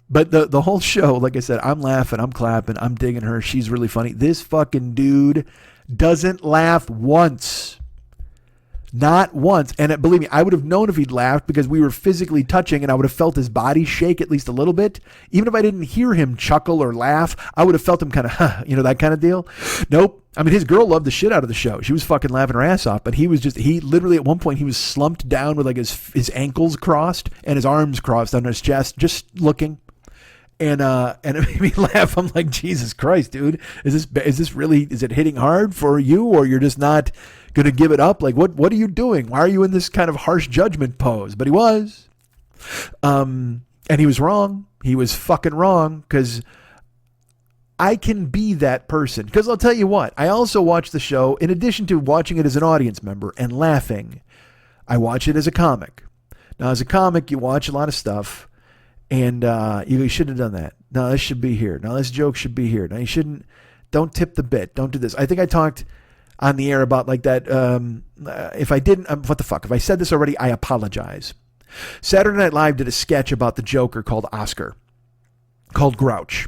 But the whole show, like I said, I'm laughing, I'm clapping, I'm digging her. She's really funny. This fucking dude doesn't laugh once. Not once. And believe me, I would have known if he'd laughed because we were physically touching and I would have felt his body shake at least a little bit. Even if I didn't hear him chuckle or laugh, I would have felt him kind of, that kind of deal. Nope. I mean, his girl loved the shit out of the show. She was fucking laughing her ass off, but he literally at one point he was slumped down with like his ankles crossed and his arms crossed on his chest, just looking. And it made me laugh. I'm like, Jesus Christ, dude, is it hitting hard for you, or you're just not going to give it up? Like, what are you doing? Why are you in this kind of harsh judgment pose? But he was, and he was wrong. He was fucking wrong, because I can be that person. Because I'll tell you what, I also watch the show, in addition to watching it as an audience member and laughing, I watch it as a comic. Now, as a comic, you watch a lot of stuff. And you shouldn't have done that. No, this should be here. No, this joke should be here. No, you shouldn't. Don't tip the bit. Don't do this. I think I talked on the air about like that. If I didn't, what the fuck? If I said this already, I apologize. Saturday Night Live did a sketch about the Joker called Oscar, called Grouch.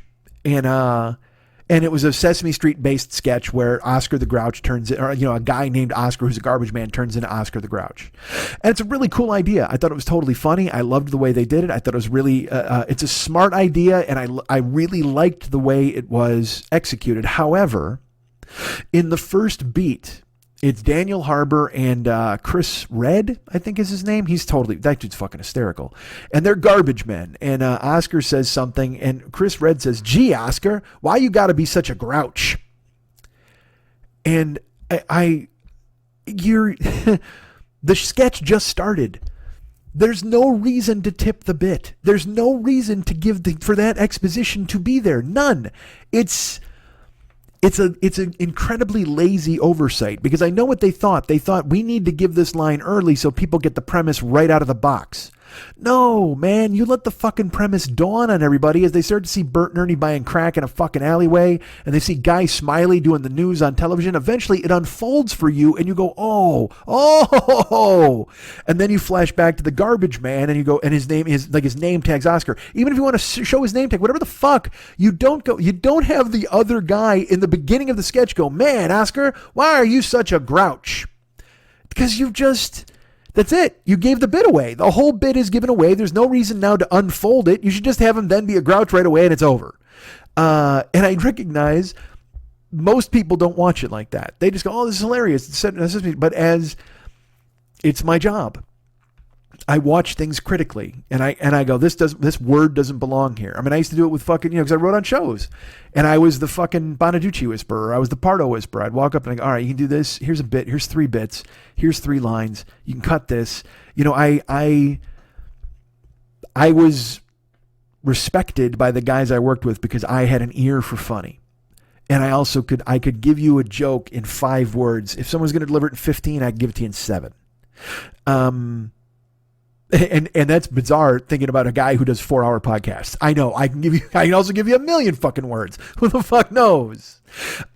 And it was a Sesame Street based sketch where Oscar the Grouch turns in, or, a guy named Oscar who's a garbage man turns into Oscar the Grouch. And it's a really cool idea. I thought it was totally funny. I loved the way they did it. I thought it was really, it's a smart idea, and I really liked the way it was executed. However, in the first beat, it's Daniel Harbour and Chris Redd, I think is his name. That dude's fucking hysterical. And they're garbage men. And Oscar says something, and Chris Redd says, "Gee, Oscar, why you gotta be such a grouch?" And the sketch just started. There's no reason to tip the bit. There's no reason to for that exposition to be there. None. It's an incredibly lazy oversight, because I know what they thought. They thought, we need to give this line early so people get the premise right out of the box. No, man, you let the fucking premise dawn on everybody as they start to see Bert and Ernie buying crack in a fucking alleyway, and they see Guy Smiley doing the news on television. Eventually it unfolds for you and you go, oh, and then you flash back to the garbage man and you go, and his name tag's Oscar. Even if you want to show his name tag, whatever the fuck, you don't have the other guy in the beginning of the sketch go, "Man, Oscar, why are you such a grouch?" Because that's it. You gave the bit away. The whole bit is given away. There's no reason now to unfold it. You should just have him then be a grouch right away and it's over. And I recognize most people don't watch it like that. They just go, "Oh, this is hilarious." But as it's my job, I watch things critically, and I go, this word doesn't belong here. I mean, I used to do it with fucking, because I wrote on shows, and I was the fucking Bonaducci whisperer. I was the Pardo whisperer. I'd walk up and I go, "All right, you can do this. Here's a bit. Here's 3 bits. Here's 3 lines. You can cut this." I was respected by the guys I worked with because I had an ear for funny. And I also could give you a joke in 5 words. If someone's going to deliver it in 15, I could give it to you in 7. And that's bizarre thinking about a guy who does 4-hour podcasts. I know I can also give you a million fucking words. Who the fuck knows?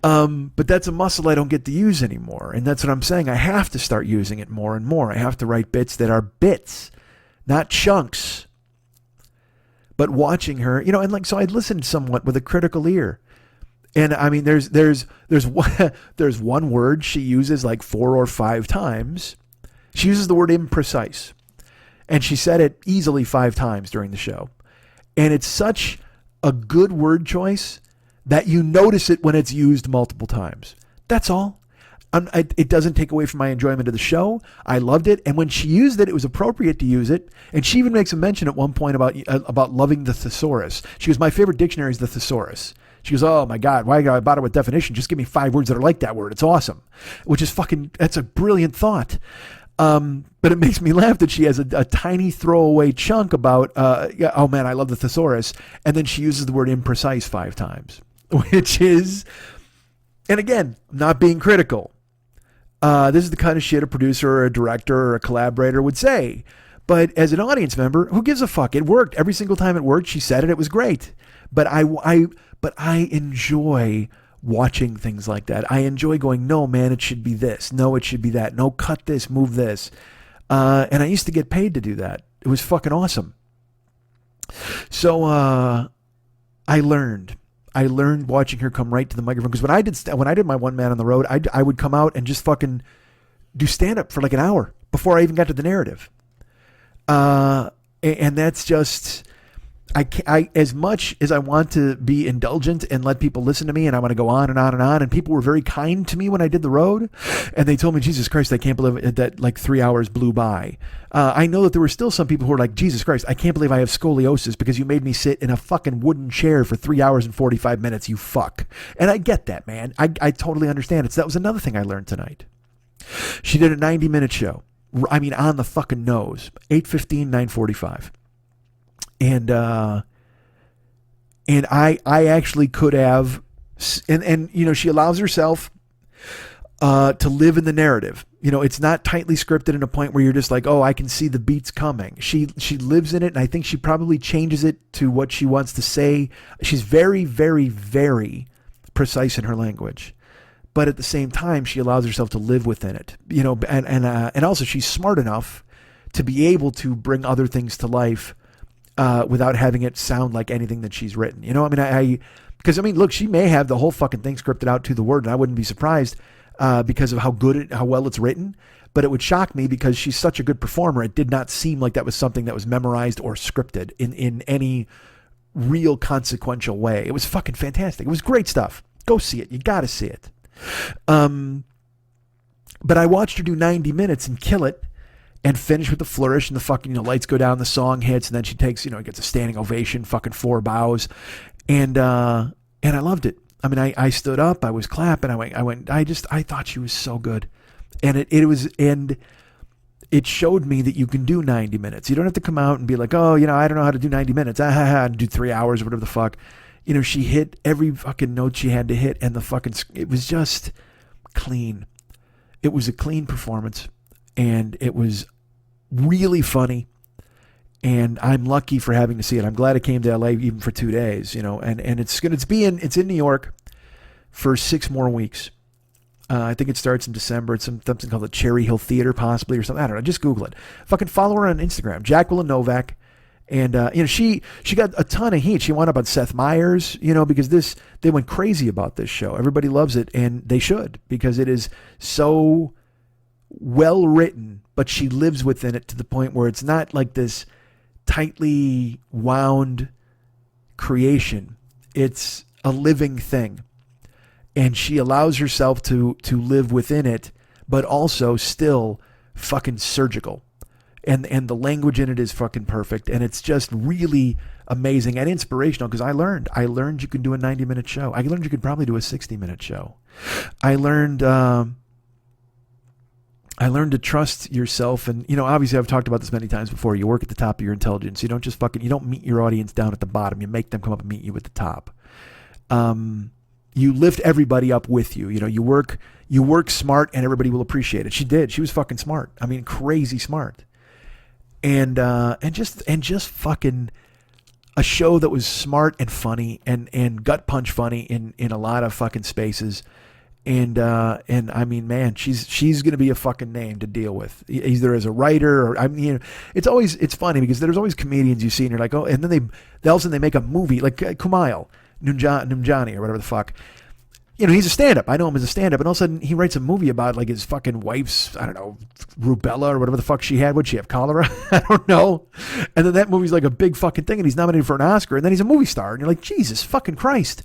But that's a muscle I don't get to use anymore. And that's what I'm saying. I have to start using it more and more. I have to write bits that are bits, not chunks. But watching her, and so I listened somewhat with a critical ear. And I mean, there's one word she uses like 4 or 5 times. She uses the word imprecise. And she said it easily 5 times during the show. And it's such a good word choice that you notice it when it's used multiple times. That's all. it doesn't take away from my enjoyment of the show. I loved it, and when she used it, it was appropriate to use it. And she even makes a mention at one point about loving the thesaurus. She goes, "My favorite dictionary is the thesaurus." She goes, "Oh my God, why gotta bother with definition? Just give me 5 words that are like that word. It's awesome." Which is that's a brilliant thought. But it makes me laugh that she has a tiny throwaway chunk about, oh man, I love the thesaurus. And then she uses the word imprecise 5 times, which is, and again, not being critical. This is the kind of shit a producer or a director or a collaborator would say. But as an audience member, who gives a fuck? It worked. Every single time it worked, she said it. It was great. But I enjoy watching things like that. I enjoy going, no, man, it should be this. No, it should be that. No, cut this, move this. And I used to get paid to do that. It was fucking awesome. So I learned watching her come right to the microphone. Because when I did my One Man on the Road, I would come out and just fucking do stand-up for like an hour before I even got to the narrative. And that's just... I as much as I want to be indulgent and let people listen to me, and I want to go on and on and on, and people were very kind to me when I did the road, and they told me, Jesus Christ, I can't believe it, that like 3 hours blew by. I know that there were still some people who were like, Jesus Christ, I can't believe I have scoliosis because you made me sit in a fucking wooden chair for 3 hours and 45 minutes, you fuck. And I get that, man. I totally understand it. So that was another thing I learned tonight. She did a 90-minute show. I mean, on the fucking nose. 8:15, 9:45. And I actually could have, and you know, she allows herself to live in the narrative. You know, it's not tightly scripted in a point where you're just like, oh, I can see the beats coming. She lives in it, and I think she probably changes it to what she wants to say. She's very, very, very precise in her language, but at the same time, she allows herself to live within it. You know, and also she's smart enough to be able to bring other things to life. Without having it sound like anything that she's written. You know, I mean, because look, she may have the whole fucking thing scripted out to the word, and I wouldn't be surprised because of how well it's written. But it would shock me because she's such a good performer. It did not seem like that was something that was memorized or scripted in any real consequential way. It was fucking fantastic. It was great stuff. Go see it. You got to see it. But I watched her do 90 minutes and kill it. And finish with the flourish and the fucking, lights go down, the song hits, and then she takes, gets a standing ovation, fucking 4 bows. And I loved it. I mean, I stood up, I was clapping, I thought she was so good. And it showed me that you can do 90 minutes. You don't have to come out and be like, oh, I don't know how to do 90 minutes. And do 3 hours or whatever the fuck. She hit every fucking note she had to hit, and it was just clean. It was a clean performance. And it was really funny, and I'm lucky for having to see it. I'm glad I came to LA even for 2 days, and it's in New York for 6 more weeks. I think it starts in December. It's something called the Cherry Hill Theater, possibly, or something. I don't know. Just Google it. Fucking follow her on Instagram, Jacqueline Novak. And she got a ton of heat. She went up on Seth Meyers, because they went crazy about this show. Everybody loves it, and they should, because it is so well written, but she lives within it to the point where it's not like this tightly wound creation. It's a living thing, and she allows herself to live within it, but also still fucking surgical, and the language in it is fucking perfect, and it's just really amazing and inspirational. Because I learned you can do a 90-minute show. I learned you could probably do a 60-minute show. I learned to trust yourself, and obviously I've talked about this many times before. You work at the top of your intelligence. You don't just you don't meet your audience down at the bottom. You make them come up and meet you at the top. You lift everybody up with you. You work smart, and everybody will appreciate it. She did. She was fucking smart. I mean, crazy smart, and just fucking a show that was smart and funny and gut punch funny in a lot of fucking spaces. And I mean, man, she's going to be a fucking name to deal with, either as a writer or, it's funny because there's always comedians you see and you're like, oh, and then all of a sudden they make a movie like Kumail Nanjiani or whatever the fuck. He's a stand-up. I know him as a stand-up, and all of a sudden he writes a movie about like his fucking wife's, I don't know, rubella or whatever the fuck she had. Would she have cholera? I don't know. And then that movie's like a big fucking thing, and he's nominated for an Oscar, and then he's a movie star, and you're like, Jesus fucking Christ.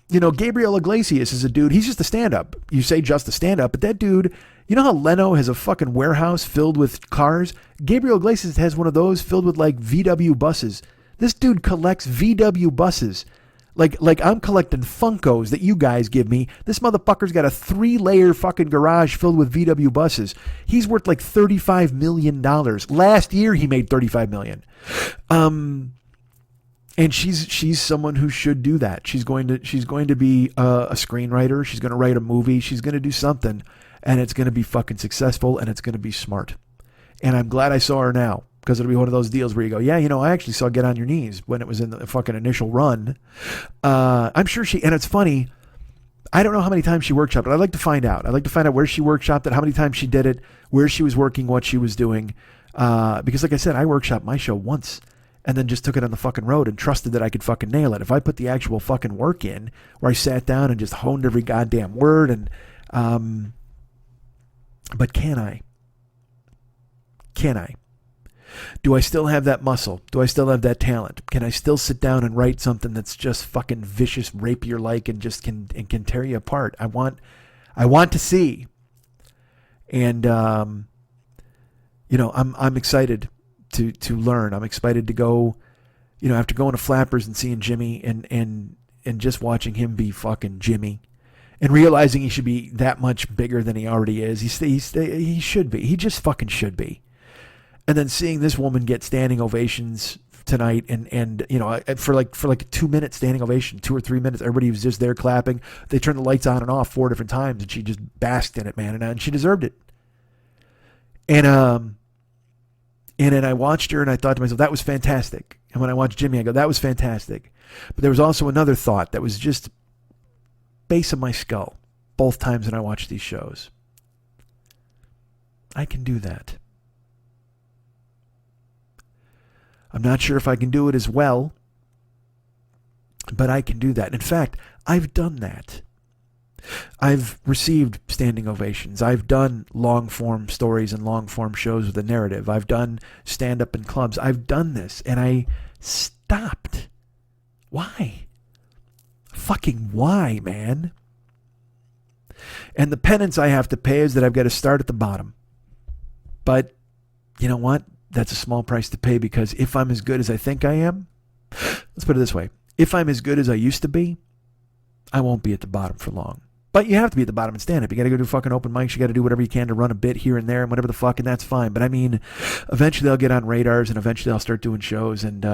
You know, Gabriel Iglesias is a dude. He's just a stand-up. You say just a stand-up, but that dude, you know how Leno has a fucking warehouse filled with cars? Gabriel Iglesias has one of those filled with like VW buses. This dude collects VW buses. Like I'm collecting Funkos that you guys give me. This motherfucker's got a 3-layer fucking garage filled with VW buses. He's worth like $35 million. Last year he made $35 million. And she's someone who should do that. She's going to be a screenwriter. She's going to write a movie. She's going to do something, and it's going to be fucking successful, and it's going to be smart. And I'm glad I saw her now, because it'll be one of those deals where you go, yeah, you know, I actually saw Get on Your Knees when it was in the fucking initial run. I'm sure and it's funny, I don't know how many times she workshopped it. I'd like to find out. I'd like to find out where she workshopped it, how many times she did it, where she was working, what she was doing. Because like I said, I workshopped my show once and then just took it on the fucking road and trusted that I could fucking nail it. If I put the actual fucking work in, where I sat down and just honed every goddamn word, and but can I? Can I? Do I still have that muscle? Do I still have that talent? Can I still sit down and write something that's just fucking vicious, rapier-like, and just can tear you apart? I want to see. And you know, I'm excited to learn. I'm excited to go, you know, after going to Flappers and seeing Jimmy and just watching him be fucking Jimmy, and realizing he should be that much bigger than he already is. He should be. He just fucking should be. And then seeing this woman get standing ovations tonight, and you know, for like a 2-minute standing ovation, 2 or 3 minutes, everybody was just there clapping. They turned the lights on and off 4 different times, and she just basked in it, man, and she deserved it. And then I watched her, and I thought to myself, that was fantastic. And when I watched Jimmy, I go, that was fantastic. But there was also another thought that was just base of my skull both times when I watched these shows. I can do that. I'm not sure if I can do it as well, but I can do that. In fact, I've done that. I've received standing ovations. I've done long-form stories and long-form shows with a narrative. I've done stand-up in clubs. I've done this, and I stopped. Why? Fucking why, man? And the penance I have to pay is that I've got to start at the bottom. But you know what? That's a small price to pay, because if I'm as good as I think I am, let's put it this way. If I'm as good as I used to be, I won't be at the bottom for long. But you have to be at the bottom and stand up. You got to go do fucking open mics. You got to do whatever you can to run a bit here and there and whatever the fuck, and that's fine. But I mean, eventually I'll get on radars, and eventually I'll start doing shows, and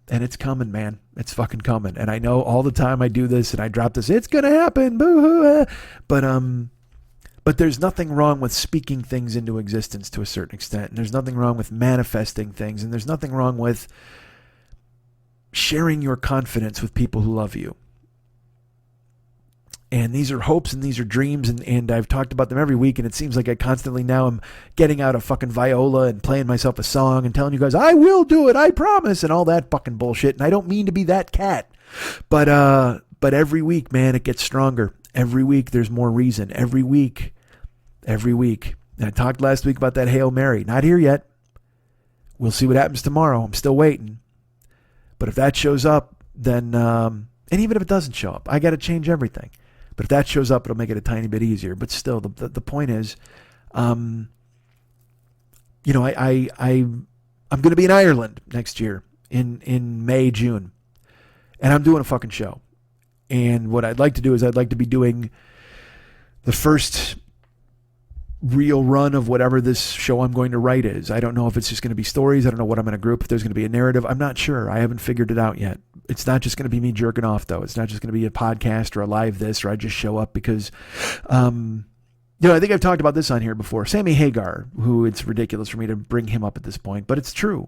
it's coming, man. It's fucking coming. And I know all the time I do this and I drop this, it's gonna happen, boo-hoo. But there's nothing wrong with speaking things into existence to a certain extent, and there's nothing wrong with manifesting things, and there's nothing wrong with sharing your confidence with people who love you. And these are hopes and these are dreams, and I've talked about them every week, and it seems like I constantly now am getting out a fucking viola and playing myself a song and telling you guys, I will do it, I promise, and all that fucking bullshit. And I don't mean to be that cat. But every week, man, it gets stronger. Every week there's more reason. Every week. And I talked last week about that Hail Mary. Not here yet. We'll see what happens tomorrow. I'm still waiting. But if that shows up, then, and even if it doesn't show up, I got to change everything. But if that shows up, it'll make it a tiny bit easier. But still, the point is, you know, I'm going to be in Ireland next year in May, June. And I'm doing a fucking show. And what I'd like to do is I'd like to be doing the first real run of whatever this show I'm going to write is. I don't know if it's just going to be stories. I don't know what I'm going to group. If there's going to be a narrative, I'm not sure. I haven't figured it out yet. It's not just going to be me jerking off, though. It's not just going to be a podcast or a live this, or I just show up because, you know, I think I've talked about this on here before. Sammy Hagar, who it's ridiculous for me to bring him up at this point, but it's true.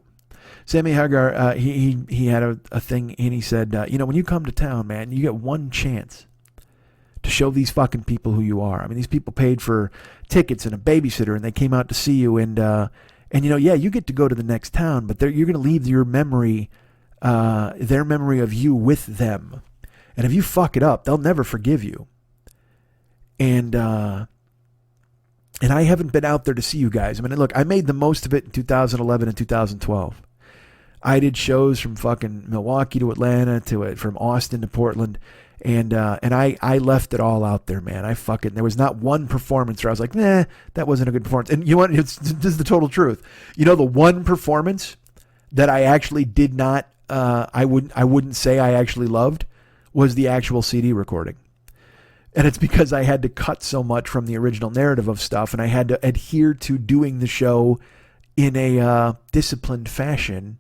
Sammy Hagar, he had a thing, and he said, you know, when you come to town, man, you get one chance to show these fucking people who you are. I mean, these people paid for tickets and a babysitter, and they came out to see you, and you know, yeah, you get to go to the next town, but you're going to leave your memory, their memory of you with them. And if you fuck it up, they'll never forgive you. And I haven't been out there to see you guys. I mean, look, I made the most of it in 2011 and 2012. I did shows from fucking Milwaukee to Atlanta from Austin to Portland. And I left it all out there, man. There was not one performance where I was like, nah, that wasn't a good performance. And you know what? This is the total truth. You know, the one performance that I actually did not, I wouldn't say I actually loved, was the actual CD recording. And it's because I had to cut so much from the original narrative of stuff, and I had to adhere to doing the show in a disciplined fashion.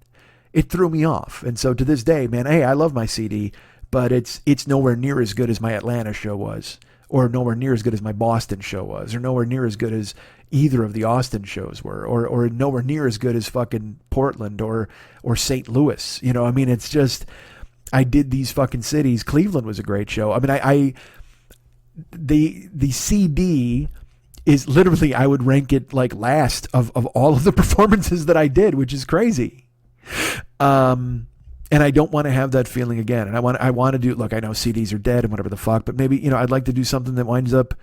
It threw me off. And so to this day, man, hey, I love my CD, but it's nowhere near as good as my Atlanta show was, or nowhere near as good as my Boston show was, or nowhere near as good as either of the Austin shows were, or nowhere near as good as fucking Portland or St. Louis. You know, I mean, it's just, I did these fucking cities. Cleveland was a great show. I mean, the CD is literally, I would rank it like last of all of the performances that I did, which is crazy. And I don't want to have that feeling again. And I want to do, look, I know CDs are dead and whatever the fuck, but maybe, you know, I'd like to do something that winds up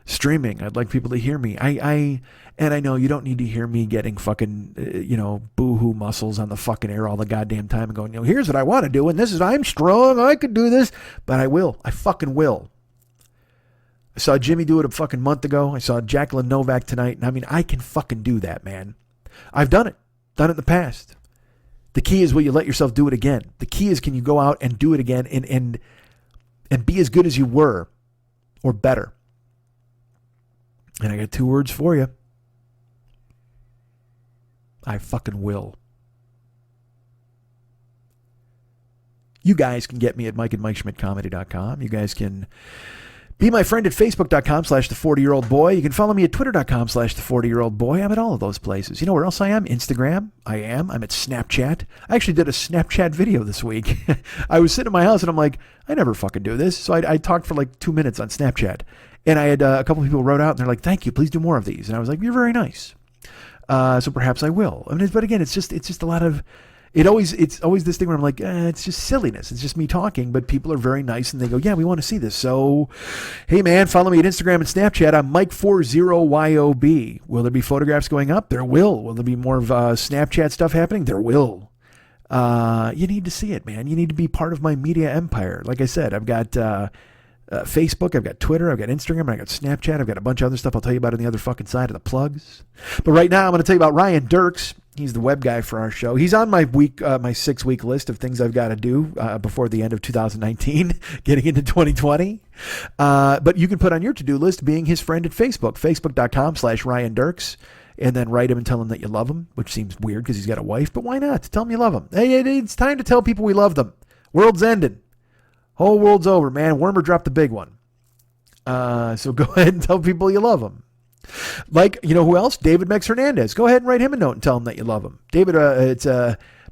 streaming. I'd like people to hear me. And I know you don't need to hear me getting fucking, you know, boo-hoo muscles on the fucking air all the goddamn time and going, you know, here's what I want to do. And this is, I'm strong. I could do this, but I will. I fucking will. I saw Jimmy do it a fucking month ago. I saw Jacqueline Novak tonight. And I mean, I can fucking do that, man. I've done it in the past. The key is, will you let yourself do it again? The key is, can you go out and do it again and be as good as you were or better? And I got 2 words for you. I fucking will. You guys can get me at mikeandmikeschmidtcomedy.com. You guys can be my friend at facebook.com/the40year-old-boy. You can follow me at twitter.com/the40year-old-boy. I'm at all of those places. You know where else I am? Instagram. I'm at Snapchat. I actually did a Snapchat video this week. I was sitting in my house and I'm like, I never fucking do this. So I talked for like 2 minutes on Snapchat. And I had a couple of people wrote out and they're like, thank you, please do more of these. And I was like, you're very nice. So perhaps I will. I mean, but again, it's just a lot of, it's always this thing where I'm like, it's just silliness. It's just me talking, but people are very nice and they go, yeah, we want to see this. So, hey man, follow me at Instagram and Snapchat. I'm Mike40YOB. Will there be photographs going up? There will. Will there be more of Snapchat stuff happening? There will. You need to see it, man. You need to be part of my media empire. Like I said, I've got Facebook, I've got Twitter, I've got Instagram, I've got Snapchat, I've got a bunch of other stuff I'll tell you about on the other fucking side of the plugs. But right now I'm going to tell you about Ryan Dirks. He's the web guy for our show. He's on my 6-week list of things I've got to do before the end of 2019, getting into 2020. But you can put on your to-do list being his friend at Facebook, facebook.com/Ryan Dirks, and then write him and tell him that you love him, which seems weird because he's got a wife, but why not? Tell him you love him. Hey, it's time to tell people we love them. World's ending. Whole world's over, man. Wormer dropped the big one. So go ahead and tell people you love them. Like, you know who else? David Mex Hernandez. Go ahead and write him a note and tell him that you love him. David,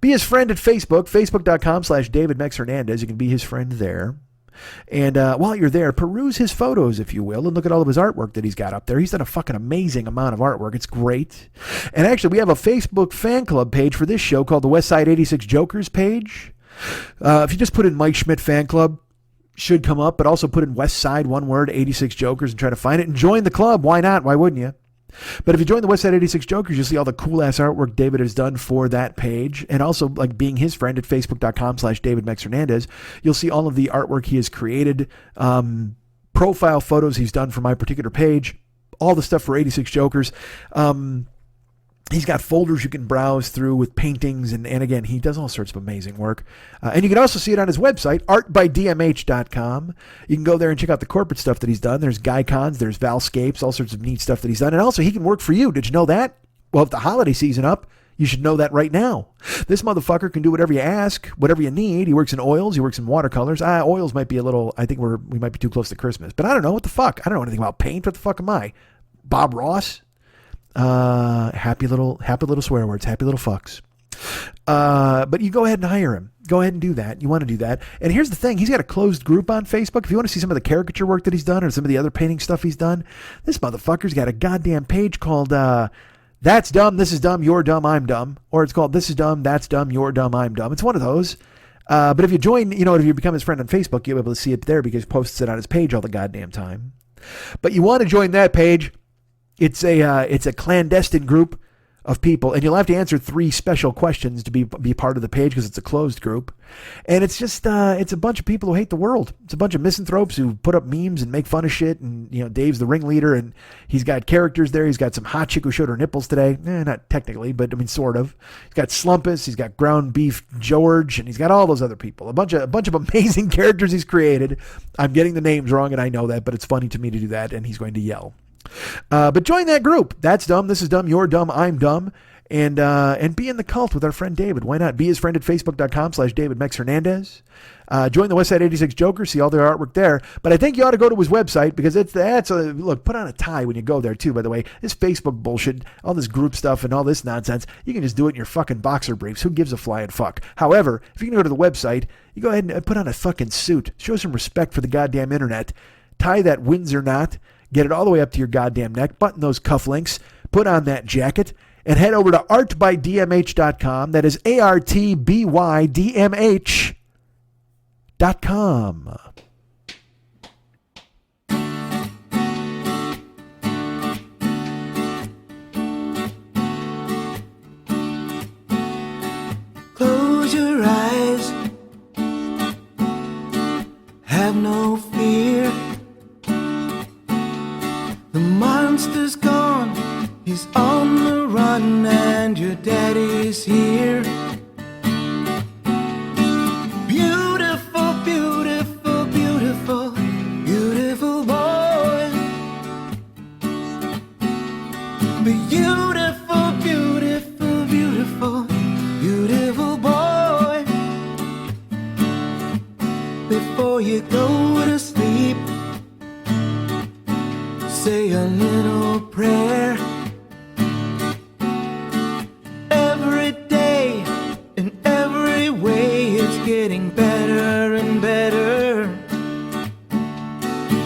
be his friend at Facebook, facebook.com/David Mex Hernandez. You can be his friend there. And while you're there, peruse his photos, if you will, and look at all of his artwork that he's got up there. He's done a fucking amazing amount of artwork. It's great. And actually, we have a Facebook fan club page for this show called the Westside 86 Jokers page. If you just put in Mike Schmidt Fan Club, should come up, but also put in Westside, one word, 86 Jokers, and try to find it and join the club. Why not? Why wouldn't you? But if you join the Westside 86 Jokers, you'll see all the cool ass artwork David has done for that page, and also like being his friend at facebook.com/David Mex Hernandez. You'll see all of the artwork he has created, profile photos he's done for my particular page, all the stuff for 86 Jokers. He's got folders you can browse through with paintings, and again, he does all sorts of amazing work. And you can also see it on his website, artbydmh.com. You can go there and check out the corporate stuff that he's done. There's Guycons, there's Valscapes, all sorts of neat stuff that he's done. And also, he can work for you. Did you know that? Well, if the holiday season up, you should know that right now. This motherfucker can do whatever you ask, whatever you need. He works in oils. He works in watercolors. Oils might be a little, I think we might be too close to Christmas. But I don't know. What the fuck? I don't know anything about paint. What the fuck am I? Bob Ross? Happy little swear words, happy little fucks. But you go ahead and hire him. Go ahead and do that. You want to do that. And here's the thing. He's got a closed group on Facebook. If you want to see some of the caricature work that he's done or some of the other painting stuff he's done, this motherfucker's got a goddamn page called, That's Dumb, This Is Dumb, You're Dumb, I'm Dumb. Or it's called This Is Dumb, That's Dumb, You're Dumb, I'm Dumb. It's one of those. But if you join, if you become his friend on Facebook, you'll be able to see it there because he posts it on his page all the goddamn time. But you want to join that page. It's a clandestine group of people, and you'll have to answer 3 special questions to be part of the page because it's a closed group. And it's just it's a bunch of people who hate the world. It's a bunch of misanthropes who put up memes and make fun of shit. And Dave's the ringleader, and he's got characters there. He's got some hot chick who showed her nipples today. Not technically, but I mean sort of. He's got Slumpus. He's got Ground Beef George, and he's got all those other people. A bunch of amazing characters he's created. I'm getting the names wrong, and I know that, but it's funny to me to do that. And he's going to yell. But join that group. That's dumb. This is dumb. You're dumb. I'm dumb. And be in the cult with our friend David. Why not? Be his friend at Facebook.com/David Mex Hernandez. Join the Westside 86 Joker. See all their artwork there. But I think you ought to go to his website because look, put on a tie when you go there too, by the way. This Facebook bullshit, all this group stuff and all this nonsense, you can just do it in your fucking boxer briefs. Who gives a flying fuck? However, if you can go to the website, you go ahead and put on a fucking suit. Show some respect for the goddamn internet. Tie that Windsor knot. Get it all the way up to your goddamn neck. Button those cufflinks. Put on that jacket. And head over to artbydmh.com. That is artbydmh.com.
Close your eyes. Have no fear. The monster's gone. He's on the run and your daddy's here. Beautiful, beautiful, beautiful, beautiful boy. Beautiful, beautiful, beautiful, beautiful boy. Before you go to sleep, say a little prayer. Getting better and better.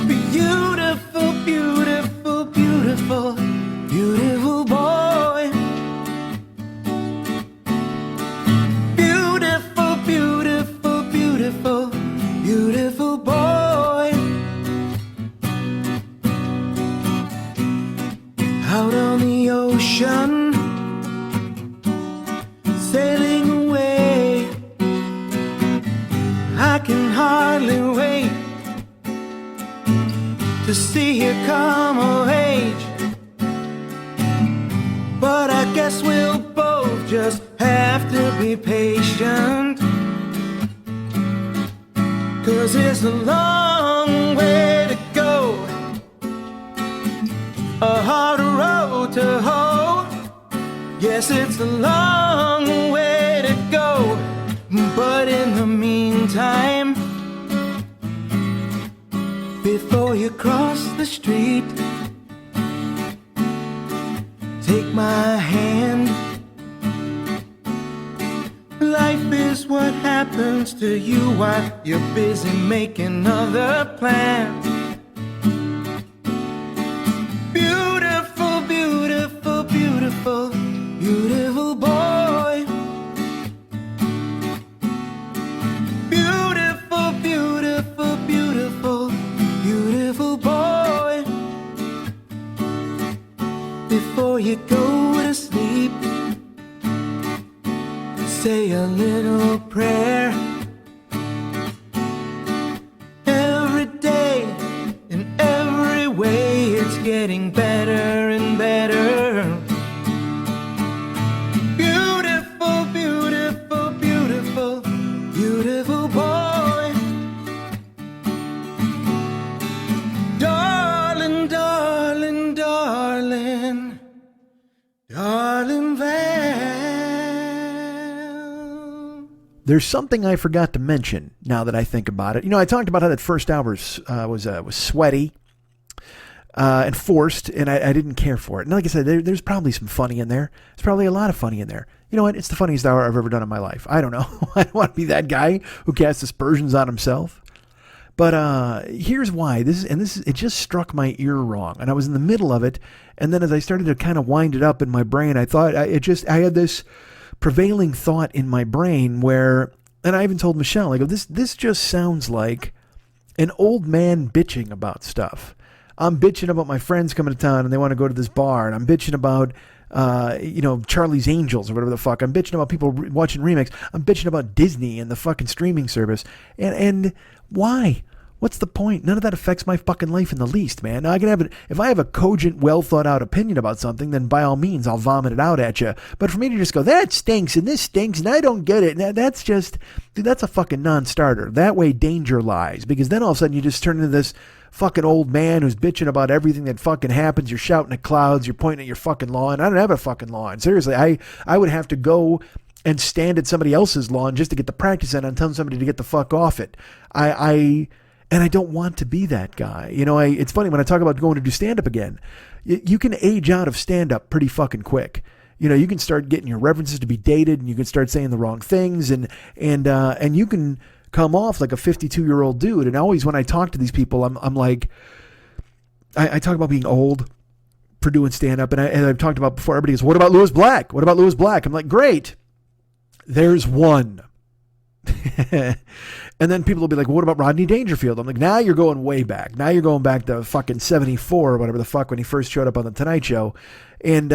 Beautiful, beautiful, beautiful, beautiful boy. Beautiful, beautiful, beautiful, beautiful boy. Out on the ocean, sailing away. I can hardly wait to see you come of age. But I guess we'll both just have to be patient, 'cause it's a long way to go, a hard road to hoe. Yes, it's a long way to go. But in the meantime, before you cross the street, take my hand. Life is what happens to you while you're busy making other plans. Beautiful, beautiful, beautiful, beautiful boy. Beautiful, beautiful, beautiful, beautiful boy. Before you go to sleep, say a little prayer. Every day, in every way, it's getting better and better. Beautiful, beautiful, beautiful, beautiful boy. Darling, darling, darling, darling Val.
There's something I forgot to mention now that I think about it. I talked about how that first hour was sweaty and forced, and I didn't care for it. And like I said, there's probably some funny in there. There's probably a lot of funny in there. You know what? It's the funniest hour I've ever done in my life. I don't know. I don't want to be that guy who casts aspersions on himself. But here's why. It just struck my ear wrong, and I was in the middle of it. And then as I started to kind of wind it up in my brain, I thought I had this prevailing thought in my brain where, and I even told Michelle, I go, this just sounds like an old man bitching about stuff. I'm bitching about my friends coming to town and they want to go to this bar, and I'm bitching about Charlie's Angels or whatever the fuck. I'm bitching about people watching remakes. I'm bitching about Disney and the fucking streaming service. And why? What's the point? None of that affects my fucking life in the least, man. Now, if I have a cogent, well thought out opinion about something, then by all means, I'll vomit it out at you. But for me to just go, that stinks and this stinks and I don't get it, that's a fucking non-starter. That way danger lies, because then all of a sudden you just turn into this fucking old man who's bitching about everything that fucking happens. You're shouting at clouds. You're pointing at your fucking lawn. I don't have a fucking lawn. Seriously, I would have to go and stand at somebody else's lawn just to get the practice in on telling somebody to get the fuck off it. And I don't want to be that guy. It's funny when I talk about going to do stand-up again, you can age out of stand-up pretty fucking quick. You can start getting your references to be dated, and you can start saying the wrong things, and you can come off like a 52-year-old dude. And always when I talk to these people, I'm like, I talk about being old for doing stand-up, and I've talked about before, everybody goes, what about Lewis Black? What about Lewis Black? I'm like, great. There's one. And then people will be like, well, what about Rodney Dangerfield? I'm like, now you're going way back. Now you're going back to fucking 74 or whatever the fuck when he first showed up on The Tonight Show. And,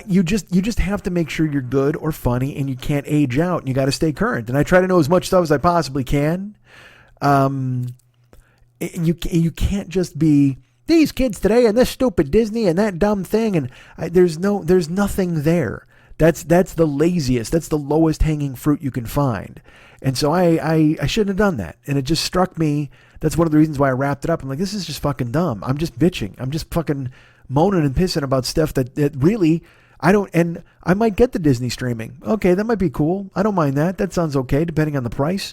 you just have to make sure you're good or funny, and you can't age out, and you got to stay current. And I try to know as much stuff as I possibly can. You can't just be these kids today and this stupid Disney and that dumb thing. And there's nothing there. That's the laziest. That's the lowest hanging fruit you can find. And so I shouldn't have done that. And it just struck me. That's one of the reasons why I wrapped it up. I'm like, this is just fucking dumb. I'm just bitching. I'm just fucking moaning and pissing about stuff that really I don't. And I might get the Disney streaming. Okay, that might be cool. I don't mind that. That sounds okay, depending on the price.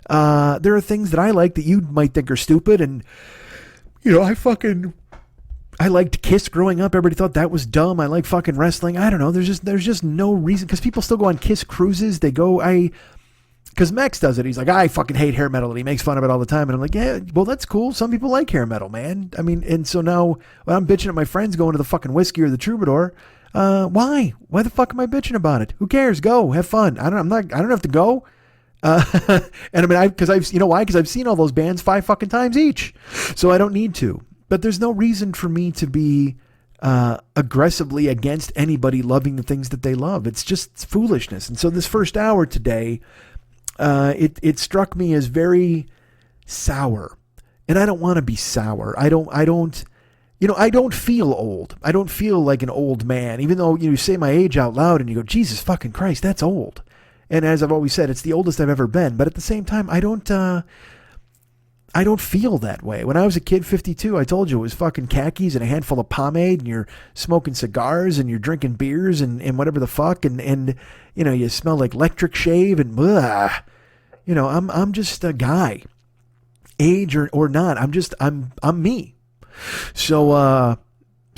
There are things that I like that you might think are stupid. And, I liked Kiss growing up. Everybody thought that was dumb. I like fucking wrestling. I don't know. There's just no reason, because people still go on Kiss cruises. They go, because Max does it. He's like, I fucking hate hair metal, and he makes fun of it all the time. And I'm like, yeah, well, that's cool. Some people like hair metal, man. I mean, and so now when I'm bitching at my friends going to the fucking Whiskey or the Troubadour, why? Why the fuck am I bitching about it? Who cares? Go have fun. I don't have to go. And I mean, because you know why? Because I've seen all those bands 5 fucking times each, so I don't need to. But there's no reason for me to be aggressively against anybody loving the things that they love. It's just foolishness. And so this first hour today, it struck me as very sour, and I don't want to be sour. I don't feel old. I don't feel like an old man, even though you say my age out loud and you go, Jesus fucking Christ, that's old. And as I've always said, it's the oldest I've ever been. But at the same time, I don't feel that way. When I was a kid, 52, I told you it was fucking khakis and a handful of pomade, and you're smoking cigars and you're drinking beers and whatever the fuck. And you smell like electric shave and blah. I'm just a guy, age or not. I'm me. So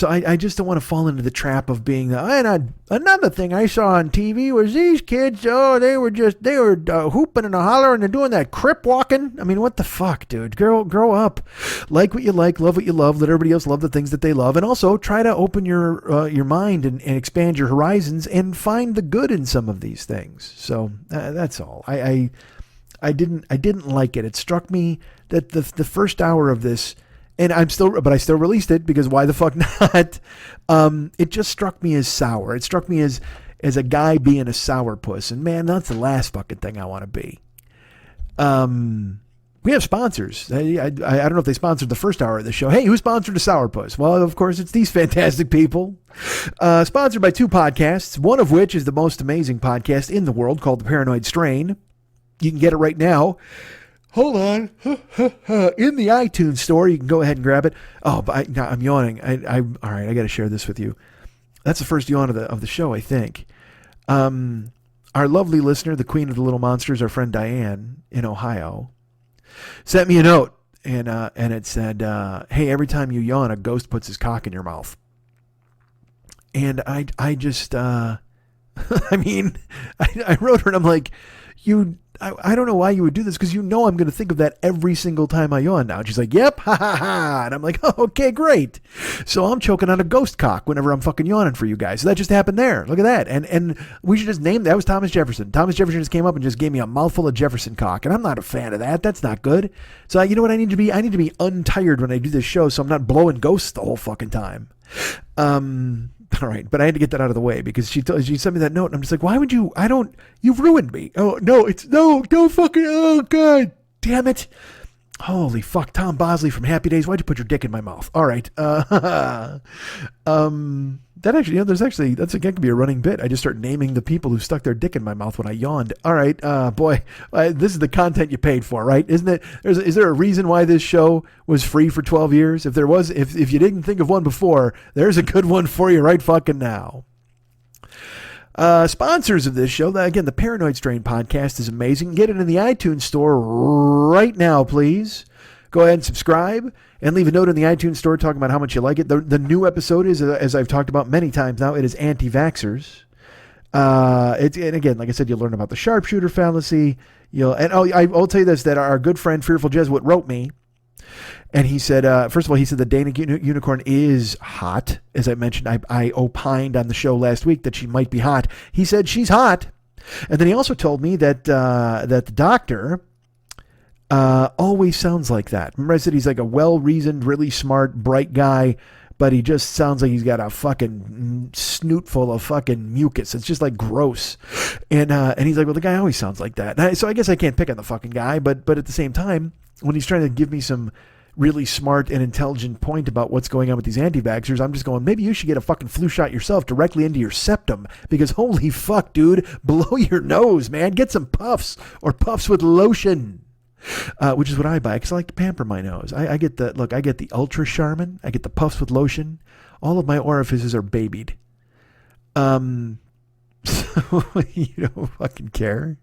I just don't want to fall into the trap of being and another thing I saw on TV was these kids, they were hooping and hollering and doing that crip walking. I mean, what the fuck, dude? Grow up. Like what you like, love what you love, let everybody else love the things that they love, and also try to open your mind and expand your horizons and find the good in some of these things. So that's all. I didn't like it. It struck me that the first hour of this, and I still released it because why the fuck not? It just struck me as sour. It struck me as a guy being a sourpuss. And man, that's the last fucking thing I want to be. We have sponsors. I don't know if they sponsored the first hour of the show. Hey, who sponsored a sourpuss? Well, of course, it's these fantastic people. Sponsored by 2 podcasts, one of which is the most amazing podcast in the world called The Paranoid Strain. You can get it right now. Hold on. In the iTunes store, you can go ahead and grab it. Oh, but I'm yawning. All right, I got to share this with you. That's the first yawn of the show, I think. Our lovely listener, the queen of the little monsters, our friend Diane in Ohio, sent me a note, and it said, hey, every time you yawn, a ghost puts his cock in your mouth. And I just, I mean, I wrote her, and I'm like, I don't know why you would do this, because I'm going to think of that every single time I yawn now. And she's like, yep, ha ha ha. And I'm like, oh, okay, great. So I'm choking on a ghost cock whenever I'm fucking yawning for you guys. So that just happened there. Look at that. And we should just name that was Thomas Jefferson. Thomas Jefferson just came up and just gave me a mouthful of Jefferson cock. And I'm not a fan of that. That's not good. So you know what I need to be? I need to be untired when I do this show, so I'm not blowing ghosts the whole fucking time. All right, but I had to get that out of the way because she sent me that note, and I'm just like, why would you? You've ruined me. Oh no, don't fucking. Oh god, damn it! Holy fuck, Tom Bosley from Happy Days. Why'd you put your dick in my mouth? All right, that actually, that's again could be a running bit. I just start naming the people who stuck their dick in my mouth when I yawned. All right, boy, this is the content you paid for, right? Isn't it? Is there a reason why this show was free for 12 years? If there was, if you didn't think of one before, there's a good one for you right fucking now. Sponsors of this show, again, the Paranoid Strain podcast is amazing. Get it in the iTunes store right now, please. Go ahead and subscribe and leave a note in the iTunes store talking about how much you like it. The new episode is, as I've talked about many times now, it is anti-vaxxers. And again, like I said, you'll learn about the sharpshooter fallacy. I'll tell you this, that our good friend Fearful Jesuit wrote me. And he said, first of all, he said the Dana unicorn is hot. As I mentioned, I opined on the show last week that she might be hot. He said she's hot. And then he also told me that the doctor always sounds like that. Remember I said he's like a well-reasoned, really smart, bright guy, but he just sounds like he's got a fucking snoot full of fucking mucus. It's just like gross. And he's like, well, the guy always sounds like that. So I guess I can't pick on the fucking guy, but at the same time, when he's trying to give me some really smart and intelligent point about what's going on with these anti-vaxxers, I'm just going, maybe you should get a fucking flu shot yourself directly into your septum, because holy fuck, dude, blow your nose, man. Get some puffs or puffs with lotion. Which is what I buy because I like to pamper my nose. I get the Ultra Charmin. I get the puffs with lotion. All of my orifices are babied. So you don't fucking care.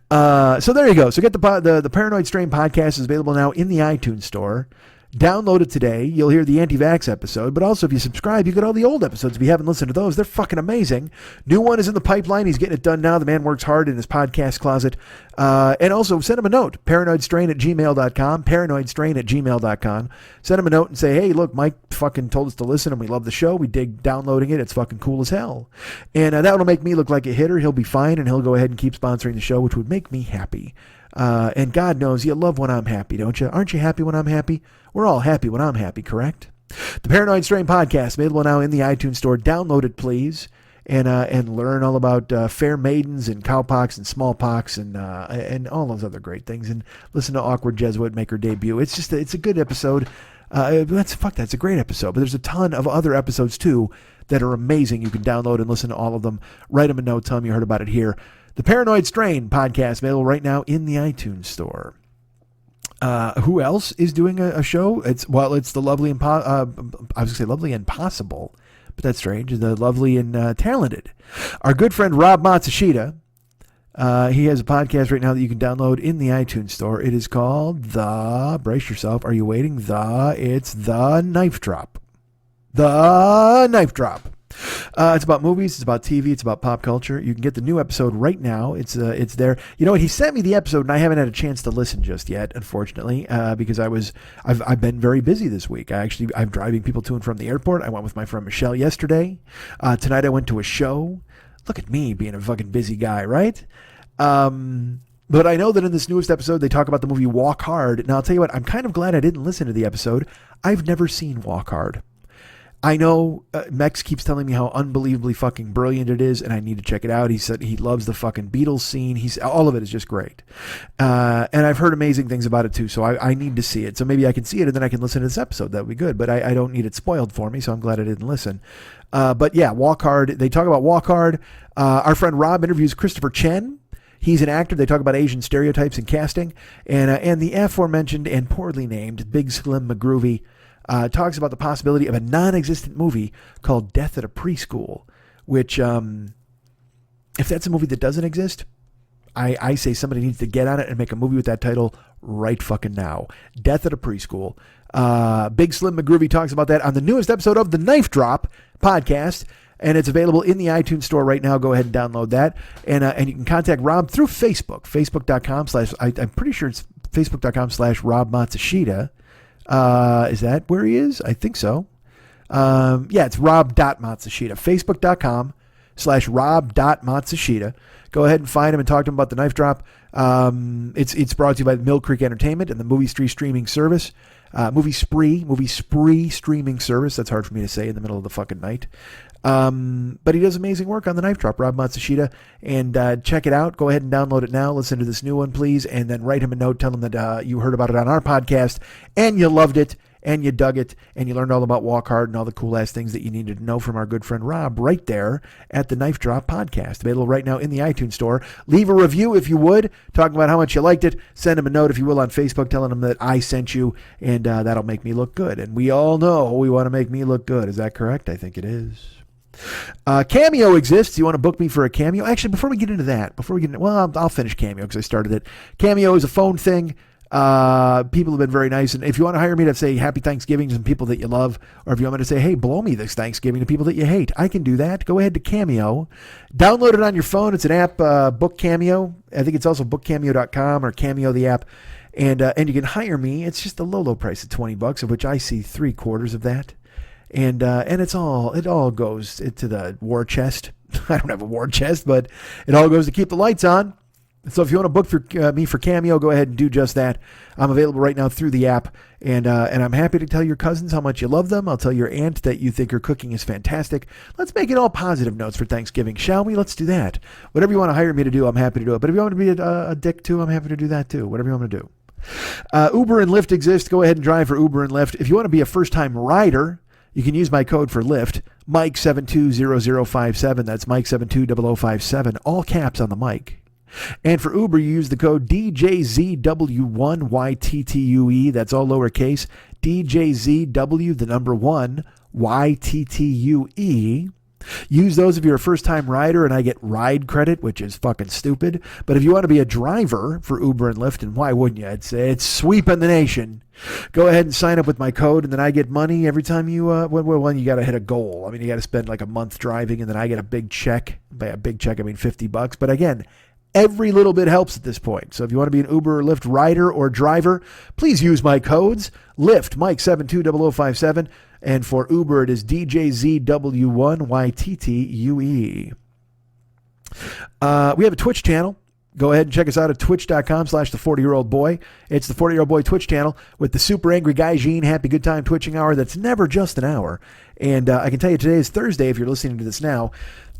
So there you go. So get the Paranoid Strain podcast is available now in the iTunes store. Download it today. You'll hear the anti-vax episode, but also if you subscribe, you get all the old episodes. If you haven't listened to those, they're fucking amazing. New one is in the pipeline. He's getting it done now. The man works hard in his podcast closet. And also send him a note, paranoidstrain@gmail.com, paranoidstrain@gmail.com. Send him a note and say, hey, look, Mike fucking told us to listen and we love the show. We dig downloading it. It's fucking cool as hell. And that will make me look like a hitter. He'll be fine and he'll go ahead and keep sponsoring the show, which would make me happy. And God knows you love when I'm happy, don't you? Aren't you happy when I'm happy? We're all happy when I'm happy, correct? The Paranoid Strain podcast, available now in the iTunes store. Download it, please, and learn all about fair maidens and cowpox and smallpox and all those other great things. And listen to Awkward Jesuit make her debut. It's a good episode. That's a great episode. But there's a ton of other episodes too that are amazing. You can download and listen to all of them. Write them a note. Tell them you heard about it here. The Paranoid Strain podcast, available right now in the iTunes store. Who else is doing a show? It's the Lovely and I was going to say Lovely and Possible, but that's strange. The Lovely and Talented. Our good friend Rob Matsushita, he has a podcast right now that you can download in the iTunes store. It is called brace yourself, are you waiting? It's The Knife Drop. The Knife Drop. It's about movies, it's about TV, it's about pop culture. You can get the new episode right now. It's there. You know what? He sent me the episode, and I haven't had a chance to listen just yet, unfortunately, because I've been very busy this week. I'm driving people to and from the airport. I went with my friend Michelle yesterday. Tonight I went to a show. Look at me being a fucking busy guy, right? But I know that in this newest episode they talk about the movie Walk Hard. Now I'll tell you what, I'm kind of glad I didn't listen to the episode. I've never seen Walk Hard. I know Mex keeps telling me how unbelievably fucking brilliant it is, and I need to check it out. He said he loves the fucking Beatles scene. All of it is just great. And I've heard amazing things about it too, so I need to see it. So maybe I can see it, and then I can listen to this episode. That would be good, but I don't need it spoiled for me, so I'm glad I didn't listen. But yeah, Walk Hard. They talk about Walk Hard. Our friend Rob interviews Christopher Chen. He's an actor. They talk about Asian stereotypes in casting. And the aforementioned and poorly named Big Slim McGroovy talks about the possibility of a non-existent movie called Death at a Preschool, which, if that's a movie that doesn't exist, I say somebody needs to get on it and make a movie with that title right fucking now. Death at a Preschool. Big Slim McGroovy talks about that on the newest episode of the Knife Drop podcast, and it's available in the iTunes store right now. Go ahead and download that, and you can contact Rob through Facebook, facebook.com/ I'm pretty sure it's facebook.com/Rob Matsushita. Is that where he is? I think so. Yeah, it's rob.matsushita. Facebook.com/rob.matsushita. Go ahead and find him and talk to him about the Knife Drop. It's brought to you by Mill Creek Entertainment and the Movie Street streaming service. Movie Spree streaming service. That's hard for me to say in the middle of the fucking night. But he does amazing work on the Knife Drop, Rob Matsushita, and check it out. Go ahead and download it now. Listen to this new one, please, and then write him a note. Tell him that you heard about it on our podcast, and you loved it, and you dug it, and you learned all about Walk Hard and all the cool-ass things that you needed to know from our good friend Rob right there at the Knife Drop Podcast. Available right now in the iTunes Store. Leave a review if you would, talking about how much you liked it. Send him a note if you will on Facebook, telling him that I sent you, and that'll make me look good. And we all know we want to make me look good. Is that correct? I think it is. Cameo exists. You want to book me for a Cameo? Actually, before we get into that, I'll finish Cameo because I started it. Cameo is a phone thing. People have been very nice, and if you want to hire me to say Happy Thanksgiving to some people that you love, or if you want me to say, hey, blow me this Thanksgiving to people that you hate, I can do that. Go ahead to Cameo. Download it on your phone. It's an app, Book Cameo. I think it's also bookcameo.com or Cameo the app, and you can hire me. It's just a low price of $20, of which I see 3/4 of that. And it all goes into the war chest. I don't have a war chest, but it all goes to keep the lights on. So if you want to book for me for Cameo, go ahead and do just that. I'm available right now through the app, and I'm happy to tell your cousins how much you love them. I'll tell your aunt that you think her cooking is fantastic. Let's make it all positive notes for Thanksgiving, shall we? Let's do that. Whatever you want to hire me to do, I'm happy to do it. But if you want to be a dick too, I'm happy to do that too. Whatever you want me to do. Uber and Lyft exist. Go ahead and drive for Uber and Lyft. If you want to be a first-time rider, you can use my code for Lyft, Mike720057. That's Mike720057. All caps on the mic. And for Uber, you use the code DJZW1YTTUE. That's all lowercase. DJZW, the number 1, YTTUE. Use those if you're a first-time rider, and I get ride credit, which is fucking stupid. But if you want to be a driver for Uber and Lyft, and why wouldn't you? It's sweeping the nation. Go ahead and sign up with my code, and then I get money every time you, you got to hit a goal. I mean, you got to spend like a month driving, and then I get a big check. By a big check, I mean $50. But again, every little bit helps at this point. So if you want to be an Uber or Lyft rider or driver, please use my codes. Lyft, Mike720057. And for Uber, it is DJZW1YTTUE. We have a Twitch channel. Go ahead and check us out at twitch.com/the40year-old-boy. It's the 40-year-old boy Twitch channel with the super angry guy Gene Happy Good Time Twitching hour that's never just an hour. And I can tell you today is Thursday if you're listening to this now.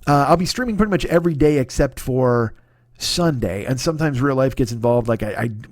I'll be streaming pretty much every day except for Sunday, and sometimes real life gets involved. Like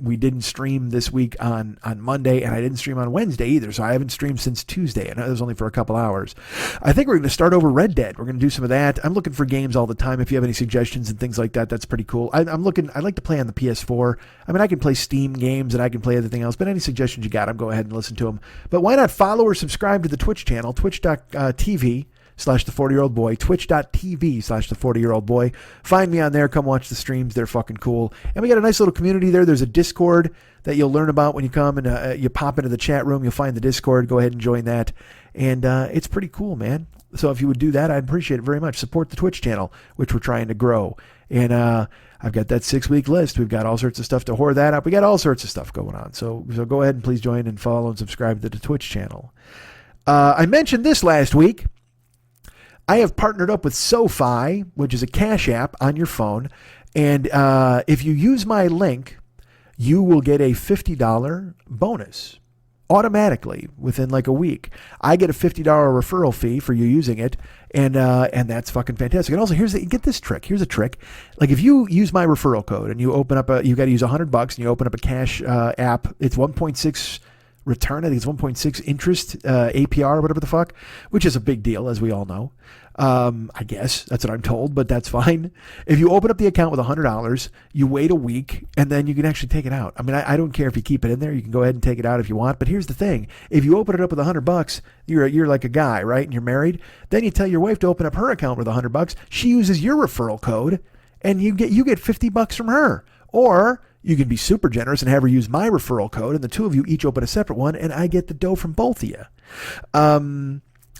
we didn't stream this week on Monday, and I didn't stream on Wednesday either, so I haven't streamed since Tuesday, and it was only for a couple hours. I think we're going to start over Red Dead. We're going to do some of that. I'm looking for games all the time. If you have any suggestions and things like that, that's pretty cool. I'm looking. I like to play on the PS4. I mean, I can play Steam games and I can play everything else, but any suggestions you got, I'm go ahead and listen to them. But why not follow or subscribe to the Twitch channel, twitch.tv/the40year-old-boy, twitch.tv/the40year-old-boy. Find me on there. Come watch the streams. They're fucking cool. And we got a nice little community there. There's a Discord that you'll learn about when you come and you pop into the chat room. You'll find the Discord. Go ahead and join that. And it's pretty cool, man. So if you would do that, I'd appreciate it very much. Support the Twitch channel, which we're trying to grow. And I've got that 6-week list. We've got all sorts of stuff to whore that up. We got all sorts of stuff going on. So go ahead and please join and follow and subscribe to the Twitch channel. I mentioned this last week. I have partnered up with SoFi, which is a cash app on your phone. And if you use my link, you will get a $50 bonus automatically within like a week. I get a $50 referral fee for you using it. And that's fucking fantastic. And also, get this trick. Here's a trick. Like if you use my referral code and you open up you got to use $100 and you open up a cash app, it's 1.6 return. I think it's 1.6 interest, APR, whatever the fuck, which is a big deal, as we all know. I guess that's what I'm told, but that's fine. If you open up the account with $100, you wait a week, and then you can actually take it out. I mean, I don't care if you keep it in there. You can go ahead and take it out if you want. But here's the thing: if you open it up with $100, you're like a guy, right? And you're married. Then you tell your wife to open up her account with $100. She uses your referral code, and you get $50 from her. Or you can be super generous and have her use my referral code, and the two of you each open a separate one, and I get the dough from both of you.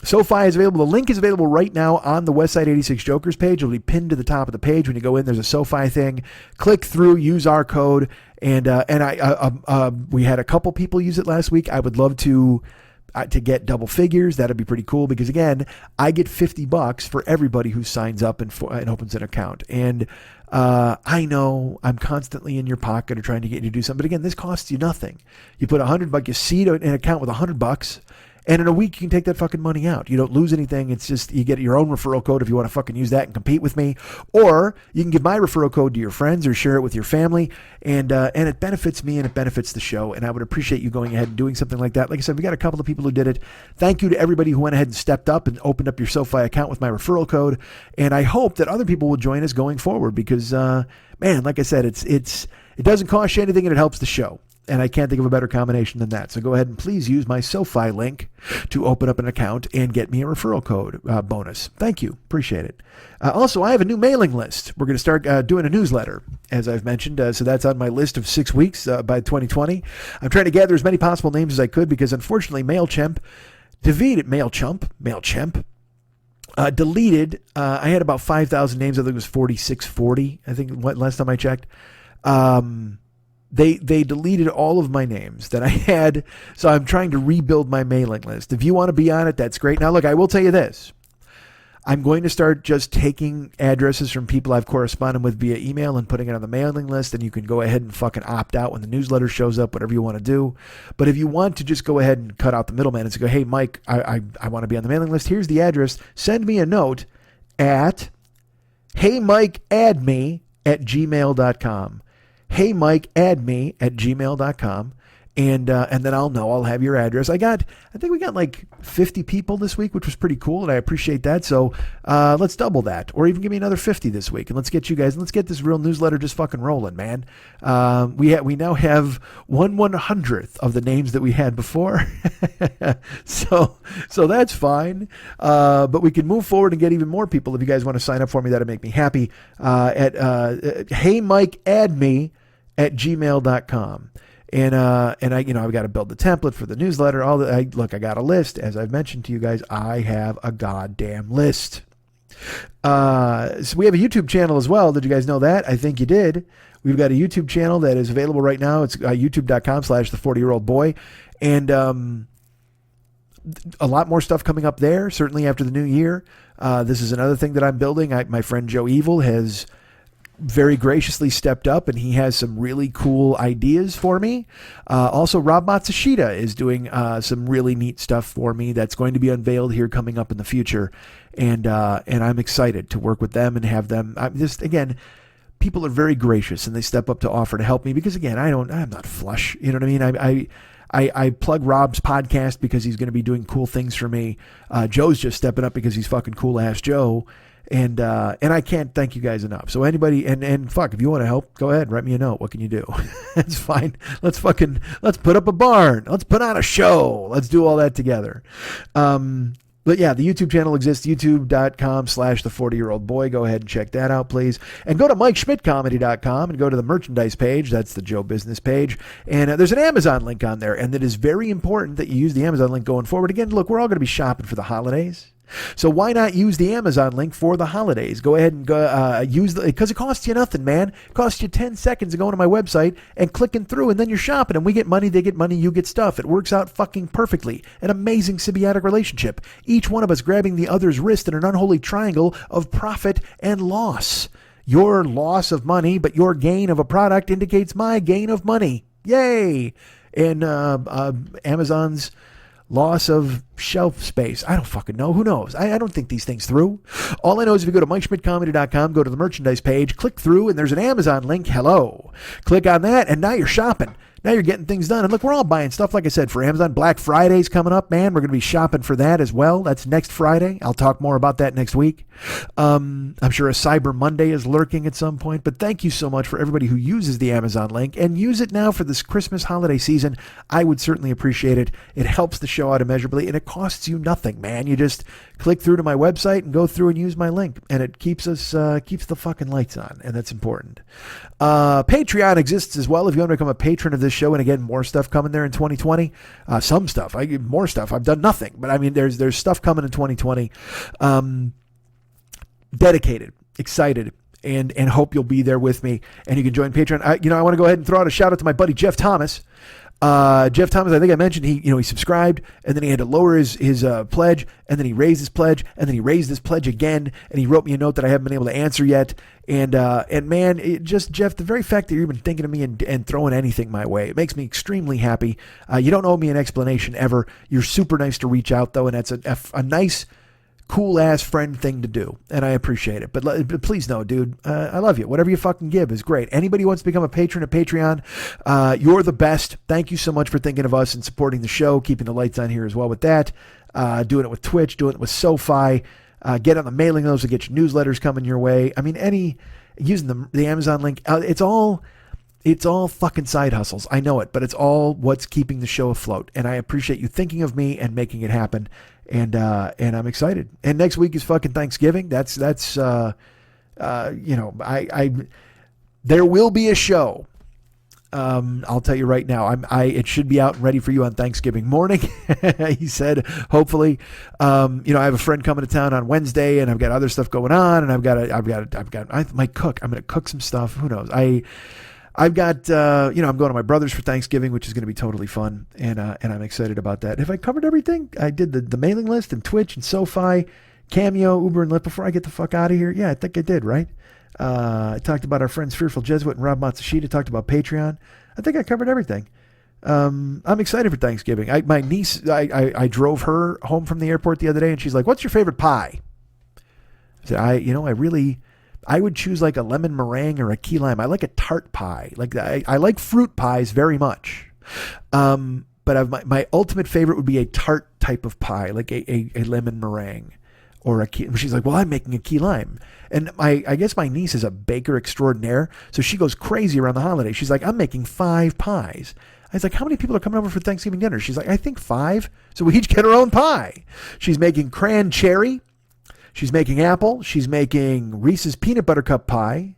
SoFi is available. The link is available right now on the Westside 86 Jokers page. It'll be pinned to the top of the page. When you go in, there's a SoFi thing. Click through, use our code, and we had a couple people use it last week. I would love to to get double figures, that'd be pretty cool because again, I get $50 for everybody who signs up and opens an account. And I know I'm constantly in your pocket or trying to get you to do something, but again, this costs you nothing. You put $100, you seed an account with $100, and in a week you can take that fucking money out. You don't lose anything. It's just you get your own referral code if you want to fucking use that and compete with me, or you can give my referral code to your friends or share it with your family, and it benefits me and it benefits the show. And I would appreciate you going ahead and doing something like that. Like I said, we got a couple of people who did it. Thank you to everybody who went ahead and stepped up and opened up your SoFi account with my referral code. And I hope that other people will join us going forward because, man, like I said, it doesn't cost you anything and it helps the show. And I can't think of a better combination than that. So go ahead and please use my SoFi link to open up an account and get me a referral code bonus. Thank you. Appreciate it. Also, I have a new mailing list. We're going to start doing a newsletter, as I've mentioned. So that's on my list of 6 weeks by 2020. I'm trying to gather as many possible names as I could because, unfortunately, MailChimp deleted. I had about 5,000 names. I think it was 4,640. I think last time I checked. They deleted all of my names that I had, so I'm trying to rebuild my mailing list. If you want to be on it, that's great. Now, look, I will tell you this. I'm going to start just taking addresses from people I've corresponded with via email and putting it on the mailing list, and you can go ahead and fucking opt out when the newsletter shows up, whatever you want to do. But if you want to just go ahead and cut out the middleman and say, hey, Mike, I want to be on the mailing list. Here's the address. Send me a note at heymikeaddme@gmail.com. Hey, Mike, add me at gmail.com. And then I'll know. I'll have your address. I think we got like 50 people this week, which was pretty cool, and I appreciate that. So let's double that, or even give me another 50 this week, and let's get you guys. Let's get this real newsletter just fucking rolling, man. We now have 1/100th of the names that we had before, so that's fine. But we can move forward and get even more people. If you guys want to sign up for me, that'd make me happy. At heymikeaddme@gmail.com. And I, I've got to build the template for the newsletter. I got a list. As I've mentioned to you guys, I have a goddamn list. So we have a YouTube channel as well. Did you guys know that? I think you did. We've got a YouTube channel that is available right now. It's youtube.com/the40year-old-boy. And a lot more stuff coming up there, certainly after the new year. This is another thing that I'm building. My friend Joe Evil has very graciously stepped up, and he has some really cool ideas for me. Also, Rob Matsushita is doing some really neat stuff for me that's going to be unveiled here coming up in the future, and I'm excited to work with them and have them. Again, people are very gracious and they step up to offer to help me because again, I'm not flush. You know what I mean? I plug Rob's podcast because he's going to be doing cool things for me. Joe's just stepping up because he's fucking cool ass Joe. And I can't thank you guys enough. So anybody, and fuck, if you want to help, go ahead, write me a note. What can you do? That's fine. Let's put up a barn. Let's put on a show. Let's do all that together. But yeah, the YouTube channel exists, youtube.com/the40year-old-boy. Go ahead and check that out, please. And go to MikeSchmidtComedy.com and go to the merchandise page. That's the Joe Business page. And there's an Amazon link on there. And it is very important that you use the Amazon link going forward. Again, look, we're all going to be shopping for the holidays. So why not use the Amazon link for the holidays? Go ahead and go use because it costs you nothing, man. It costs you 10 seconds of going to my website and clicking through, and then you're shopping, and we get money, they get money, you get stuff. It works out fucking perfectly. An amazing symbiotic relationship. Each one of us grabbing the other's wrist in an unholy triangle of profit and loss. Your loss of money, but your gain of a product indicates my gain of money. Yay! And Amazon's loss of shelf space. I don't fucking know. Who knows? I don't think these things through. All I know is if you go to MikeSchmidtComedy.com, go to the merchandise page, click through, and there's an Amazon link. Hello. Click on that, and now you're shopping. Now you're getting things done. And look, we're all buying stuff, like I said, for Amazon. Black Friday's coming up, man. We're going to be shopping for that as well. That's next Friday. I'll talk more about that next week. I'm sure a Cyber Monday is lurking at some point. But thank you so much for everybody who uses the Amazon link. And use it now for this Christmas holiday season. I would certainly appreciate it. It helps the show out immeasurably. And it costs you nothing, man. You just click through to my website and go through and use my link. And it keeps the fucking lights on. And that's important. Patreon exists as well if you want to become a patron of this show. And again, more stuff coming there in 2020. Some stuff. More stuff. I've done nothing. But I mean, there's stuff coming in 2020. Dedicated, excited, and hope you'll be there with me. And you can join Patreon. I want to go ahead and throw out a shout out to my buddy Jeff Thomas. Jeff Thomas, I think I mentioned he subscribed, and then he had to lower his pledge, and then he raised his pledge, and then he raised his pledge again, and he wrote me a note that I haven't been able to answer yet. And man, Jeff, the very fact that you're even thinking of me and throwing anything my way, it makes me extremely happy. You don't owe me an explanation ever. You're super nice to reach out though, and that's a nice, cool ass friend thing to do, and I appreciate it. But please know, dude, I love you. Whatever you fucking give is great. Anybody who wants to become a patron at Patreon, you're the best. Thank you so much for thinking of us and supporting the show, keeping the lights on here as well with that. Doing it with Twitch, doing it with SoFi. Get on the mailing list to get your newsletters coming your way. I mean, using the Amazon link. It's all fucking side hustles. I know it, but it's all what's keeping the show afloat. And I appreciate you thinking of me and making it happen. And I'm excited. And next week is fucking Thanksgiving. That's there will be a show. I'll tell you right now, it should be out and ready for you on Thanksgiving morning. He said, hopefully, I have a friend coming to town on Wednesday, and I've got other stuff going on, and I might cook. I'm going to cook some stuff. Who knows? I've got, I'm going to my brother's for Thanksgiving, which is going to be totally fun, and I'm excited about that. Have I covered everything? I did the mailing list and Twitch and SoFi, Cameo, Uber, and Lyft before I get the fuck out of here. Yeah, I think I did, right? I talked about our friends Fearful Jesuit and Rob Matsushita. Talked about Patreon. I think I covered everything. I'm excited for Thanksgiving. My niece, I drove her home from the airport the other day, and she's like, "What's your favorite pie?" I said, I would choose like a lemon meringue or a key lime. I like a tart pie. Like I like fruit pies very much. But my ultimate favorite would be a tart type of pie, like a lemon meringue or a key. She's like, well, I'm making a key lime. And I guess my niece is a baker extraordinaire. So she goes crazy around the holidays. She's like, I'm making 5 pies. I was like, how many people are coming over for Thanksgiving dinner? She's like, I think 5. So we each get our own pie. She's making cran cherry. She's making apple. She's making Reese's peanut butter cup pie.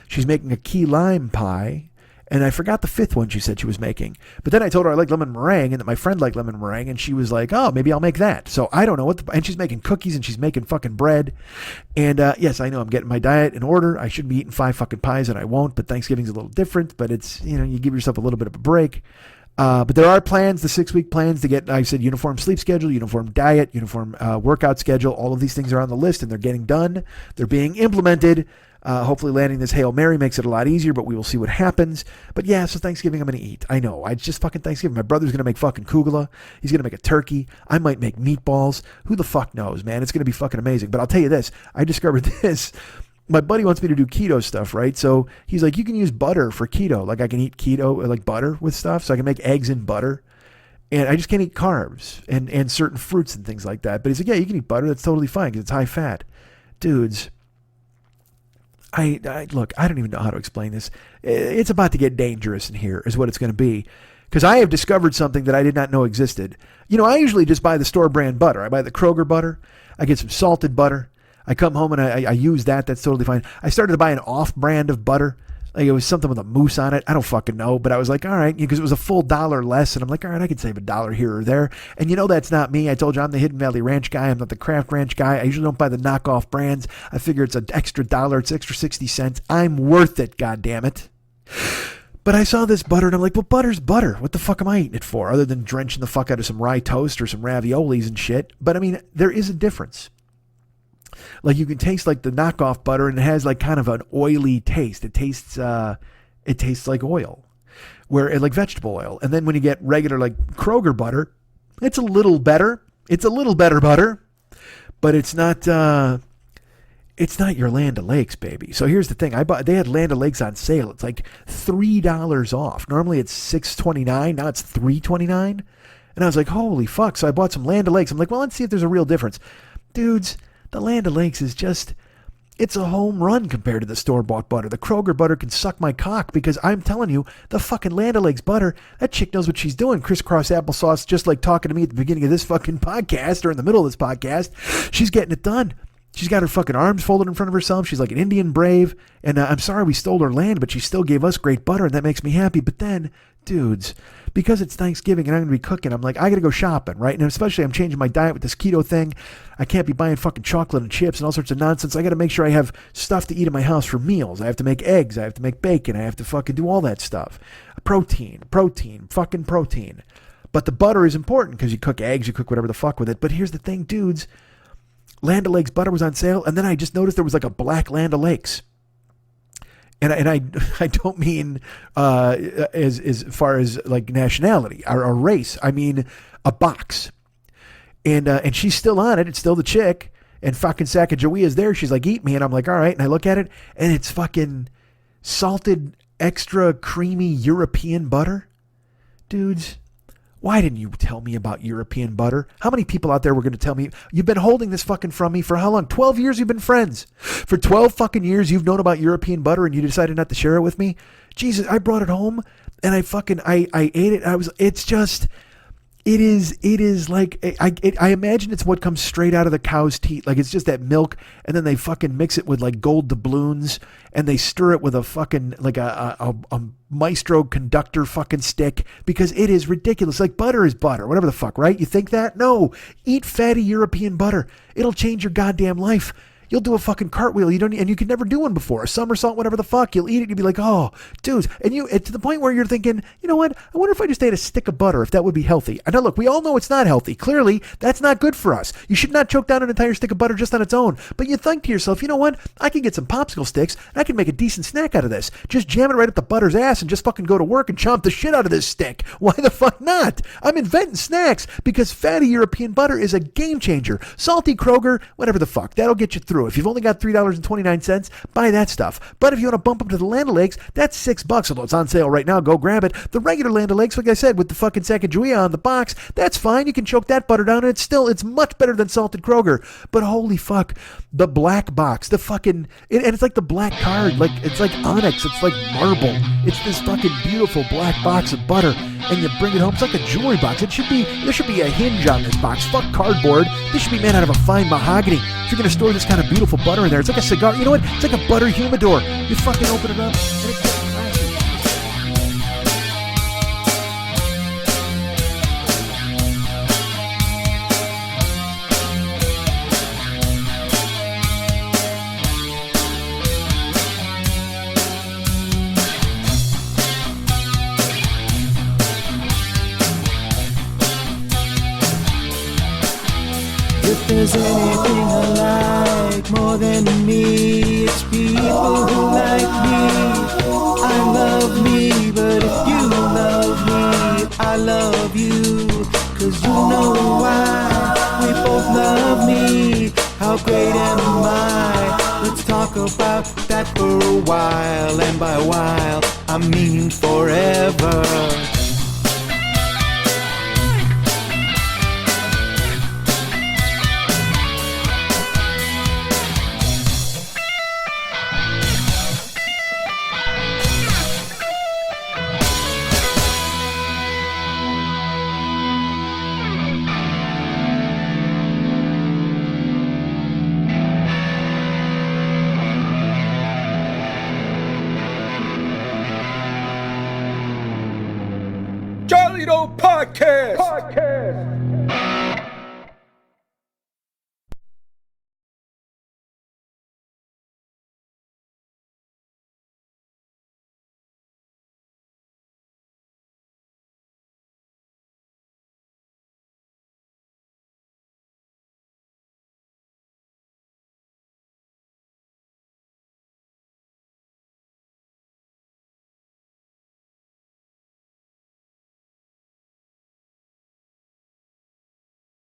She's making a key lime pie. And I forgot the 5th one she said she was making. But then I told her I like lemon meringue and that my friend liked lemon meringue. And she was like, oh, maybe I'll make that. So I don't know and she's making cookies and she's making fucking bread. And yes, I know I'm getting my diet in order. I shouldn't be eating 5 fucking pies and I won't. But Thanksgiving's a little different. But it's, you give yourself a little bit of a break. But there are plans, the 6-week plans to get, I said, uniform sleep schedule, uniform diet, uniform workout schedule. All of these things are on the list and they're getting done. They're being implemented. Hopefully landing this Hail Mary makes it a lot easier, but we will see what happens. But yeah, so Thanksgiving I'm going to eat. I know. It's just fucking Thanksgiving. My brother's going to make fucking kugela. He's going to make a turkey. I might make meatballs. Who the fuck knows, man? It's going to be fucking amazing. But I'll tell you this. I discovered this. My buddy wants me to do keto stuff, right? So he's like, you can use butter for keto. Like I can eat keto, like butter with stuff. So I can make eggs in butter. And I just can't eat carbs and certain fruits and things like that. But he's like, yeah, you can eat butter. That's totally fine because it's high fat. Dudes, look, I don't even know how to explain this. It's about to get dangerous in here is what it's going to be. Because I have discovered something that I did not know existed. I usually just buy the store brand butter. I buy the Kroger butter. I get some salted butter. I come home and I use that. That's totally fine. I started to buy an off brand of butter. Like it was something with a moose on it. I don't fucking know. But I was like, all right, because it was a full $1 less. And I'm like, all right, I can save $1 here or there. And that's not me. I told you I'm the Hidden Valley Ranch guy. I'm not the Kraft Ranch guy. I usually don't buy the knockoff brands. I figure it's an extra $1. It's extra 60 cents. I'm worth it, goddammit. But I saw this butter and I'm like, well, butter's butter. What the fuck am I eating it for? Other than drenching the fuck out of some rye toast or some raviolis and shit. But I mean, there is a difference. Like you can taste like the knockoff butter and it has like kind of an oily taste. It tastes like oil, like vegetable oil. And then when you get regular like Kroger butter, it's a little better. It's a little better butter, but it's not your Land O'Lakes, baby. So here's the thing. They had Land O'Lakes on sale. It's like $3 off. Normally it's $6.29. Now it's $3.29. And I was like, holy fuck. So I bought some Land O'Lakes. I'm like, well, let's see if there's a real difference. Dudes, the Land O'Lakes is it's a home run compared to the store-bought butter. The Kroger butter can suck my cock because I'm telling you, the fucking Land O'Lakes butter, that chick knows what she's doing. Crisscross applesauce, just like talking to me at the beginning of this fucking podcast or in the middle of this podcast. She's getting it done. She's got her fucking arms folded in front of herself. She's like an Indian brave. And I'm sorry we stole her land, but she still gave us great butter, and that makes me happy. But then, dudes, because it's Thanksgiving and I'm going to be cooking, I'm like, I got to go shopping, right? And especially I'm changing my diet with this keto thing. I can't be buying fucking chocolate and chips and all sorts of nonsense. I got to make sure I have stuff to eat in my house for meals. I have to make eggs. I have to make bacon. I have to fucking do all that stuff. Protein, fucking protein. But the butter is important because you cook eggs, you cook whatever the fuck with it. But here's the thing, dudes. Land O'Lakes butter was on sale, and then I just noticed there was like a black Land O'Lakes. And I don't mean as far as like nationality or race. I mean a box. And she's still on it. It's still the chick. And fucking Sacagawea's there. She's like, eat me. And I'm like, all right. And I look at it, and it's fucking salted, extra creamy European butter. Dudes, why didn't you tell me about European butter? How many people out there were going to tell me? You've been holding this fucking from me for how long? 12 years you've been friends. For 12 fucking years you've known about European butter and you decided not to share it with me? Jesus, I brought it home and I ate it. It is like, I imagine it's what comes straight out of the cow's teat. Like it's just that milk, and then they fucking mix it with like gold doubloons, and they stir it with a fucking, like a maestro conductor fucking stick, because it is ridiculous. Like butter is butter, whatever the fuck, right? You think that? No. Eat fatty European butter. It'll change your goddamn life. You'll do a fucking cartwheel. And you could never do one before. A somersault, whatever the fuck. You'll eat it. You'll be like, oh, dudes. And to the point where you're thinking, you know what? I wonder if I just ate a stick of butter, if that would be healthy. And now look, we all know it's not healthy. Clearly, that's not good for us. You should not choke down an entire stick of butter just on its own. But you think to yourself, you know what? I can get some popsicle sticks and I can make a decent snack out of this. Just jam it right up the butter's ass and just fucking go to work and chomp the shit out of this stick. Why the fuck not? I'm inventing snacks because fatty European butter is a game changer. Salty Kroger, whatever the fuck. That'll get you through. If you've only got $3.29, buy that stuff. But if you want to bump up to the Land O'Lakes, that's $6. Although it's on sale right now, go grab it. The regular Land O'Lakes, like I said, with the fucking Sacagawea on the box, that's fine. You can choke that butter down, and it's much better than salted Kroger. But holy fuck, the black box, the fucking, and it's like the black card, like it's like onyx, it's like marble. It's this fucking beautiful black box of butter, and you bring it home. It's like a jewelry box. There should be a hinge on this box. Fuck cardboard. This should be made out of a fine mahogany. If you're gonna store this kind of beautiful butter in there, it's like a cigar. You know what? It's like a butter humidor. You fucking open it up, and it's just classic.
If there's anything I like more than me, it's people who like me. I love me, but if you love me, I love you. 'Cause you know why, we both love me. How great am I? Let's talk about that for a while. And by a while, I mean forever.
Charlie Doe Podcast.